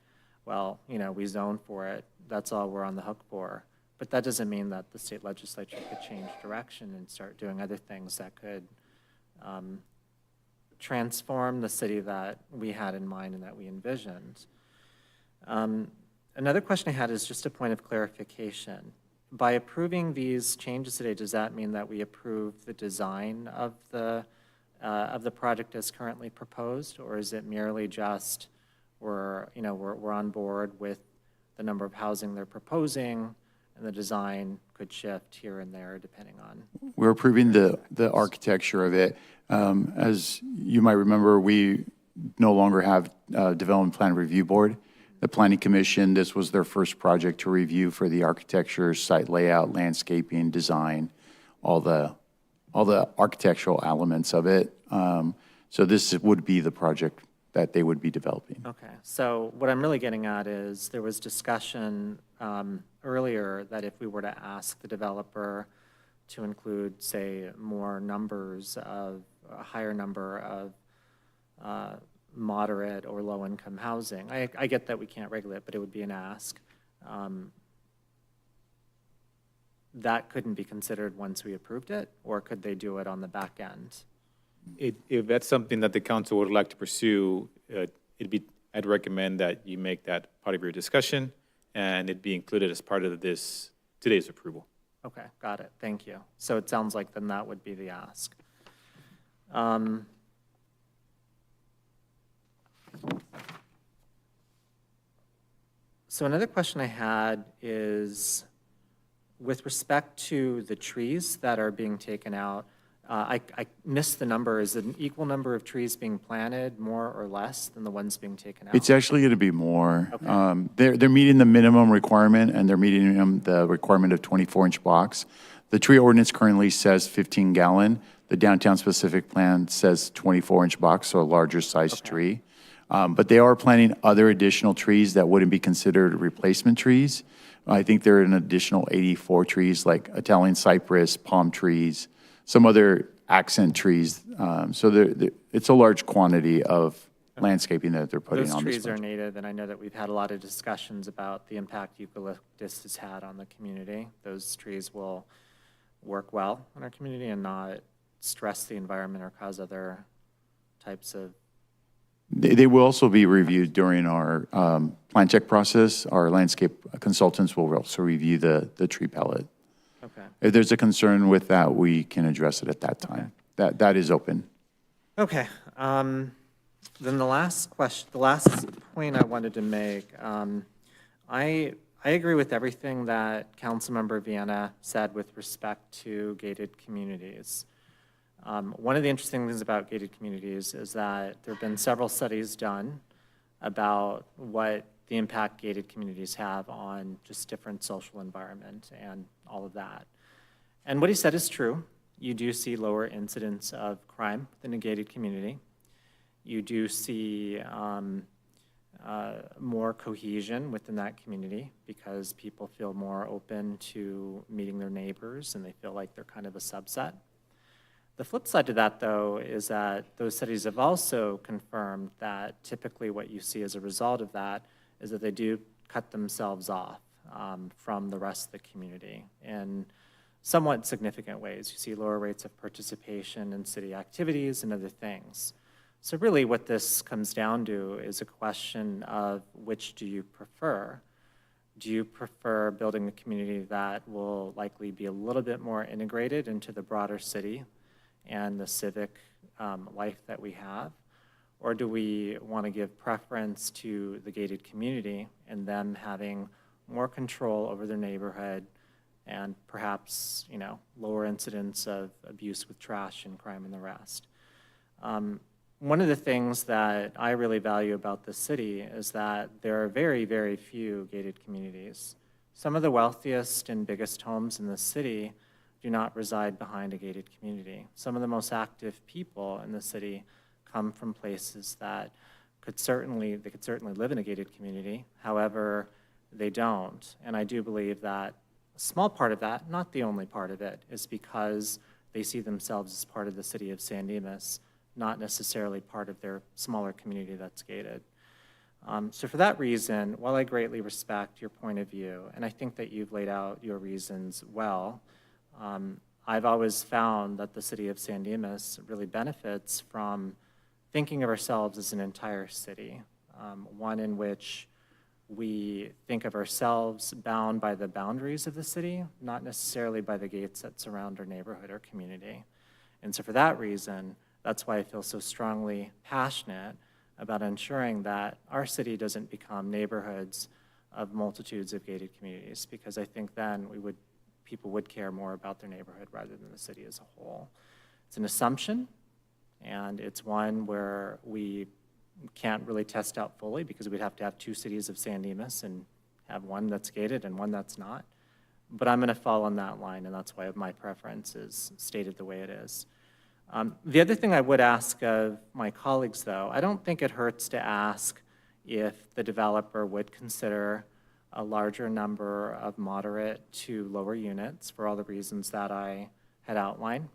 well, we zone for it. That's all we're on the hook for. But that doesn't mean that the state legislature could change direction and start doing other things that could transform the city that we had in mind and that we envisioned. Another question I had is just a point of clarification. By approving these changes today, does that mean that we approve the design of the project as currently proposed, or is it merely just we're on board with the number of housing they're proposing, and the design could shift here and there depending on? We're approving the architecture of it. As you might remember, we no longer have a development plan review board. The Planning Commission, this was their first project to review for the architecture, site layout, landscaping, design, all the architectural elements of it. So this would be the project that they would be developing. Okay, so what I'm really getting at is there was discussion earlier that if we were to ask the developer to include, say, a higher number of moderate or low-income housing, I get that we can't regulate, but it would be an ask. That couldn't be considered once we approved it, or could they do it on the back end? If that's something that the council would like to pursue, I'd recommend that you make that part of your discussion and it be included as part of today's approval. Okay, got it. Thank you. So it sounds like then that would be the ask. So another question I had is, with respect to the trees that are being taken out, I missed the number. Is it an equal number of trees being planted, more or less, than the ones being taken out? It's actually going to be more. They're meeting the minimum requirement, and they're meeting the requirement of 24-inch box. The tree ordinance currently says 15-gallon. The downtown specific plan says 24-inch box, so a larger size tree. But they are planting other additional trees that wouldn't be considered replacement trees. I think there are an additional 84 trees, like Italian cypress, palm trees, some other accent trees. So it's a large quantity of landscaping that they're putting Those on this trees are project. native, and I know that we've had a lot of discussions about the impact eucalyptus has had on the community. Those trees will work well in our community and not stress the environment or cause other types of. They will also be reviewed during our plan check process. Our landscape consultants will also review the tree palette. Okay. If there's a concern with that, we can address it at that time. That is open. Okay. Then the last point I wanted to make, I agree with everything that Councilmember Viana said with respect to gated communities. One of the interesting things about gated communities is that there have been several studies done about what the impact gated communities have on just different social environment and all of that. And what he said is true. You do see lower incidence of crime within a gated community. You do see more cohesion within that community because people feel more open to meeting their neighbors and they feel like they're kind of a subset. The flip side to that, though, is that those studies have also confirmed that typically what you see as a result of that is that they do cut themselves off from the rest of the community in somewhat significant ways. You see lower rates of participation in city activities and other things. So really what this comes down to is a question of which do you prefer? Do you prefer building a community that will likely be a little bit more integrated into the broader city and the civic life that we have? Or do we want to give preference to the gated community and them having more control over their neighborhood and perhaps, lower incidence of abuse with trash and crime and the rest? One of the things that I really value about the city is that there are very, very few gated communities. Some of the wealthiest and biggest homes in the city do not reside behind a gated community. Some of the most active people in the city come from places that could certainly live in a gated community. However, they don't. And I do believe that a small part of that, not the only part of it, is because they see themselves as part of the city of San Dimas, not necessarily part of their smaller community that's gated. So for that reason, while I greatly respect your point of view, and I think that you've laid out your reasons well, I've always found that the city of San Dimas really benefits from thinking of ourselves as an entire city, one in which we think of ourselves bound by the boundaries of the city, not necessarily by the gates that surround our neighborhood or community. And so for that reason, that's why I feel so strongly passionate about ensuring that our city doesn't become neighborhoods of multitudes of gated communities, because I think then people would care more about their neighborhood rather than the city as a whole. It's an assumption, and it's one where we can't really test out fully because we'd have to have two cities of San Dimas and have one that's gated and one that's not. But I'm going to fall on that line, and that's why my preference is stated the way it is. The other thing I would ask of my colleagues, though, I don't think it hurts to ask if the developer would consider a larger number of moderate to lower units for all the reasons that I had outlined.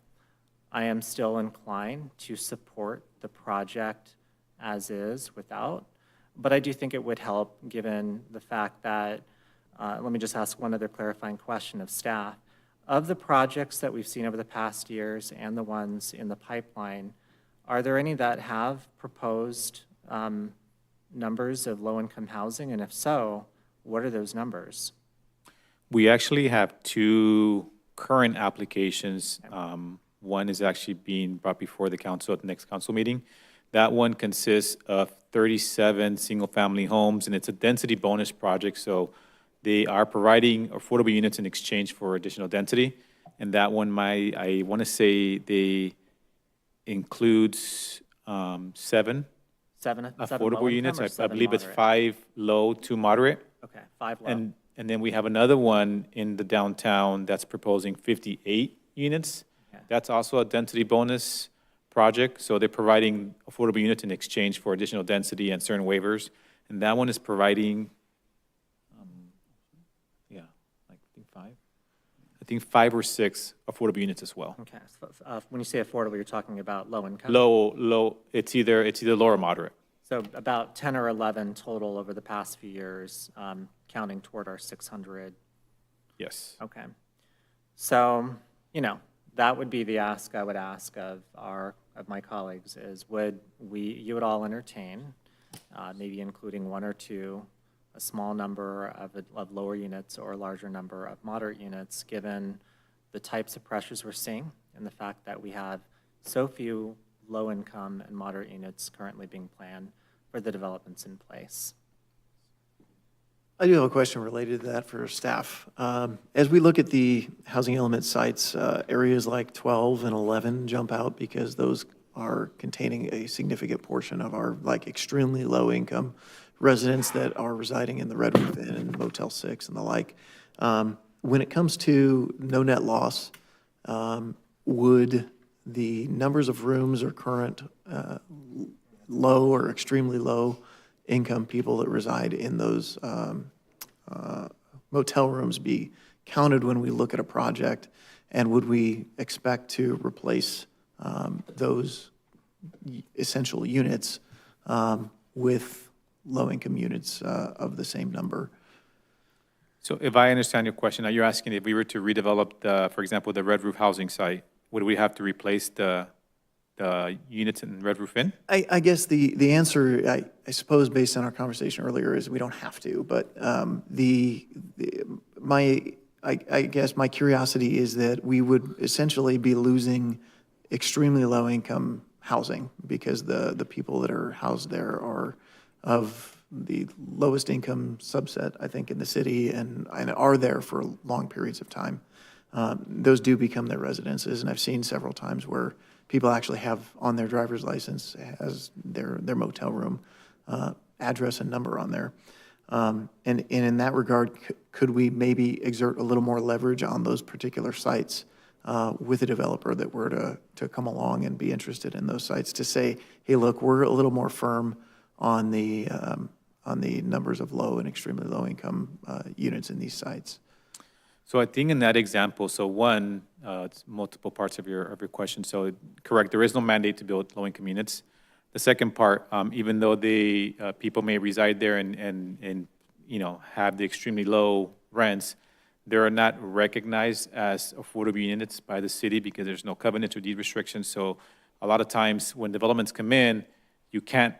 I am still inclined to support the project as is without, but I do think it would help given the fact that, let me just ask one other clarifying question of staff. Of the projects that we've seen over the past years and the ones in the pipeline, are there any that have proposed numbers of low-income housing? And if so, what are those numbers? We actually have two current applications. One is actually being brought before the council at the next council meeting. That one consists of 37 single-family homes, and it's a density bonus project, so they are providing affordable units in exchange for additional density. And that one, I want to say they includes seven Seven affordable low units. income or I seven believe it's moderate? 5 low, 2 moderate. Okay, 5 low. And then we have another one in the downtown that's proposing 58 units. Okay. That's also a density bonus project. So they're providing affordable units in exchange for additional density and certain waivers. And that one is providing, I think 5 or 6 affordable units as well. Okay, so, when you say affordable, you're talking about low income? Low, it's either low or moderate. So about 10 or 11 total over the past few years, counting toward our 600. Yes. Okay. So, that would be the ask I would ask of my colleagues is you would all entertain, maybe including 1 or 2, a small number of lower units or a larger number of moderate units, given the types of pressures we're seeing and the fact that we have so few low-income and moderate units currently being planned for the developments in place. I do have a question related to that for staff. As we look at the housing element sites, areas like 12 and 11 jump out because those are containing a significant portion of our extremely low income residents that are residing in the Red Roof Inn and Motel 6 and the like. When it comes to no net loss, would the numbers of rooms or current low or extremely low income people that reside in those motel rooms be counted when we look at a project? And would we expect to replace those essential units with low-income units of the same number? So if I understand your question, now you're asking if we were to redevelop, for example, the Red Roof housing site, would we have to replace the units in Red Roof Inn? I guess the answer, I suppose, based on our conversation earlier, is we don't have to. But I guess my curiosity is that we would essentially be losing extremely low-income housing because the people that are housed there are of the lowest income subset, I think, in the city and are there for long periods of time. Those do become their residences, and I've seen several times where people actually have on their driver's license as their motel room address and number on there. And in that regard, could we maybe exert a little more leverage on those particular sites with a developer that were to come along and be interested in those sites to say, hey, look, we're a little more firm on the numbers of low and extremely low income units in these sites? So I think in that example, so one, it's multiple parts of your question. So correct, there is no mandate to build low-income units. The second part, even though the people may reside there and have the extremely low rents, they are not recognized as affordable units by the city because there's no covenant or deed restrictions. So a lot of times when developments come in, you can't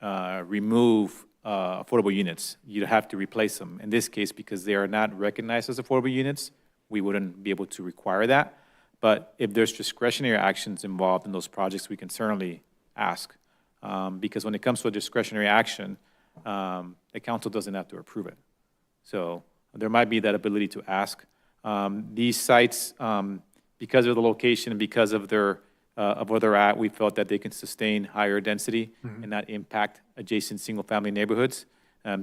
remove affordable units. You have to replace them. In this case, because they are not recognized as affordable units, we wouldn't be able to require that. But if there's discretionary actions involved in those projects, we can certainly ask. Because when it comes to a discretionary action, the council doesn't have to approve it. So there might be that ability to ask. These sites, because of the location and because of their of where they're at, we felt that they can sustain higher density and not impact adjacent single-family neighborhoods.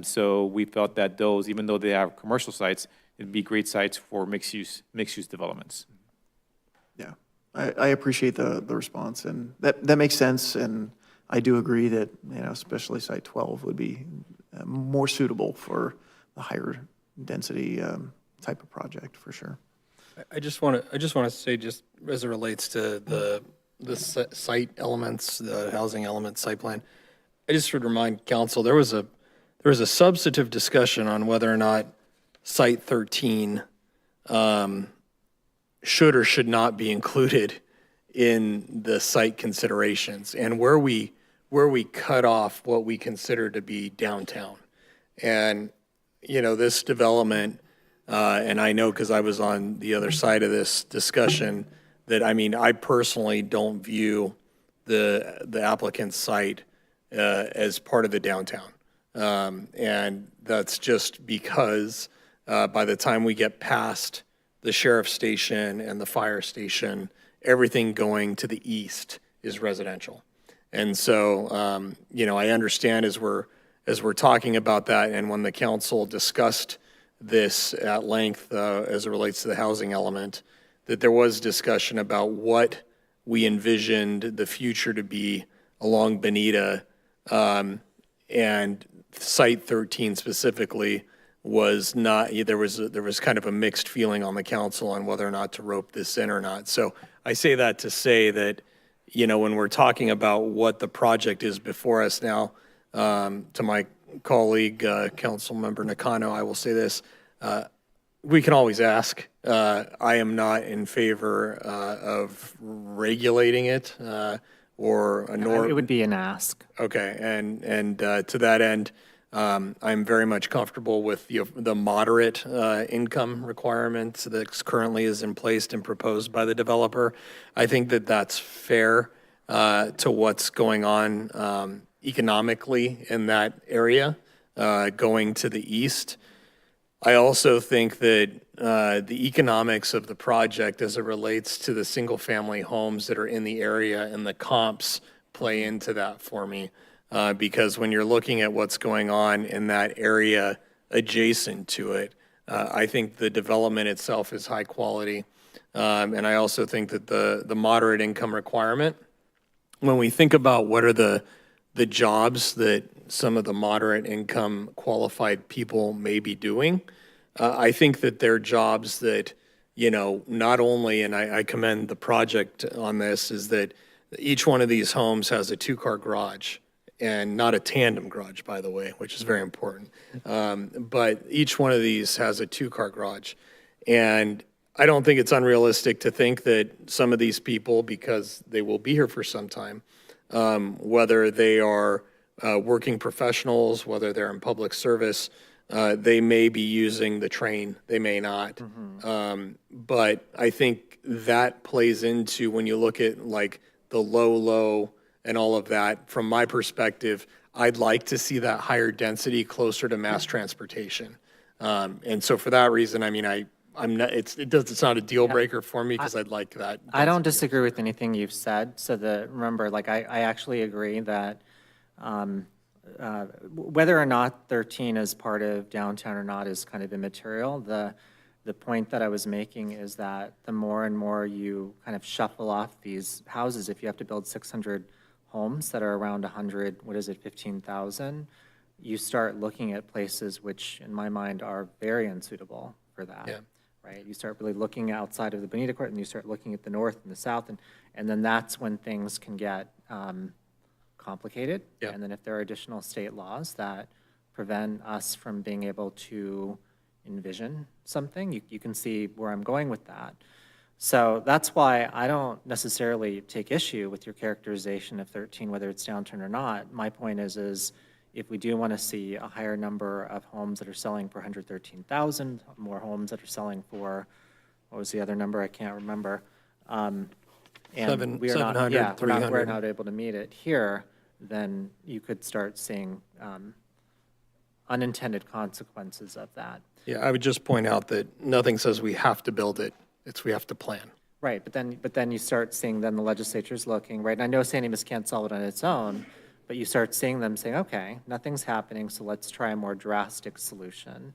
So we felt that those, even though they have commercial sites, it'd be great sites for mixed-use developments. Yeah, I appreciate the response, and that makes sense. And I do agree that especially Site 12 would be more suitable for the higher density type of project for sure. I just want to say, just as it relates to the site elements, the housing element site plan, I just would remind council there was a substantive discussion on whether or not Site 13 should or should not be included in the site considerations, and where we cut off what we consider to be downtown. And this development, and I know because I was on the other side of this discussion, that I personally don't view the applicant's site as part of the downtown. And that's just because by the time we get past the sheriff's station and the fire station, everything going to the east is residential. And so, you know, I understand as we're talking about that, and when the council discussed this at length as it relates to the housing element, that there was discussion about what we envisioned the future to be along Bonita, and Site 13 specifically was not, there was kind of a mixed feeling on the council on whether or not to rope this in or not. So I say that to say that, you know, when we're talking about what the project is before us now, to my colleague, Councilmember Nakano, I will say this, we can always ask. I am not in favor of regulating it or a It would be an ask. Okay, and to that end, I'm very much comfortable with the moderate income requirement that currently is in place and proposed by the developer. I think that that's fair to what's going on economically in that area, going to the east. I also think that the economics of the project as it relates to the single-family homes that are in the area and the comps play into that for me. Because when you're looking at what's going on in that area adjacent to it, I think the development itself is high quality. And I also think that the moderate income requirement, when we think about what are the jobs that some of the moderate income qualified people may be doing, I think that they're jobs that, you know, not only, and I commend the project on this, is that each one of these homes has a 2-car garage. And not a tandem garage, by the way, which is very important. But each one of these has a 2-car garage. And I don't think it's unrealistic to think that some of these people, because they will be here for some time, whether they are working professionals, whether they're in public service, they may be using the train, they may not. But I think that plays into when you look at like the low, and all of that. From my perspective, I'd like to see that higher density closer to mass transportation. And so for that reason, I mean, I'm not, it's not a deal breaker for me because I'd like that. I don't disagree with anything you've said. So remember, like I actually agree that whether or not 13 is part of downtown or not is kind of immaterial. The point that I was making is that the more and more you kind of shuffle off these houses, if you have to build 600 homes that are around 15,000, you start looking at places which, in my mind, are very unsuitable for that. Yeah. Right? You start really looking outside of the Bonita Court, and you start looking at the north and the south, and then that's when things can get complicated. Yeah. And then if there are additional state laws that prevent us from being able to envision something, you can see where I'm going with that. So that's why I don't necessarily take issue with your characterization of 13, whether it's downtown or not. My point is if we do want to see a higher number of homes that are selling for 113,000, more homes that are selling for, what was the other number? I can't remember. And we are not, 700, we're not able to meet it here, then you could start seeing unintended consequences of that. Yeah, I would just point out that nothing says we have to build it. It's we have to plan. Right, but then you start seeing then the legislature's looking, right? And I know San Dimas can't solve it on its own, but you start seeing them saying, okay, nothing's happening, so let's try a more drastic solution.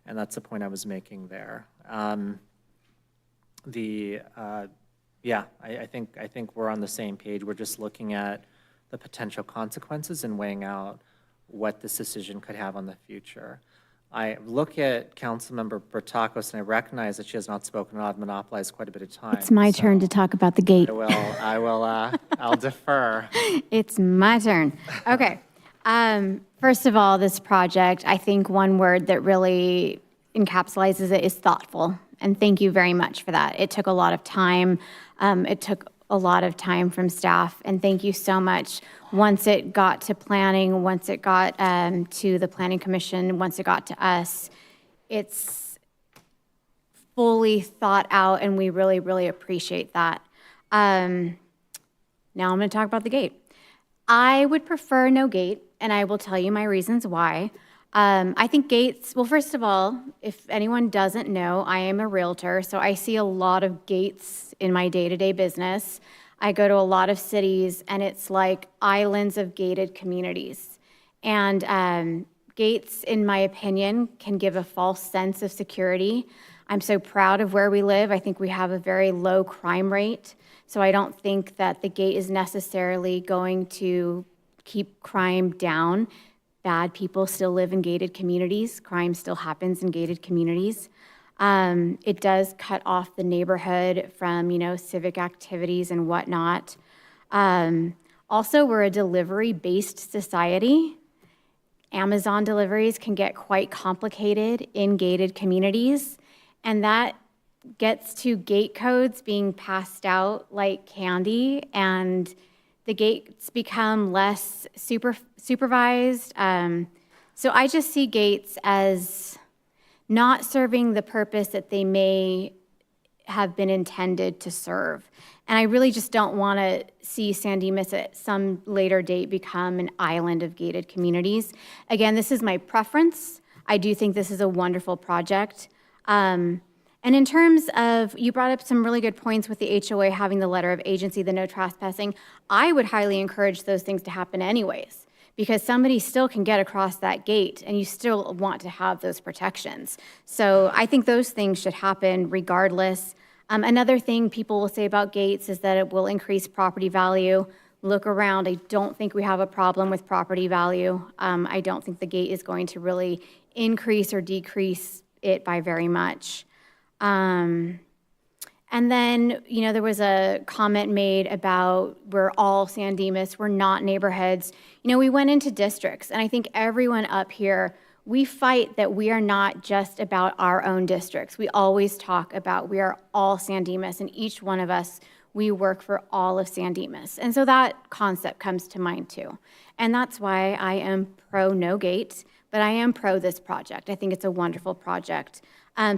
And that's the point I was making there. I think we're on the same page. We're just looking at the potential consequences and weighing out what this decision could have on the future. I look at Councilmember Bertakos, and I recognize that she has not spoken, and I've monopolized quite a bit of time. It's my turn to talk about the gate. I'll defer. It's my turn. Okay. First of all, this project, I think one word that really encapsulates it is thoughtful. And thank you very much for that. It took a lot of time. It took a lot of time from staff, and thank you so much. Once it got to planning, once it got to the Planning Commission, once it got to us, it's fully thought out, and we really, really appreciate that. Now I'm going to talk about the gate. I would prefer no gate, and I will tell you my reasons why. I think gates, well, first of all, if anyone doesn't know, I am a realtor, so I see a lot of gates in my day-to-day business. I go to a lot of cities, and it's like islands of gated communities. And gates, in my opinion, can give a false sense of security. I'm so proud of where we live. I think we have a very low crime rate, so I don't think that the gate is necessarily going to keep crime down. Bad people still live in gated communities. Crime still happens in gated communities. It does cut off the neighborhood from, civic activities and whatnot. Also, we're a delivery-based society. Amazon deliveries can get quite complicated in gated communities, and that gets to gate codes being passed out like candy, and the gates become less supervised. So I just see gates as not serving the purpose that they may have been intended to serve. And I really just don't want to see San Dimas at some later date become an island of gated communities. Again, this is my preference. I do think this is a wonderful project. And in terms of, you brought up some really good points with the HOA having the letter of agency, the no trespassing. I would highly encourage those things to happen anyways, because somebody still can get across that gate and you still want to have those protections. So I think those things should happen regardless. Another thing people will say about gates is that it will increase property value. Look around. I don't think we have a problem with property value. I don't think the gate is going to really increase or decrease it by very much. And then, there was a comment made about we're all San Dimas, we're not neighborhoods. We went into districts, and I think everyone up here, we fight that we are not just about our own districts. We always talk about we are all San Dimas, and each one of us, we work for all of San Dimas. And so that concept comes to mind too. And that's why I am pro no gate, but I am pro this project. I think it's a wonderful project.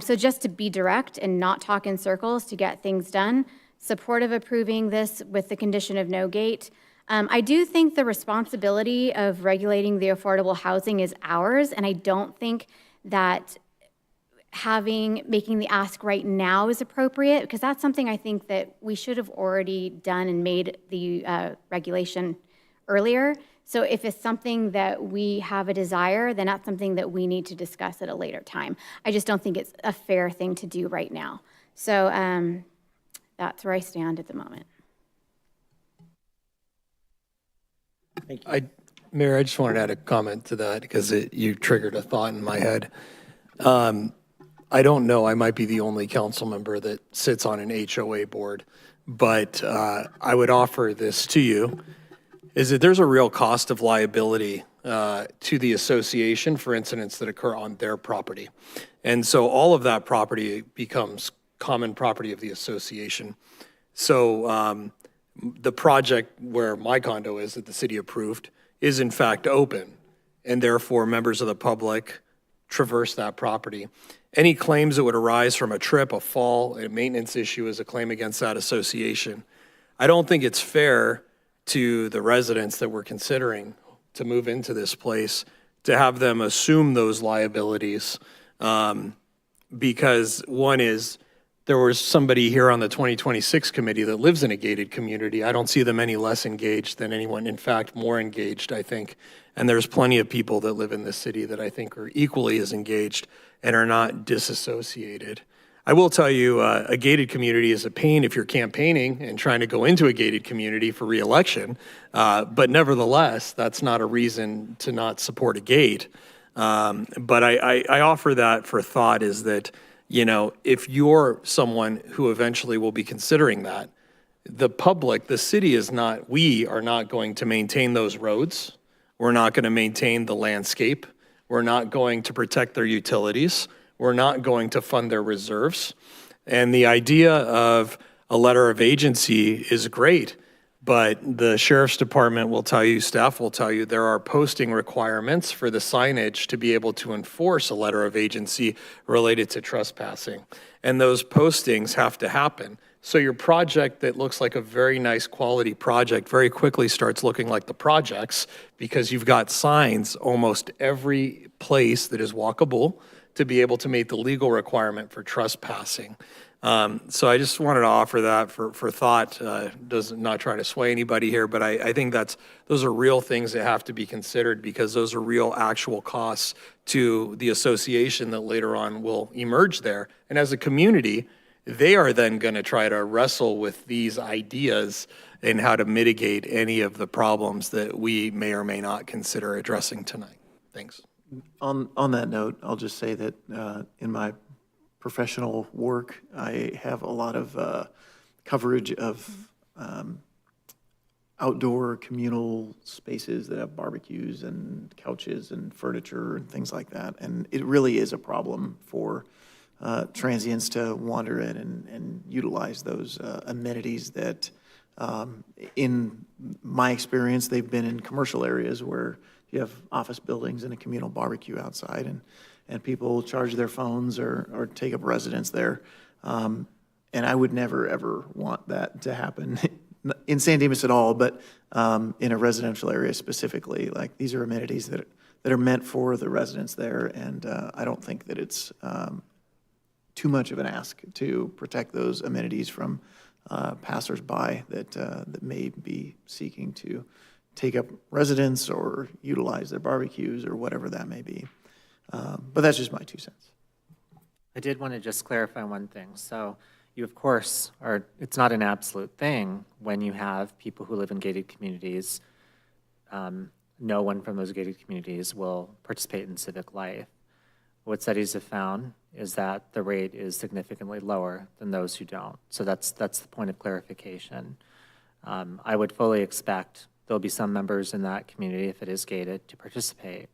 So just to be direct and not talk in circles to get things done, support of approving this with the condition of no gate. I do think the responsibility of regulating the affordable housing is ours, and I don't think that making the ask right now is appropriate, because that's something I think that we should have already done and made the regulation earlier. So if it's something that we have a desire, then that's something that we need to discuss at a later time. I just don't think it's a fair thing to do right now. So that's where I stand at the moment. Thank you. Mayor, I just wanted to add a comment to that because you triggered a thought in my head. I don't know, I might be the only council member that sits on an HOA board, but I would offer this to you, is that there's a real cost of liability to the association for incidents that occur on their property. And so all of that property becomes common property of the association. So the project where my condo is that the city approved is in fact open, and therefore members of the public traverse that property. Any claims that would arise from a trip, a fall, a maintenance issue is a claim against that association. I don't think it's fair to the residents that we're considering to move into this place to have them assume those liabilities, because one is there was somebody here on the 2026 committee that lives in a gated community. I don't see them any less engaged than anyone, in fact, more engaged, I think. And there's plenty of people that live in this city that I think are equally as engaged and are not disassociated. I will tell you, a gated community is a pain if you're campaigning and trying to go into a gated community for re-election. But nevertheless, that's not a reason to not support a gate. But I offer that for thought, is that, if you're someone who eventually will be considering that, the public, the city we are not going to maintain those roads. We're not going to maintain the landscape. We're not going to protect their utilities. We're not going to fund their reserves. And the idea of a letter of agency is great, but the sheriff's department will tell you, staff will tell you, there are posting requirements for the signage to be able to enforce a letter of agency related to trespassing. And those postings have to happen So your project that looks like a very nice quality project very quickly starts looking like the projects because you've got signs almost every place that is walkable to be able to meet the legal requirement for trespassing. So I just wanted to offer that for thought. Not trying to sway anybody here, but I think those are real things that have to be considered because those are real actual costs to the association that later on will emerge there. And as a community, they are then going to try to wrestle with these ideas and how to mitigate any of the problems that we may or may not consider addressing tonight. Thanks. On that note, I'll just say that in my professional work, I have a lot of coverage of outdoor communal spaces that have barbecues and couches and furniture and things like that. And it really is a problem for transients to wander in and utilize those amenities that, in my experience, they've been in commercial areas where you have office buildings and a communal barbecue outside, and people charge their phones or take up residence there. And I would never, ever want that to happen in San Dimas at all, but in a residential area specifically. Like, these are amenities that are meant for the residents there, and I don't think that it's too much of an ask to protect those amenities from passersby that may be seeking to take up residence or utilize their barbecues or whatever that may be. But that's just my 2 cents. I did want to just clarify one thing. So you, of course, it's not an absolute thing when you have people who live in gated communities. No one from those gated communities will participate in civic life. What studies have found is that the rate is significantly lower than those who don't. So that's the point of clarification. I would fully expect there'll be some members in that community, if it is gated, to participate.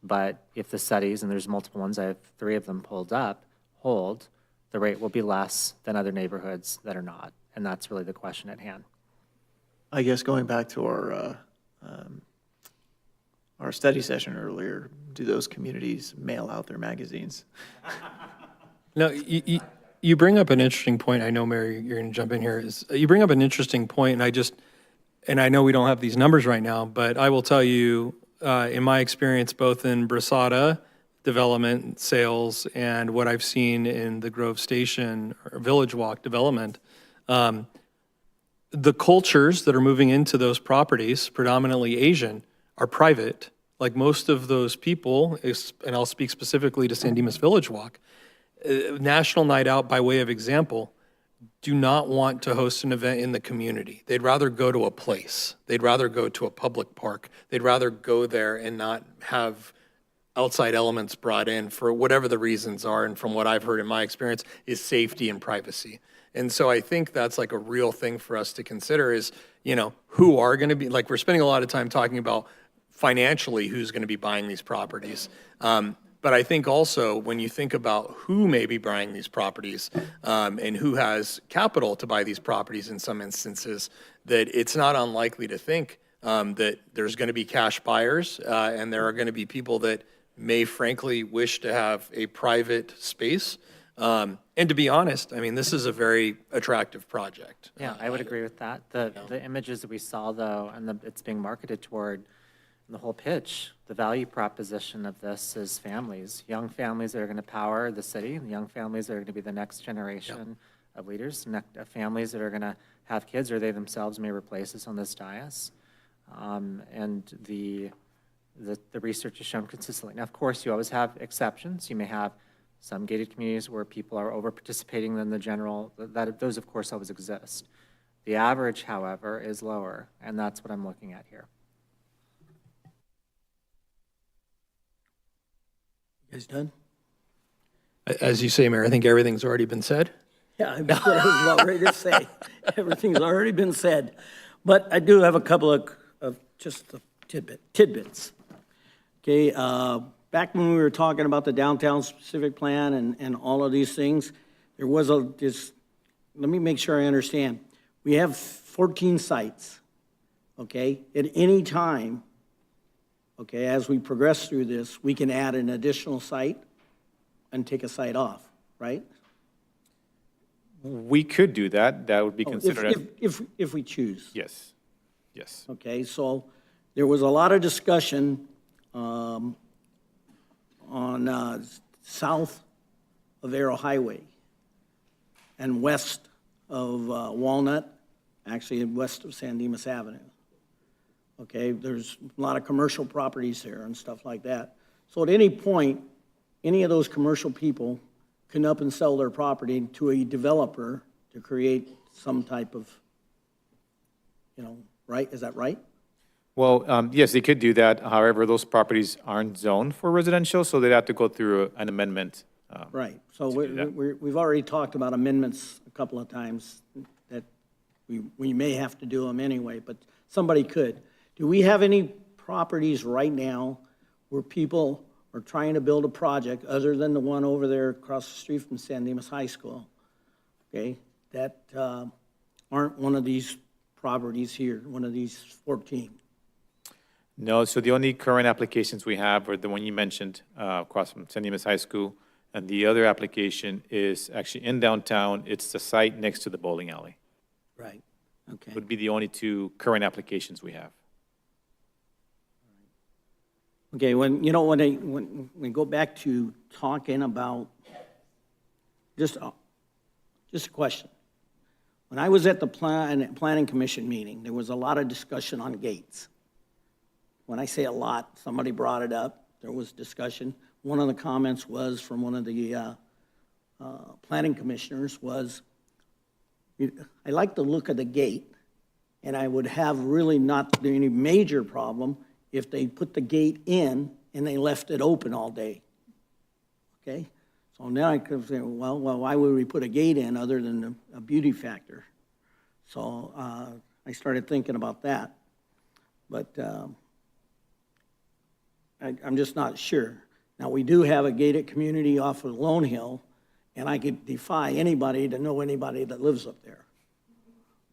But if the studies, and there's multiple ones, I have 3 of them pulled up, hold, the rate will be less than other neighborhoods that are not. And that's really the question at hand. I guess going back to our study session earlier, do those communities mail out their magazines? No, you bring up an interesting point. I know, Mary, you're going to jump in here. You bring up an interesting point, and I know we don't have these numbers right now, but I will tell you, in my experience, both in Brasada development, sales, and what I've seen in the Grove Station or Village Walk development, the cultures that are moving into those properties, predominantly Asian, are private. Like most of those people, and I'll speak specifically to San Dimas Village Walk, National Night Out, by way of example, do not want to host an event in the community. They'd rather go to a place. They'd rather go to a public park. They'd rather go there and not have outside elements brought in for whatever the reasons are. And from what I've heard in my experience is safety and privacy. And so I think that's like a real thing for us to consider is, who are going to be, like, we're spending a lot of time talking about financially who's going to be buying these properties. But I think also when you think about who may be buying these properties and who has capital to buy these properties in some instances, that it's not unlikely to think that there's going to be cash buyers and there are going to be people that may frankly wish to have a private space. And to be honest, I mean, this is a very attractive project. Yeah, I would agree with that. The images that we saw, though, and it's being marketed toward, the whole pitch, the value proposition of this is families, young families that are going to power the city, young families that are going to be the next generation of leaders, families that are going to have kids or they themselves may replace us on this dais. And the research has shown consistently. Now, of course, you always have exceptions. You may have some gated communities where people are over-participating than the general. Those, of course, always exist. The average, however, is lower, and that's what I'm looking at here. You guys done? As you say, Mayor, I think everything's already been said. Yeah, that's what I was about ready to say. Everything's already been said. But I do have a couple of just tidbits. Okay, back when we were talking about the downtown specific plan and all of these things, there was let me make sure I understand. We have 14 sites, okay? At any time, okay, as we progress through this, we can add an additional site and take a site off, right? We could do that. That would be Oh, considered. If we choose. Yes, yes. Okay, so there was a lot of discussion on south of Arrow Highway and west of Walnut, actually west of San Dimas Avenue. Okay, there's a lot of commercial properties there and stuff like that. So at any point, any of those commercial people can up and sell their property to a developer to create some type of, right? Is that right? Well, yes, they could do that. However, those properties aren't zoned for residential, so they'd have to go through an amendment. Right, so we've already talked about amendments a couple of times, that we may have to do them anyway, but somebody could. Do we have any properties right now where people are trying to build a project, other than the one over there across the street from San Dimas High School, okay, that aren't one of these properties here, one of these 14? No, so the only current applications we have are the one you mentioned across from San Dimas High School, and the other application is actually in downtown. It's the site next to the bowling alley. Right, okay. Would be the only two current applications we have. Okay, when we go back to talking about, just a question. When I was at the Planning Commission meeting, there was a lot of discussion on gates. When I say a lot, somebody brought it up, there was discussion. One of the comments was from one of the planning commissioners was, I like the look of the gate, and I would have really not any major problem if they put the gate in and they left it open all day. Okay? So now I could say, well, why would we put a gate in other than a beauty factor? So I started thinking about that. But I'm just not sure. Now, we do have a gated community off of Lone Hill, and I could defy anybody to know anybody that lives up there.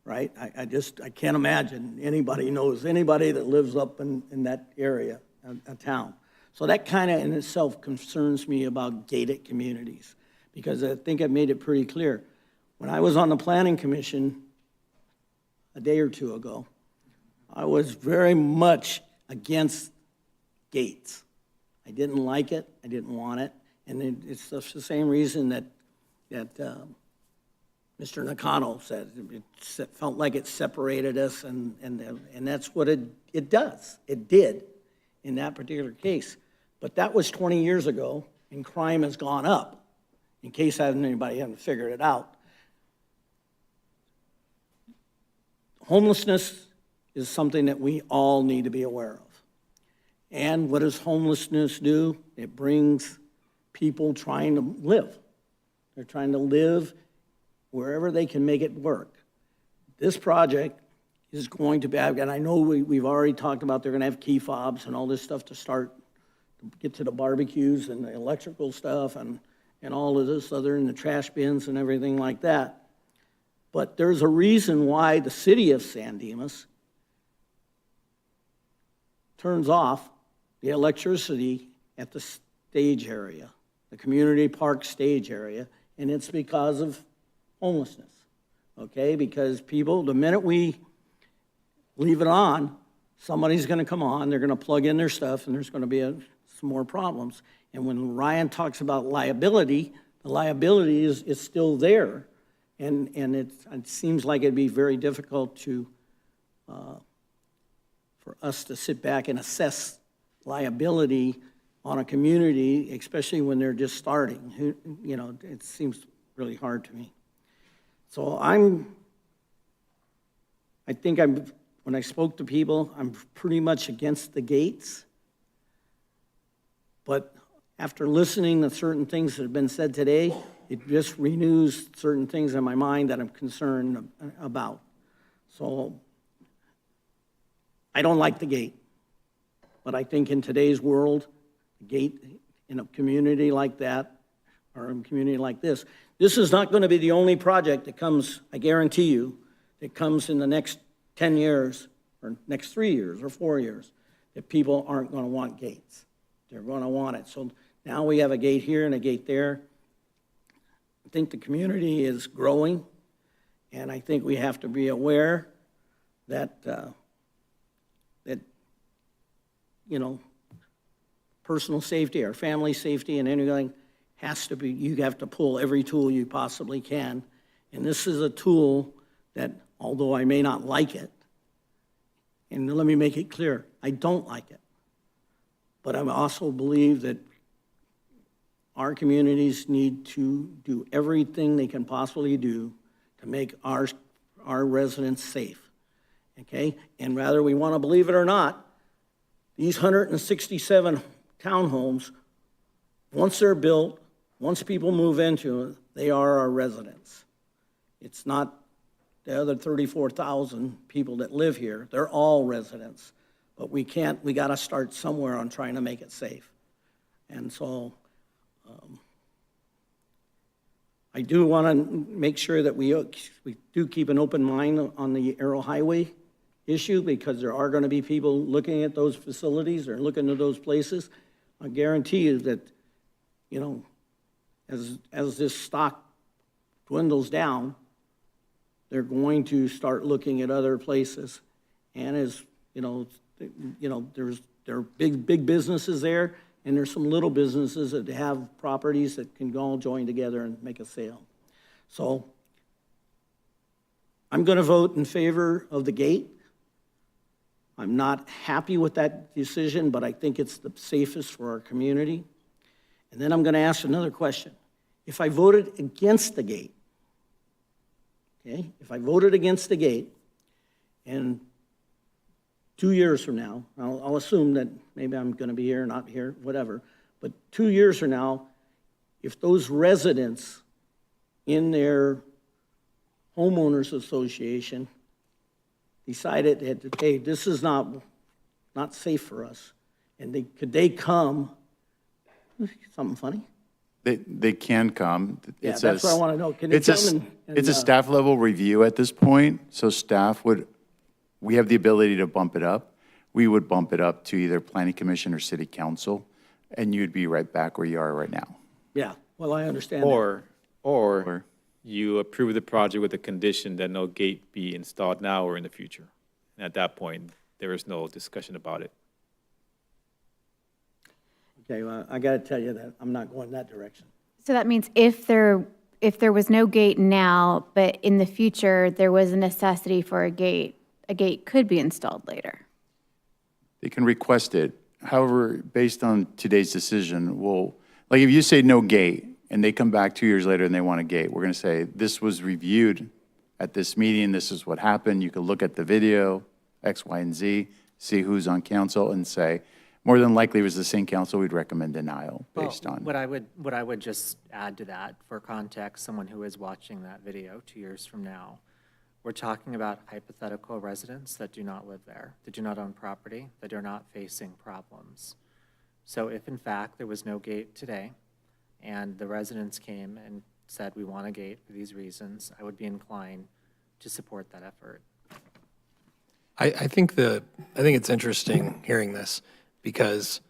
Right? I can't imagine anybody knows anybody that lives up in that area, a town. So that kind of in itself concerns me about gated communities, because I think I made it pretty clear. When I was on the Planning Commission a day or two ago, I was very much against gates. I didn't like it, I didn't want it, and it's the same reason that Mr. Nakano said. It felt like it separated us, and that's what it does. It did in that particular case. But that was 20 years ago, and crime has gone up, in case anybody hadn't figured it out. Homelessness is something that we all need to be aware of. And what does homelessness do? It brings people trying to live. They're trying to live wherever they can make it work. This project is going to be, and I know we've already talked about they're going to have key fobs and all this stuff to start, to get to the barbecues and the electrical stuff and all of this other, and the trash bins and everything like that. But there's a reason why the city of San Dimas turns off the electricity at the stage area, the community park stage area, and it's because of homelessness, okay? Because people, the minute we leave it on, somebody's going to come on, they're going to plug in their stuff, and there's going to be some more problems. And when Ryan talks about liability, the liability is still there, and it seems like it'd be very difficult to for us to sit back and assess liability on a community, especially when they're just starting. It seems really hard to me. So I think when I spoke to people, I'm pretty much against the gates. But after listening to certain things that have been said today, it just renews certain things in my mind that I'm concerned about. So I don't like the gate. But I think in today's world, the gate in a community like that, or in a community like this is not going to be the only project that comes, I guarantee you, that comes in the next 10 years, or next 3 years, or 4 years, that people aren't going to want gates. They're going to want it. So now we have a gate here and a gate there. I think the community is growing, and I think we have to be aware that, you know, personal safety, our family safety, and anything has to be, you have to pull every tool you possibly can. And this is a tool that, although I may not like it, and let me make it clear, I don't like it. But I also believe that our communities need to do everything they can possibly do to make our residents safe, okay? And whether we want to believe it or not, these 167 townhomes, once they're built, once people move into it, they are our residents. It's not the other 34,000 people that live here. They're all residents. But we got to start somewhere on trying to make it safe. And so I do want to make sure that we do keep an open mind on the Arrow Highway issue, because there are going to be people looking at those facilities or looking at those places. I guarantee you that, you know, as this stock dwindles down, they're going to start looking at other places. And as, there are big businesses there, and there's some little businesses that have properties that can all join together and make a sale. So I'm going to vote in favor of the gate. I'm not happy with that decision, but I think it's the safest for our community. And then I'm going to ask another question. If I voted against the gate, okay, if I voted against the gate, and 2 years from now, I'll assume that maybe I'm going to be here, not here, whatever, but 2 years from now, if those residents in their homeowners association decided that, hey, this is not safe for us, and could they come, something funny? They can come. Yeah, that's what I want to know. Can they come It's a staff level review at this point, so we have the ability to bump it up. We would bump it up to either planning commission or city council, and you'd be right back where you are right now. Yeah, well, I understand that. Or you approve the project with the condition that no gate be installed now or in the future. And at that point, there is no discussion about it. Okay, well, I got to tell you that I'm not going that direction. So that means if there was no gate now, but in the future, there was a necessity for a gate could be installed later. They can request it. However, based on today's decision, like if you say no gate, and they come back 2 years later and they want a gate, we're going to say, this was reviewed at this meeting, this is what happened. You can look at the video, X, Y, and Z, see who's on council, and say, more than likely, if it was the same council, we'd recommend denial based on. What I would just add to that, for context, someone who is watching that video 2 years from now, we're talking about hypothetical residents that do not live there, that do not own property, that are not facing problems. So if in fact there was no gate today, and the residents came and said, we want a gate for these reasons, I would be inclined to support that effort. I think it's interesting hearing this, because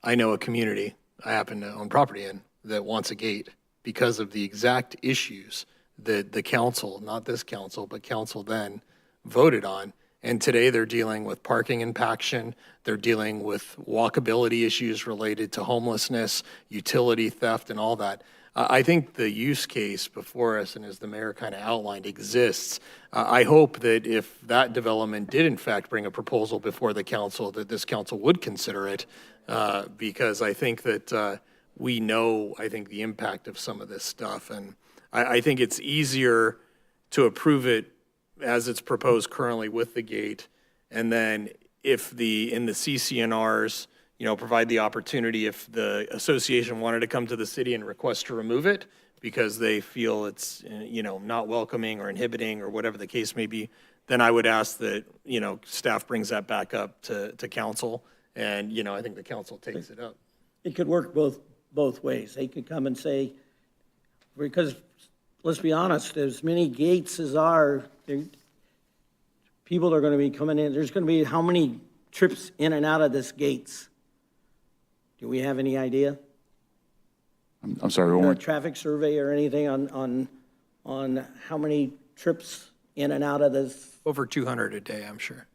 I know a community I happen to own property in that wants a gate because of the exact issues that the council, not this council, but council then voted on. And today they're dealing with parking impaction, they're dealing with walkability issues related to homelessness, utility theft, and all that. I think the use case before us, and as the mayor kind of outlined, exists. I hope that if that development did in fact bring a proposal before the council, that this council would consider it, because I think that we know, the impact of some of this stuff. And I think it's easier to approve it as it's proposed currently with the gate, and then if in the CCNRs, provide the opportunity if the association wanted to come to the city and request to remove it because they feel it's, not welcoming or inhibiting or whatever the case may be, then I would ask that, staff brings that back up to council, and, I think the council takes it up. It could work both ways. They could come and say, because let's be honest, as many gates as people are going to be coming in. There's going to be how many trips in and out of this gates? Do we have any idea? I'm sorry, one a more. traffic survey or anything on how many trips in and out of this? Over 200 a day, I'm sure.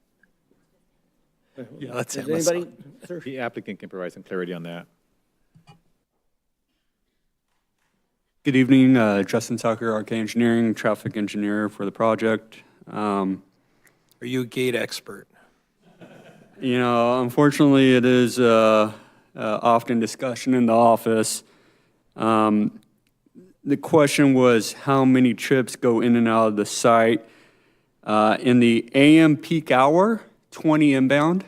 Yeah, that's Does Amazon. anybody? Sir? The applicant can provide some clarity on that. Good evening, Justin Tucker, RK Engineering, traffic engineer for the project. Are you a gate expert? You know, unfortunately, it is often discussion in the office. The question was how many trips go in and out of the site. In the AM peak hour, 20 inbound.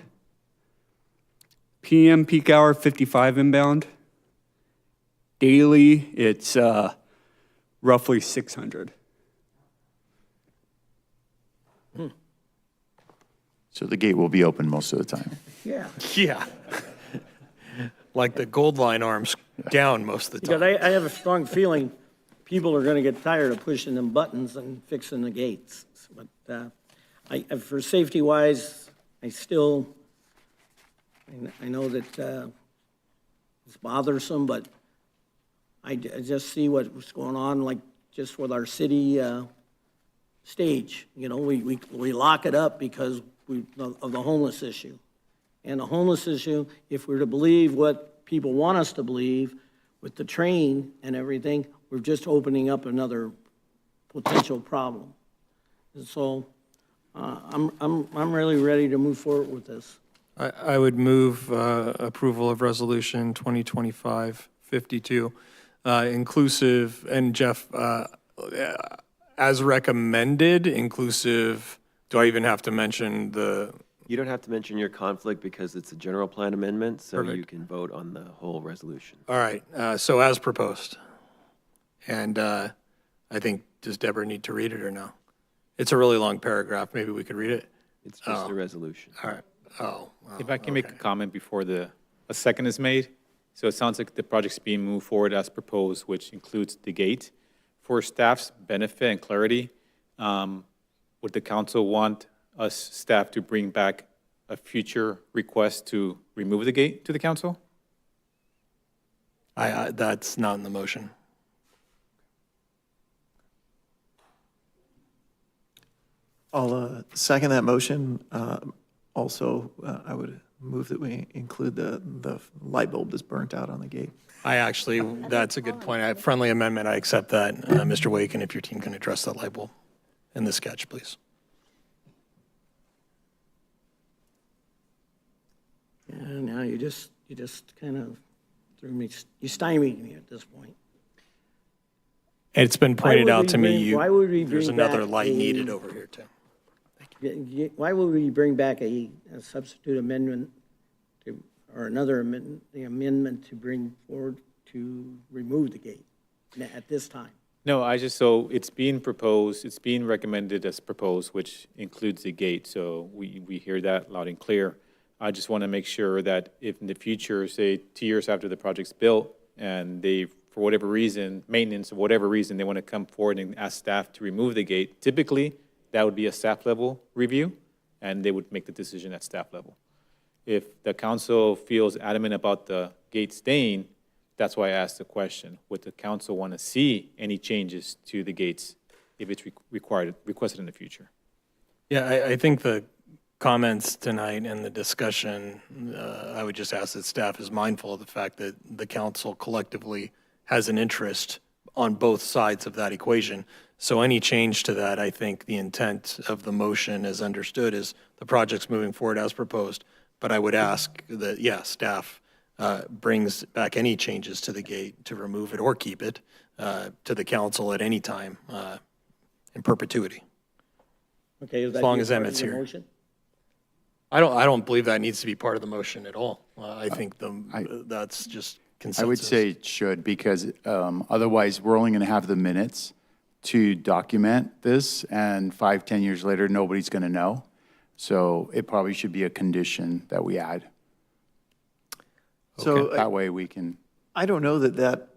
PM peak hour, 55 inbound. Daily, it's roughly 600. So the gate will be open most of the time. Yeah. Yeah. Like the Gold Line arms down most of the time. Because I have a strong feeling people are going to get tired of pushing them buttons and fixing the gates. But for safety wise, I know that it's bothersome, but I just see what's going on, like just with our city stage. You know, we lock it up because of the homeless issue. And the homeless issue, if we're to believe what people want us to believe with the train and everything, we're just opening up another potential problem. And so I'm really ready to move forward with this. I would move approval of Resolution 2025-52, inclusive, and Jeff, as recommended, inclusive, do I even have to mention the? You don't have to mention your conflict because it's a general plan amendment, so Perfect. you can vote on the whole resolution. All right, so as proposed. And I think, does Deborah need to read it or no? It's a really long paragraph, maybe we could read it? It's just a resolution. All right, If I can make a comment before a second is made. So it sounds like the project's being moved forward as proposed, which includes the gate. For staff's benefit and clarity, would the council want us staff to bring back a future request to remove the gate to the council? That's not in the motion. I'll second that motion. Also, I would move that we include the light bulb that's burnt out on the gate. That's a good point. Friendly amendment, I accept that. Mr. Waken, if your team can address that light bulb in the sketch, please. Yeah, now you just kind of you stymied me at this point. It's been pointed out to me, why would we there's bring another back light needed over here too. Why would we bring back a substitute amendment or another amendment to bring forward to remove the gate at this time? No, so it's being proposed, it's being recommended as proposed, which includes the gate. So we hear that loud and clear. I just want to make sure that if in the future, say 2 years after the project's built, and they, for whatever reason, maintenance or whatever reason, they want to come forward and ask staff to remove the gate, typically that would be a staff level review, and they would make the decision at staff level. If the council feels adamant about the gate staying, that's why I asked the question. Would the council want to see any changes to the gates if it's requested in the future? Yeah, I think the comments tonight and the discussion, I would just ask that staff is mindful of the fact that the council collectively has an interest on both sides of that equation. So any change to that, I think the intent of the motion as understood is the project's moving forward as proposed. But I would ask that, staff brings back any changes to the gate to remove it or keep it to the council at any time in perpetuity. Okay, as long as Emmett's here. Motion? I don't believe that needs to be part of the motion at all. I think that's just consensus. I would say it should, because otherwise we're only going to have the minutes to document this, and 5-10 years later, nobody's going to know. So it probably should be a condition that we add. So that way we can. I don't know that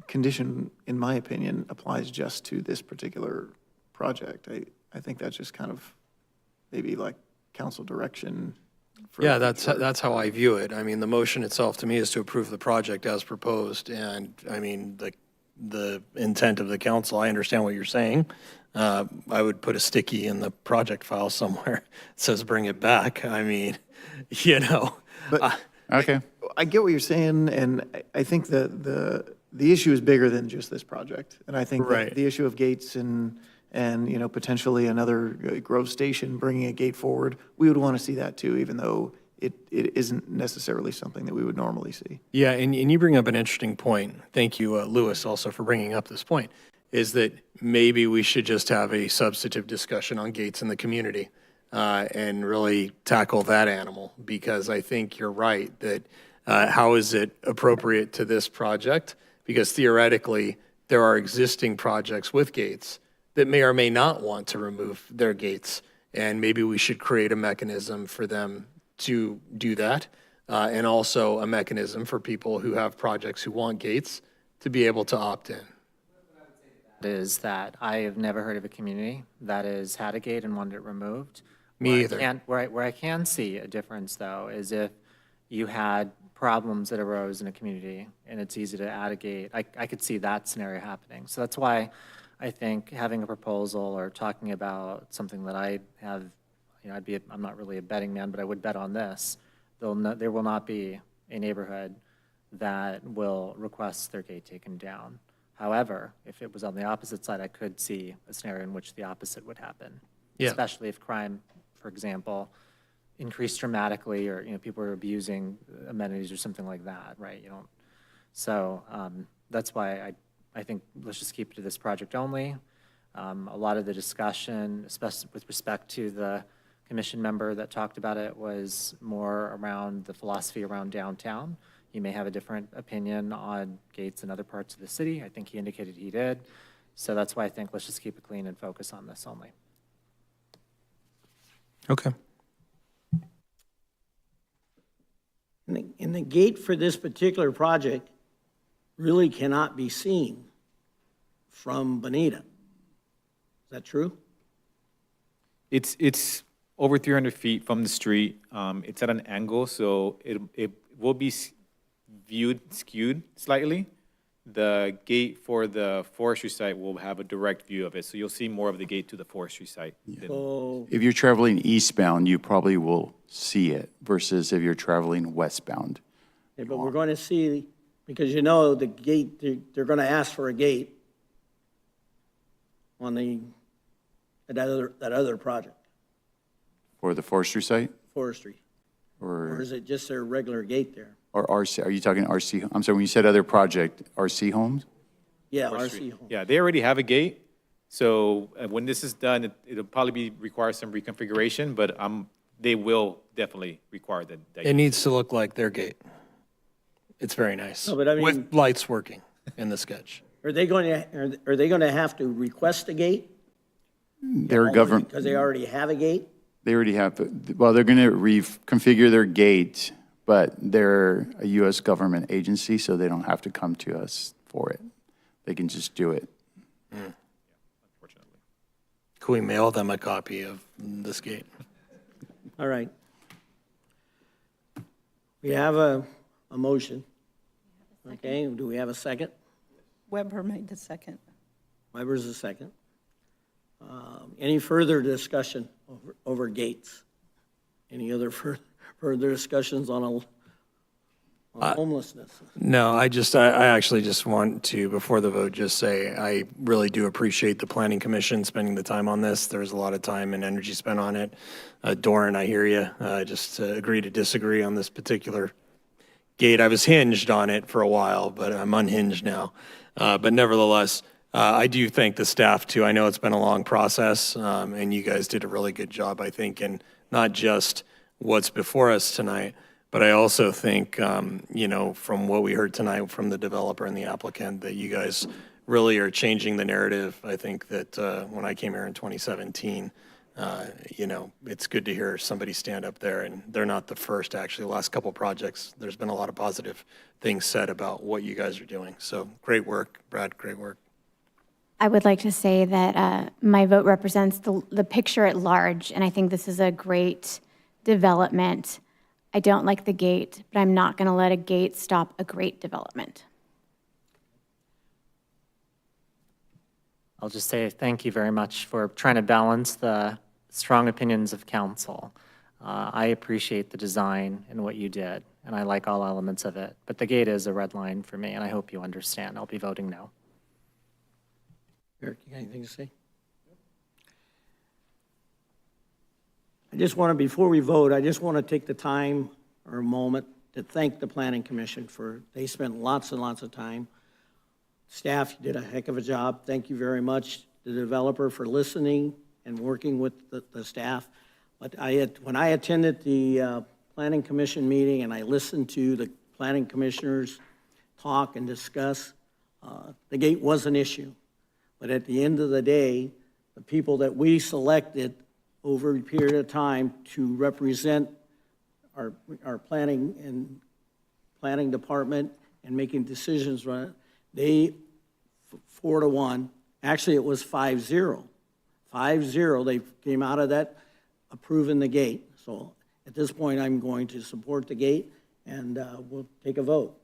condition, in my opinion, applies just to this particular project. I think that's just kind of maybe like council direction Yeah, that's how I view it. I mean, the motion itself to me is to approve the project as proposed. And I mean, the intent of the council, I understand what you're saying. I would put a sticky in the project file somewhere that says bring it back. I mean, you know. But Okay. I get what you're saying, and I think that the issue is bigger than just this project. And I think that Right. the issue of gates and potentially another growth station bringing a gate forward, we would want to see that too, even though it isn't necessarily something that we would normally see. Yeah, and you bring up an interesting point. Thank you, Louis, also for bringing up this point, is that maybe we should just have a substantive discussion on gates in the community and really tackle that animal, because I think you're right that how is it appropriate to this project? Because theoretically, there are existing projects with gates that may or may not want to remove their gates, and maybe we should create a mechanism for them to do that, and also a mechanism for people who have projects who want gates to be able to opt in. Is that I have never heard of a community that has had a gate and wanted it removed. Me either. Where I can see a difference, though, is if you had problems that arose in a community and it's easy to add a gate. I could see that scenario happening. So that's why I think having a proposal or talking about something that I have, I'm not really a betting man, but I would bet on this. There will not be a neighborhood that will request their gate taken down. However, if it was on the opposite side, I could see a scenario in which the opposite would happen. Yeah. Especially if crime, for example, increased dramatically, or people are abusing amenities or something like that, right? So that's why I think let's just keep it to this project only. A lot of the discussion, especially with respect to the commission member that talked about it, was more around the philosophy around downtown. He may have a different opinion on gates in other parts of the city. I think he indicated he did. So that's why I think let's just keep it clean and focus on this only. Okay. And the gate for this particular project really cannot be seen from Bonita. Is that true? It's over 300 feet from the street. It's at an angle, so it will be skewed slightly. The gate for the forestry site will have a direct view of it, so you'll see more of the gate to the forestry site. So, If you're traveling eastbound, you probably will see it versus if you're traveling westbound. yeah, but we're going to see, because the gate, they're going to ask for a gate on that other project, For the forestry site forestry. Or or is it just their regular gate there? RC, are you talking RC? I'm sorry, when you said other project, RC homes? Yeah, Forestry. RC home. Yeah, they already have a gate, so when this is done, it'll probably require some reconfiguration, but they will definitely require that It gate. needs to look like their gate. It's very nice. No, but I mean- With lights working in the sketch. Are they going to have to request a gate? Their government, Because they already have a gate? they already have, well, they're going to reconfigure their gate, but they're a U.S. government agency, so they don't have to come to us for it. They can just do it. Unfortunately. Can we mail them a copy of this gate? All right. We have a motion. Okay, do we have a second? Weber made the second. Weber's the second. Any further discussion over gates? Any other further discussions on homelessness? No, I actually just want to, before the vote, just say I really do appreciate the Planning Commission spending the time on this. There's a lot of time and energy spent on it. Doran, I hear you. Just agree to disagree on this particular gate. I was hinged on it for a while, but I'm unhinged now. But nevertheless, I do thank the staff too. I know it's been a long process, and you guys did a really good job, I think, in not just what's before us tonight, but I also think, from what we heard tonight from the developer and the applicant, that you guys really are changing the narrative. I think that when I came here in 2017, it's good to hear somebody stand up there, and they're not the first, actually. The last couple projects, there's been a lot of positive things said about what you guys are doing. So great work, Brad, great work. I would like to say that my vote represents the picture at large, and I think this is a great development I don't like the gate, but I'm not going to let a gate stop a great development. I'll just say thank you very much for trying to balance the strong opinions of council. I appreciate the design and what you did, and I like all elements of it. But the gate is a red line for me, and I hope you understand. I'll be voting no. Eric, you got anything to say? I just want to, before we vote, I just want to take the time or a moment to thank the Planning Commission they spent lots and lots of time. Staff, you did a heck of a job. Thank you very much. The developer for listening and working with the staff. But when I attended the Planning Commission meeting and I listened to the planning commissioners talk and discuss, the gate was an issue. But at the end of the day, the people that we selected over a period of time to represent our planning department and making decisions, they 4-1. Actually, it was 5-0. 5-0. They came out of that approving the gate. So at this point, I'm going to support the gate, and we'll take a vote.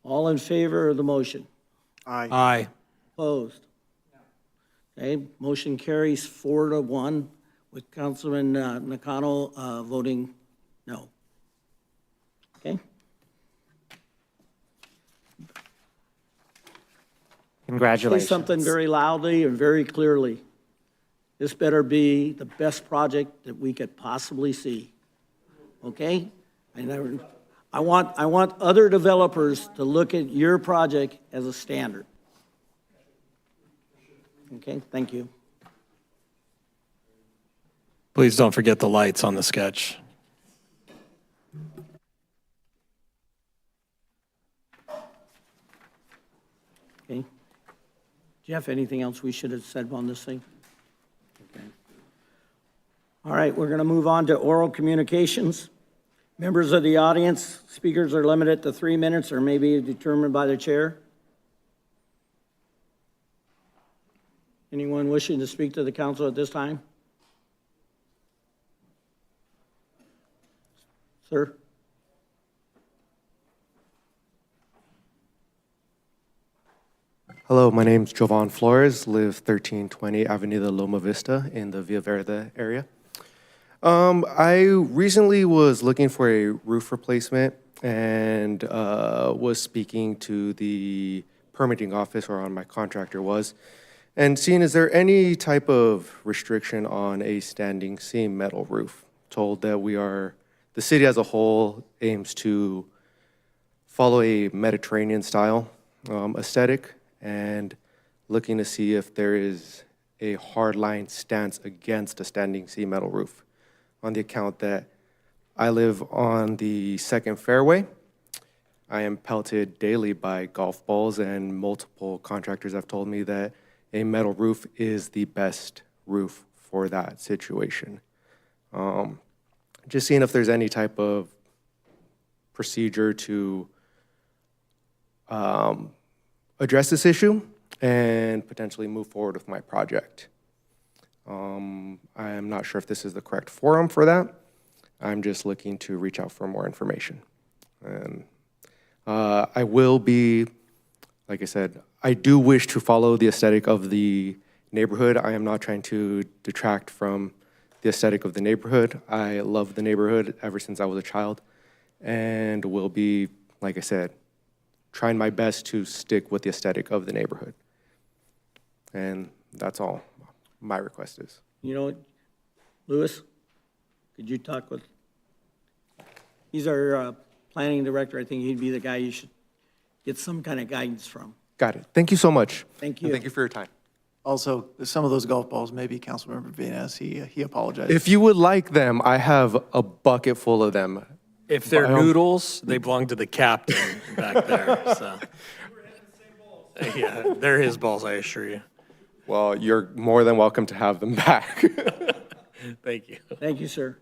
All in favor of the motion? Aye. Aye. Opposed? Okay, motion carries 4-1 with Councilman Nakano voting no. Okay? Congratulations. Say something very loudly and very clearly. This better be the best project that we could possibly see. Okay? I want other developers to look at your project as a standard. Okay, thank you. Please don't forget the lights on the sketch. Okay. Jeff, anything else we should have said on this thing? Okay. All right, we're going to move on to oral communications. Members of the audience, speakers are limited to 3 minutes or may be determined by the chair. Anyone wishing to speak to the council at this time? Sir? Hello, my name's Jovan Flores, live 1320 Avenida Loma Vista in the Villa Verde area. I recently was looking for a roof replacement and was speaking to the permitting office, or on my contractor was, and seeing is there any type of restriction on a standing seam metal roof? Told that the city as a whole aims to follow a Mediterranean style aesthetic, and looking to see if there is a hardline stance against a standing seam metal roof, on the account that I live on the second fairway. I am pelted daily by golf balls, and multiple contractors have told me that a metal roof is the best roof for that situation. Just seeing if there's any type of procedure to address this issue and potentially move forward with my project. I am not sure if this is the correct forum for that. I'm just looking to reach out for more information. And I will be, like I said, I do wish to follow the aesthetic of the neighborhood. I am not trying to detract from the aesthetic of the neighborhood. I love the neighborhood ever since I was a child, and will be, like I said, trying my best to stick with the aesthetic of the neighborhood. And that's all my request is. You know, Louis, could you talk with, he's our planning director. I think he'd be the guy you should get some kind of guidance from. Got it. Thank you so much. Thank you. And thank you for your time. Also, some of those golf balls, maybe Councilmember Vinas, he apologized. If you would like them, I have a bucket full of them. If they're noodles, they belong to the captain back there, so. Yeah, they're his balls, I assure you. Well, you're more than welcome to have them back. Thank you. Thank you, sir.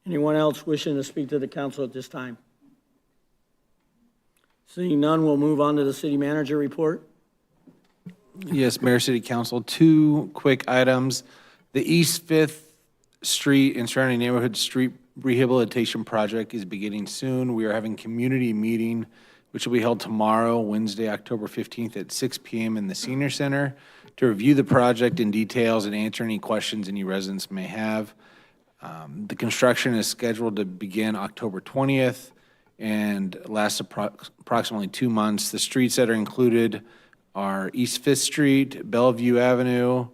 Anyone else wishing to speak to the council at this time? Seeing none, we'll move on to the city manager report. Yes, Mayor, City Council, two quick items. The East Fifth Street and surrounding neighborhood street rehabilitation project is beginning soon. We are having a community meeting, which will be held tomorrow, Wednesday, October 15th at 6 p.m. in the Senior Center to review the project in details and answer any questions any residents may have. The construction is scheduled to begin October 20th and last approximately 2 months. The streets that are included are East Fifth Street, Bellevue Avenue,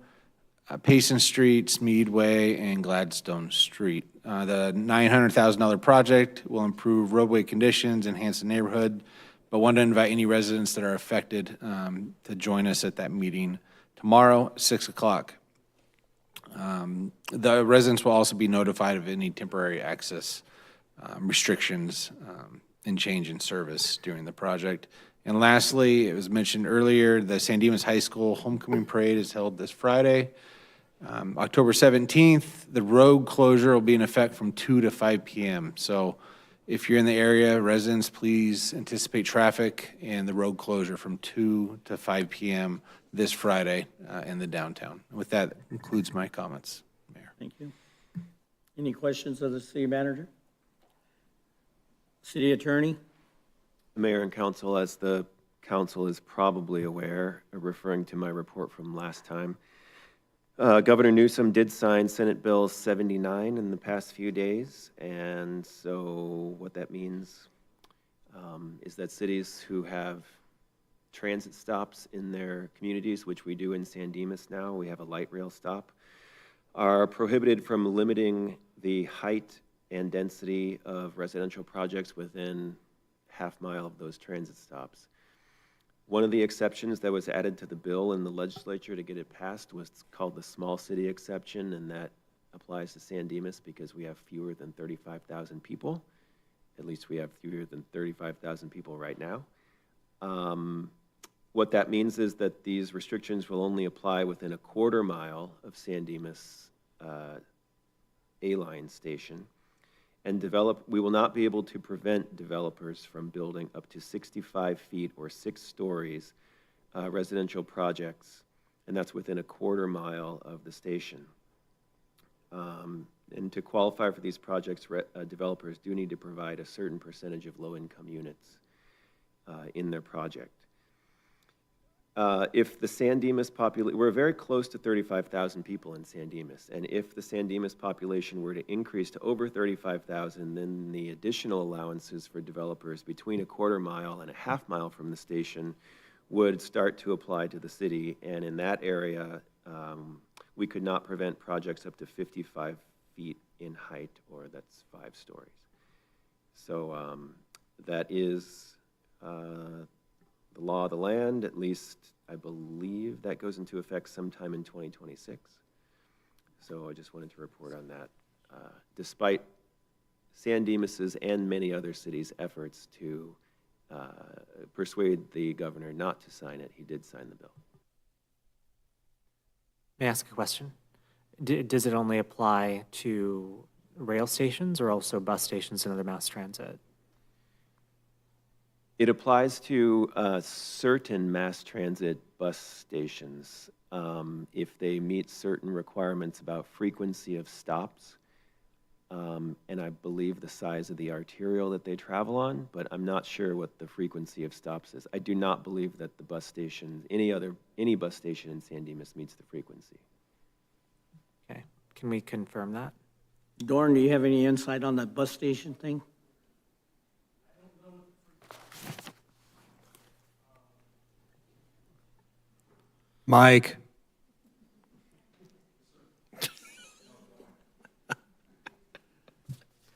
Payson Street, Smeadway, and Gladstone Street. The $900,000 project will improve roadway conditions, enhance the neighborhood, but want to invite any residents that are affected to join us at that meeting tomorrow, 6 o'clock. The residents will also be notified of any temporary access restrictions and change in service during the project. And lastly, it was mentioned earlier, the San Dimas High School Homecoming Parade is held this Friday, October 17th. The road closure will be in effect from 2 to 5 p.m. So if you're in the area, residents, please anticipate traffic and the road closure from 2 to 5 p.m. this Friday in the downtown. With that concludes my comments, Mayor. Thank you. Any questions of the city manager? City attorney? Mayor and council, as the council is probably aware, referring to my report from last time, Governor Newsom did sign Senate Bill 79 in the past few days, and so what that means is that cities who have transit stops in their communities, which we do in San Dimas now, we have a light rail stop, are prohibited from limiting the height and density of residential projects within half-mile of those transit stops. One of the exceptions that was added to the bill in the legislature to get it passed was called the small city exception, and that applies to San Dimas because we have fewer than 35,000 people. At least we have fewer than 35,000 people right now. What that means is that these restrictions will only apply within a quarter mile of San Dimas A-line station. And we will not be able to prevent developers from building up to 65 feet or 6 stories residential projects, and that's within a quarter mile of the station. And to qualify for these projects, developers do need to provide a certain percentage of low-income units in their project. If the San Dimas population, we're very close to 35,000 people in San Dimas, and if the San Dimas population were to increase to over 35,000, then the additional allowances for developers between a quarter mile and a half mile from the station would start to apply to the city, and in that area, we could not prevent projects up to 55 feet in height, or that's 5 stories. So that is the law of the land. At least I believe that goes into effect sometime in 2026. So I just wanted to report on that. Despite San Dimas's and many other cities' efforts to persuade the governor not to sign it, he did sign the bill. May I ask a question? Does it only apply to rail stations or also bus stations and other mass transit? It applies to certain mass transit bus stations if they meet certain requirements about frequency of stops, and I believe the size of the arterial that they travel on, but I'm not sure what the frequency of stops is. I do not believe that the bus station, any bus station in San Dimas meets the frequency. Okay, can we confirm that? Dorn, do you have any insight on that bus station thing? Mike.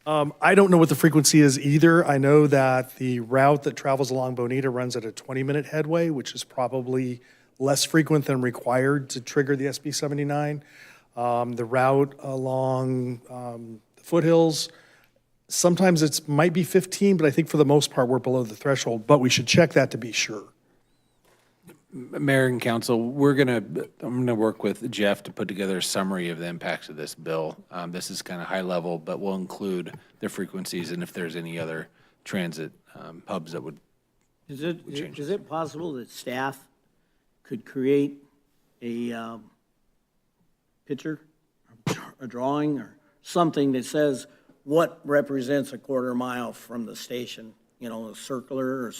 I don't know what the frequency is either. I know that the route that travels along Bonita runs at a 20-minute headway, which is probably less frequent than required to trigger the SB 79. The route along the foothills, sometimes it might be 15, but I think for the most part, we're below the threshold, but we should check that to be sure. Mayor and council, I'm gonna work with Jeff to put together a summary of the impacts of this bill. This is kind of high level, but we'll include the frequencies and if there's any other transit hubs that would Is it possible that staff could create a picture, a drawing, or something that says what represents a quarter mile from the station, you know, a circular or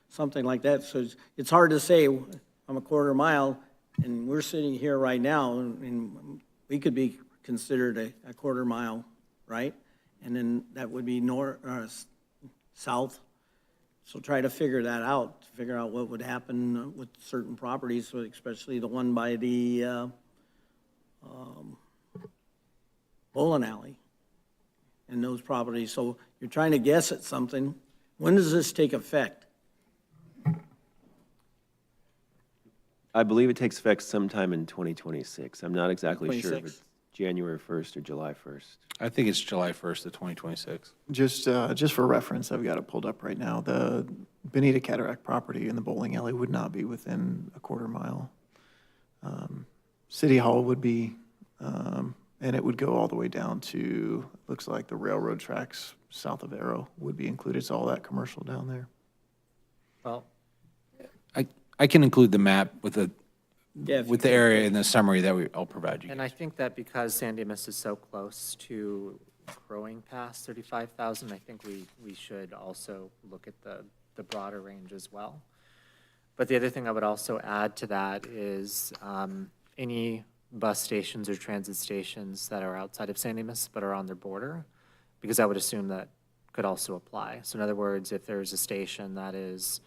something like that. So it's hard to say I'm a quarter mile, and we're sitting here right now, and we could be considered a quarter mile, right? And then that would be south. So try to figure that out, figure out what would happen with certain properties, so especially the one by the bowling alley and those properties. So you're trying to guess at something. When does this take effect? I believe it takes effect sometime in 2026. I'm not exactly sure if 26. it's January 1st or July 1st. I think it's July 1st of 2026. Just for reference, I've got it pulled up right now. The Bonita Cataract property in the bowling alley would not be within a quarter mile. City Hall would be, and it would go all the way down to, looks like the railroad tracks south of Arrow would be included. It's all that commercial down there. Well, I can include the map with the Yeah, if you with the could. area in the summary that I'll provide you. and I think that because San Dimas is so close to growing past 35,000, I think we should also look at the broader range as well. But the other thing I would also add to that is any bus stations or transit stations that are outside of San Dimas but are on their border, because I would assume that could also apply. So in other words, if there's a station that is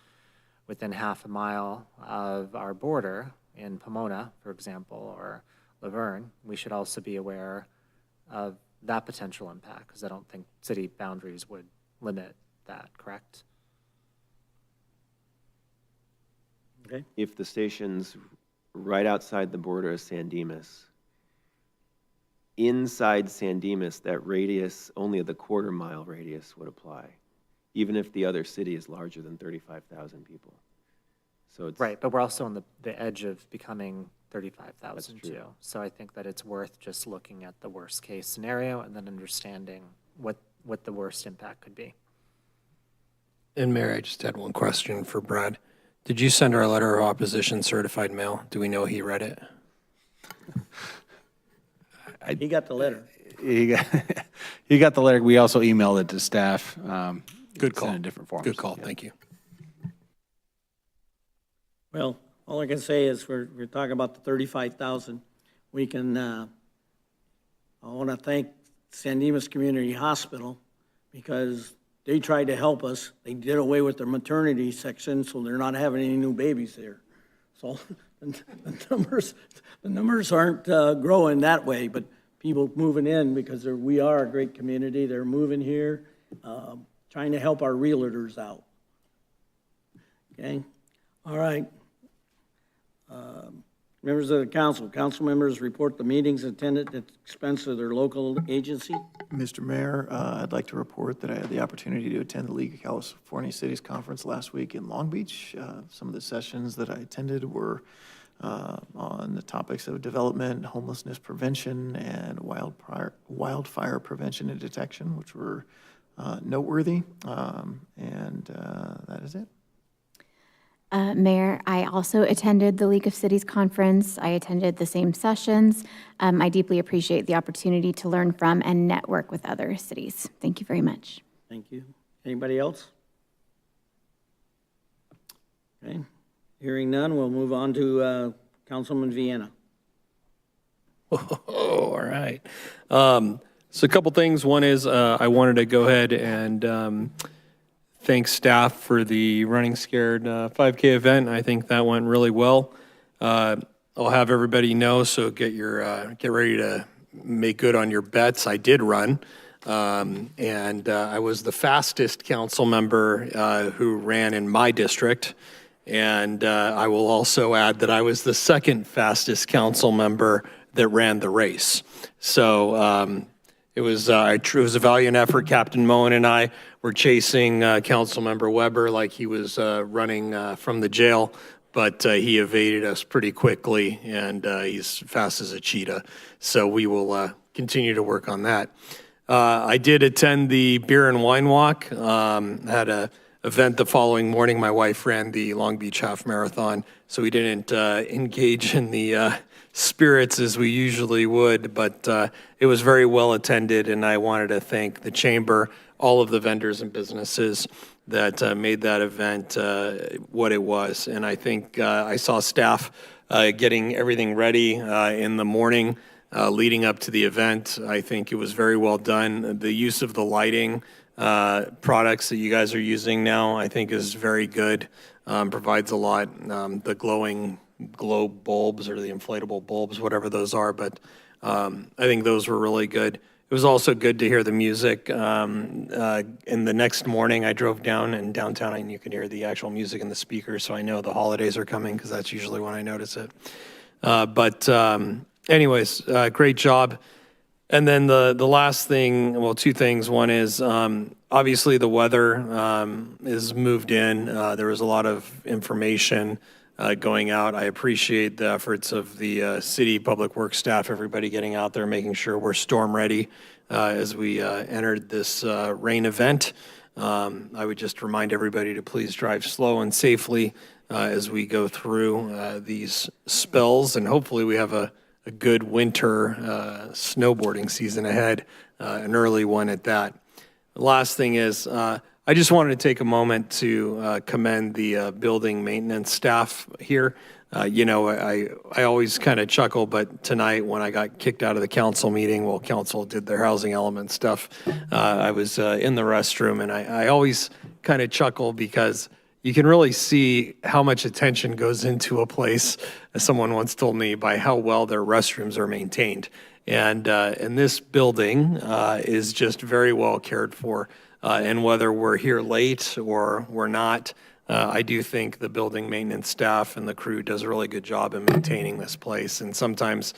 within half a mile of our border in Pomona, for example, or Laverne, we should also be aware of that potential impact, because I don't think city boundaries would limit that, correct? Okay. If the station's right outside the border of San Dimas, inside San Dimas, that radius, only the quarter mile radius would apply, even if the other city is larger than 35,000 people. So it's Right, but we're also on the edge of becoming 35,000 That's true. too. So I think that it's worth just looking at the worst case scenario and then understanding what the worst impact could be. And Mayor, I just had one question for Brad. Did you send our letter of opposition certified mail? Do we know he read it? He got the letter. He got the letter. We also emailed it to staff. Good It's call. in a different form. Good call, thank you. Well, all I can say is we're talking about the 35,000. We can, I want to thank San Dimas Community Hospital because they tried to help us. They did away with their maternity section, so they're not having any new babies there. So the numbers aren't growing that way, but people moving in because we are a great community. They're moving here, trying to help our realtors out. Okay? All right. Members of the council members report the meetings attended at the expense of their local agency. Mr. Mayor, I'd like to report that I had the opportunity to attend the League of California Cities Conference last week in Long Beach. Some of the sessions that I attended were on the topics of development, homelessness prevention, and wildfire prevention and detection, which were noteworthy. And that is it. Mayor, I also attended the League of Cities Conference. I attended the same sessions. I deeply appreciate the opportunity to learn from and network with other cities. Thank you very much. Thank you. Anybody else? Okay. Hearing none, we'll move on to Councilman Vienna. Oh, all right. So a couple things. One is I wanted to go ahead and thank staff for the Running Scared 5K event. I think that went really well. I'll have everybody know, so get ready to make good on your bets. I did run, and I was the fastest council member who ran in my district. And I will also add that I was the second fastest council member that ran the race. So it was a valiant effort. Captain Moen and I were chasing Councilmember Weber like he was running from the jail, but he evaded us pretty quickly, and he's fast as a cheetah. So we will continue to work on that. I did attend the beer and wine walk. Had a event the following morning. My wife ran the Long Beach Half Marathon, so we didn't engage in the spirits as we usually would, but it was very well attended, and I wanted to thank the chamber, all of the vendors and businesses that made that event what it was. And I think I saw staff getting everything ready in the morning leading up to the event. I think it was very well done. The use of the lighting products that you guys are using now, I think is very good, provides a lot. The glowing globe bulbs or the inflatable bulbs, whatever those are, but I think those were really good. It was also good to hear the music. And the next morning I drove down in downtown and you could hear the actual music in the speakers, so I know the holidays are coming because that's usually when I notice it. Anyways, great job. And then the last thing, well, two things. One is obviously the weather is moved in. There was a lot of information going out. I appreciate the efforts of the city public works staff, everybody getting out there, making sure we're storm ready as we entered this rain event. I would just remind everybody to please drive slow and safely as we go through these spells, and hopefully we have a good winter snowboarding season ahead, an early one at that. The last thing is, I just wanted to take a moment to commend the building maintenance staff here. I always kind of chuckle, but tonight when I got kicked out of the council meeting, while council did their housing element stuff, I was in the restroom, and I always kind of chuckle because you can really see how much attention goes into a place, as someone once told me, by how well their restrooms are maintained. And this building is just very well cared for. And whether we're here late or we're not, I do think the building maintenance staff and the crew does a really good job in maintaining this place. And sometimes,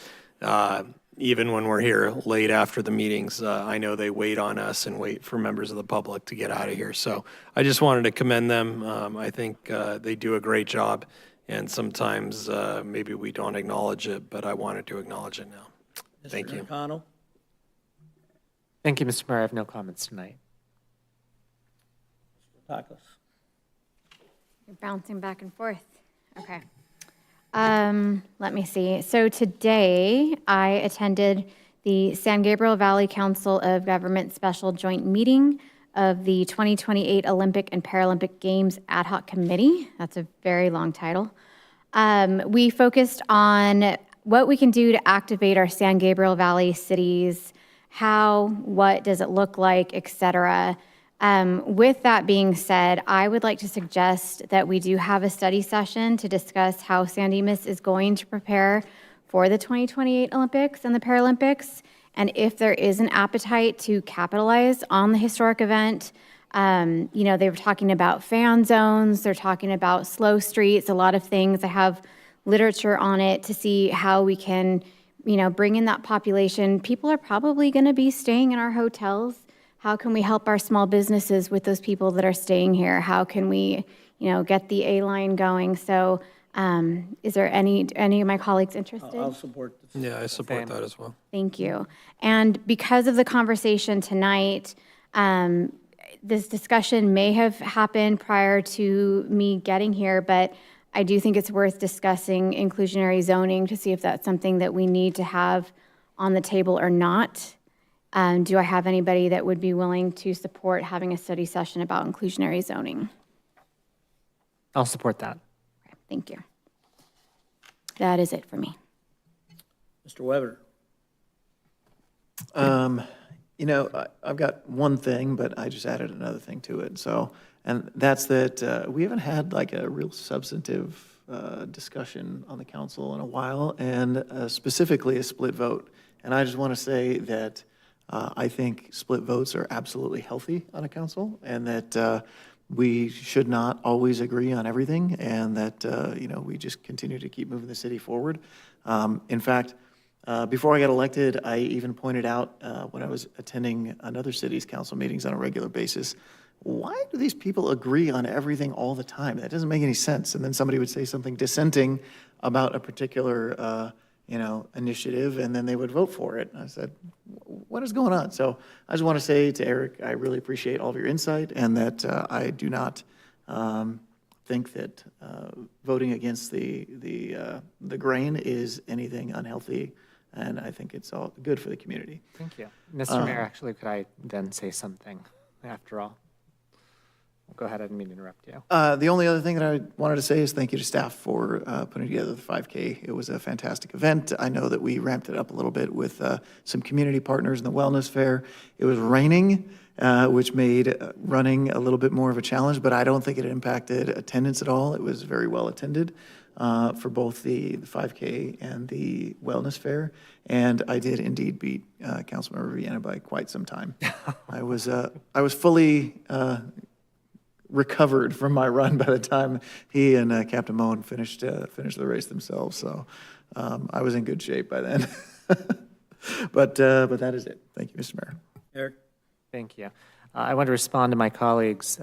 even when we're here late after the meetings, I know they wait on us and wait for members of the public to get out of here. So I just wanted to commend them. I think they do a great job. And sometimes maybe we don't acknowledge it, but I wanted to acknowledge it now. Thank you. Mr. McConnell? Thank you, Mr. Mayor. I have no comments tonight. Takos. You're bouncing back and forth. Okay. Let me see. So today I attended the San Gabriel Valley Council of Government Special Joint Meeting of the 2028 Olympic and Paralympic Games Ad Hoc Committee. That's a very long title. We focused on what we can do to activate our San Gabriel Valley cities, what does it look like, et cetera. With that being said, I would like to suggest that we do have a study session to discuss how San Dimas is going to prepare for the 2028 Olympics and the Paralympics, and if there is an appetite to capitalize on the historic event. They were talking about fan zones, they're talking about slow streets, a lot of things. I have literature on it to see how we can, bring in that population. People are probably going to be staying in our hotels. How can we help our small businesses with those people that are staying here? How can we, get the A-line going? So is there any of my colleagues interested? I'll support this. Yeah, I support that as well. Thank you. And because of the conversation tonight, this discussion may have happened prior to me getting here, but I do think it's worth discussing inclusionary zoning to see if that's something that we need to have on the table or not. Do I have anybody that would be willing to support having a study session about inclusionary zoning? I'll support that. Okay, thank you. That is it for me. Mr. Weber? I've got one thing, but I just added another thing to it. And that's that we haven't had like a real substantive discussion on the council in a while, and specifically a split vote. And I just want to say that I think split votes are absolutely healthy on a council, and that we should not always agree on everything, and that we just continue to keep moving the city forward. In fact, before I got elected, I even pointed out when I was attending another city's council meetings on a regular basis, why do these people agree on everything all the time? That doesn't make any sense. And then somebody would say something dissenting about a particular initiative, and then they would vote for it. And I said, what is going on? So I just want to say to Eric, I really appreciate all of your insight, and that I do not think that voting against the grain is anything unhealthy, and I think it's all good for the community. Thank you. Mr. Mayor, actually, could I then say something after all? Go ahead, I didn't mean to interrupt you. The only other thing that I wanted to say is thank you to staff for putting together the 5K. It was a fantastic event. I know that we ramped it up a little bit with some community partners in the wellness fair. It was raining, which made running a little bit more of a challenge, but I don't think it impacted attendance at all. It was very well attended for both the 5K and the wellness fair. And I did indeed beat Councilmember Vienna by quite some time. I was fully recovered from my run by the time he and Captain Moen finished the race themselves. So I was in good shape by then. But that is it. Thank you, Mr. Mayor. Eric? Thank you. I want to respond to my colleague's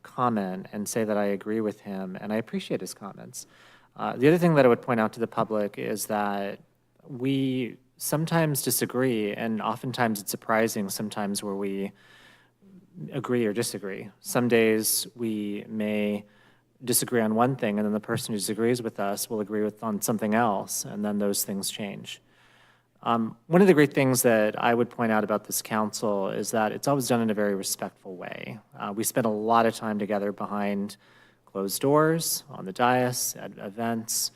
comment and say that I agree with him, and I appreciate his comments. The other thing that I would point out to the public is that we sometimes disagree, and oftentimes it's surprising sometimes where we agree or disagree. Some days we may disagree on one thing, and then the person who disagrees with us will agree on something else, and then those things change. One of the great things that I would point out about this council is that it's always done in a very respectful way. We spend a lot of time together behind closed doors, on the dais, at events,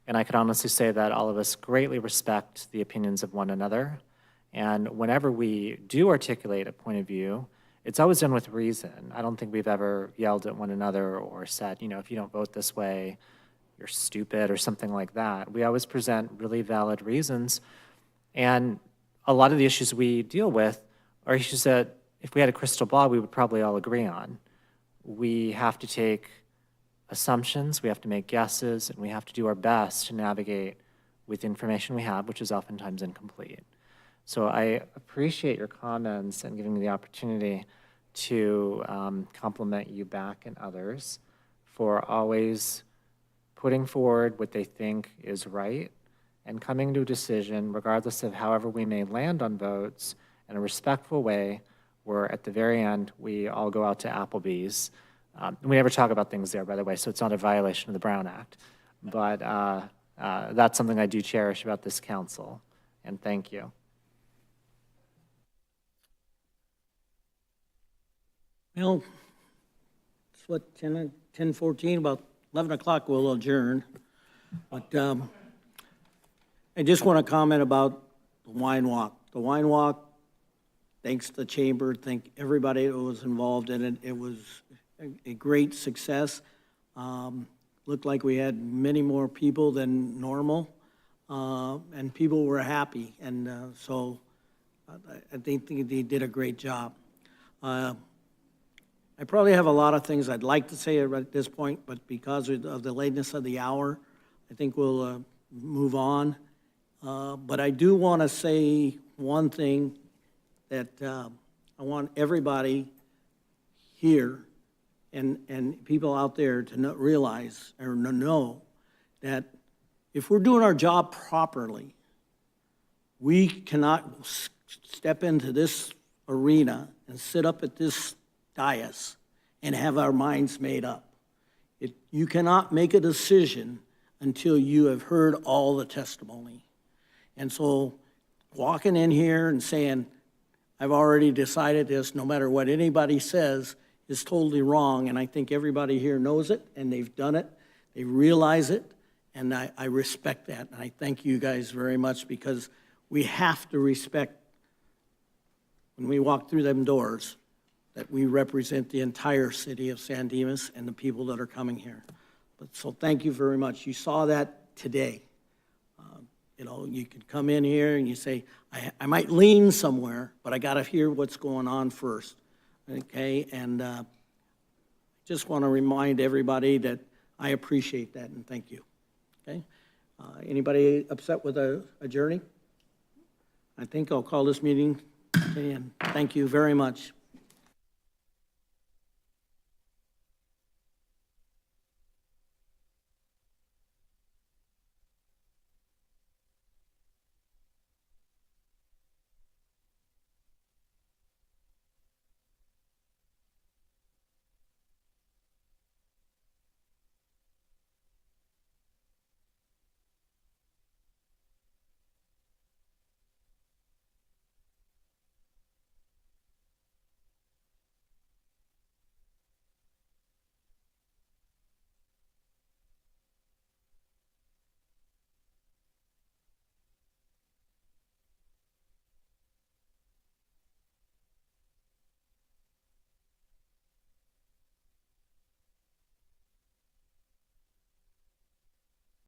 and I can honestly say that all of us greatly respect the opinions of one another. And whenever we do articulate a point of view, it's always done with reason. I don't think we've ever yelled at one another or said, you know, if you don't vote this way, you're stupid or something like that. We always present really valid reasons. And a lot of the issues we deal with are issues that if we had a crystal ball, we would probably all agree on. We have to take assumptions, we have to make guesses, and we have to do our best to navigate with the information we have, which is oftentimes incomplete. So I appreciate your comments and giving me the opportunity to compliment you back and others for always putting forward what they think is right and coming to a decision, regardless of however we may land on votes, in a respectful way, where at the very end, we all go out to Applebee's. We never talk about things there, by the way, so it's not a violation of the Brown Act. But that's something I do cherish about this council, and thank you. Well, it's what, 10:14, about 11 o'clock we'll adjourn. But I just want to comment about the wine walk. The wine walk, thanks to the chamber, thank everybody that was involved in it. It was a great success. Looked like we had many more people than normal, and people were happy. And so I think they did a great job. I probably have a lot of things I'd like to say at this point, but because of the lateness of the hour, I think we'll move on. But I do want to say one thing that I want everybody here and people out there to realize or know that if we're doing our job properly, we cannot step into this arena and sit up at this dais and have our minds made up. You cannot make a decision until you have heard all the testimony. And so walking in here and saying, I've already decided this, no matter what anybody says, is totally wrong. And I think everybody here knows it, and they've done it. They realize it, and I respect that. And I thank you guys very much, because we have to respect, when we walk through them doors, that we represent the entire city of San Dimas and the people that are coming here. So thank you very much. You saw that today. You know, you could come in here and you say, I might lean somewhere, but I got to hear what's going on first. Okay, and just want to remind everybody that I appreciate that, and thank you. Okay, anybody upset with adjourning? I think I'll call this meeting, and thank you very much.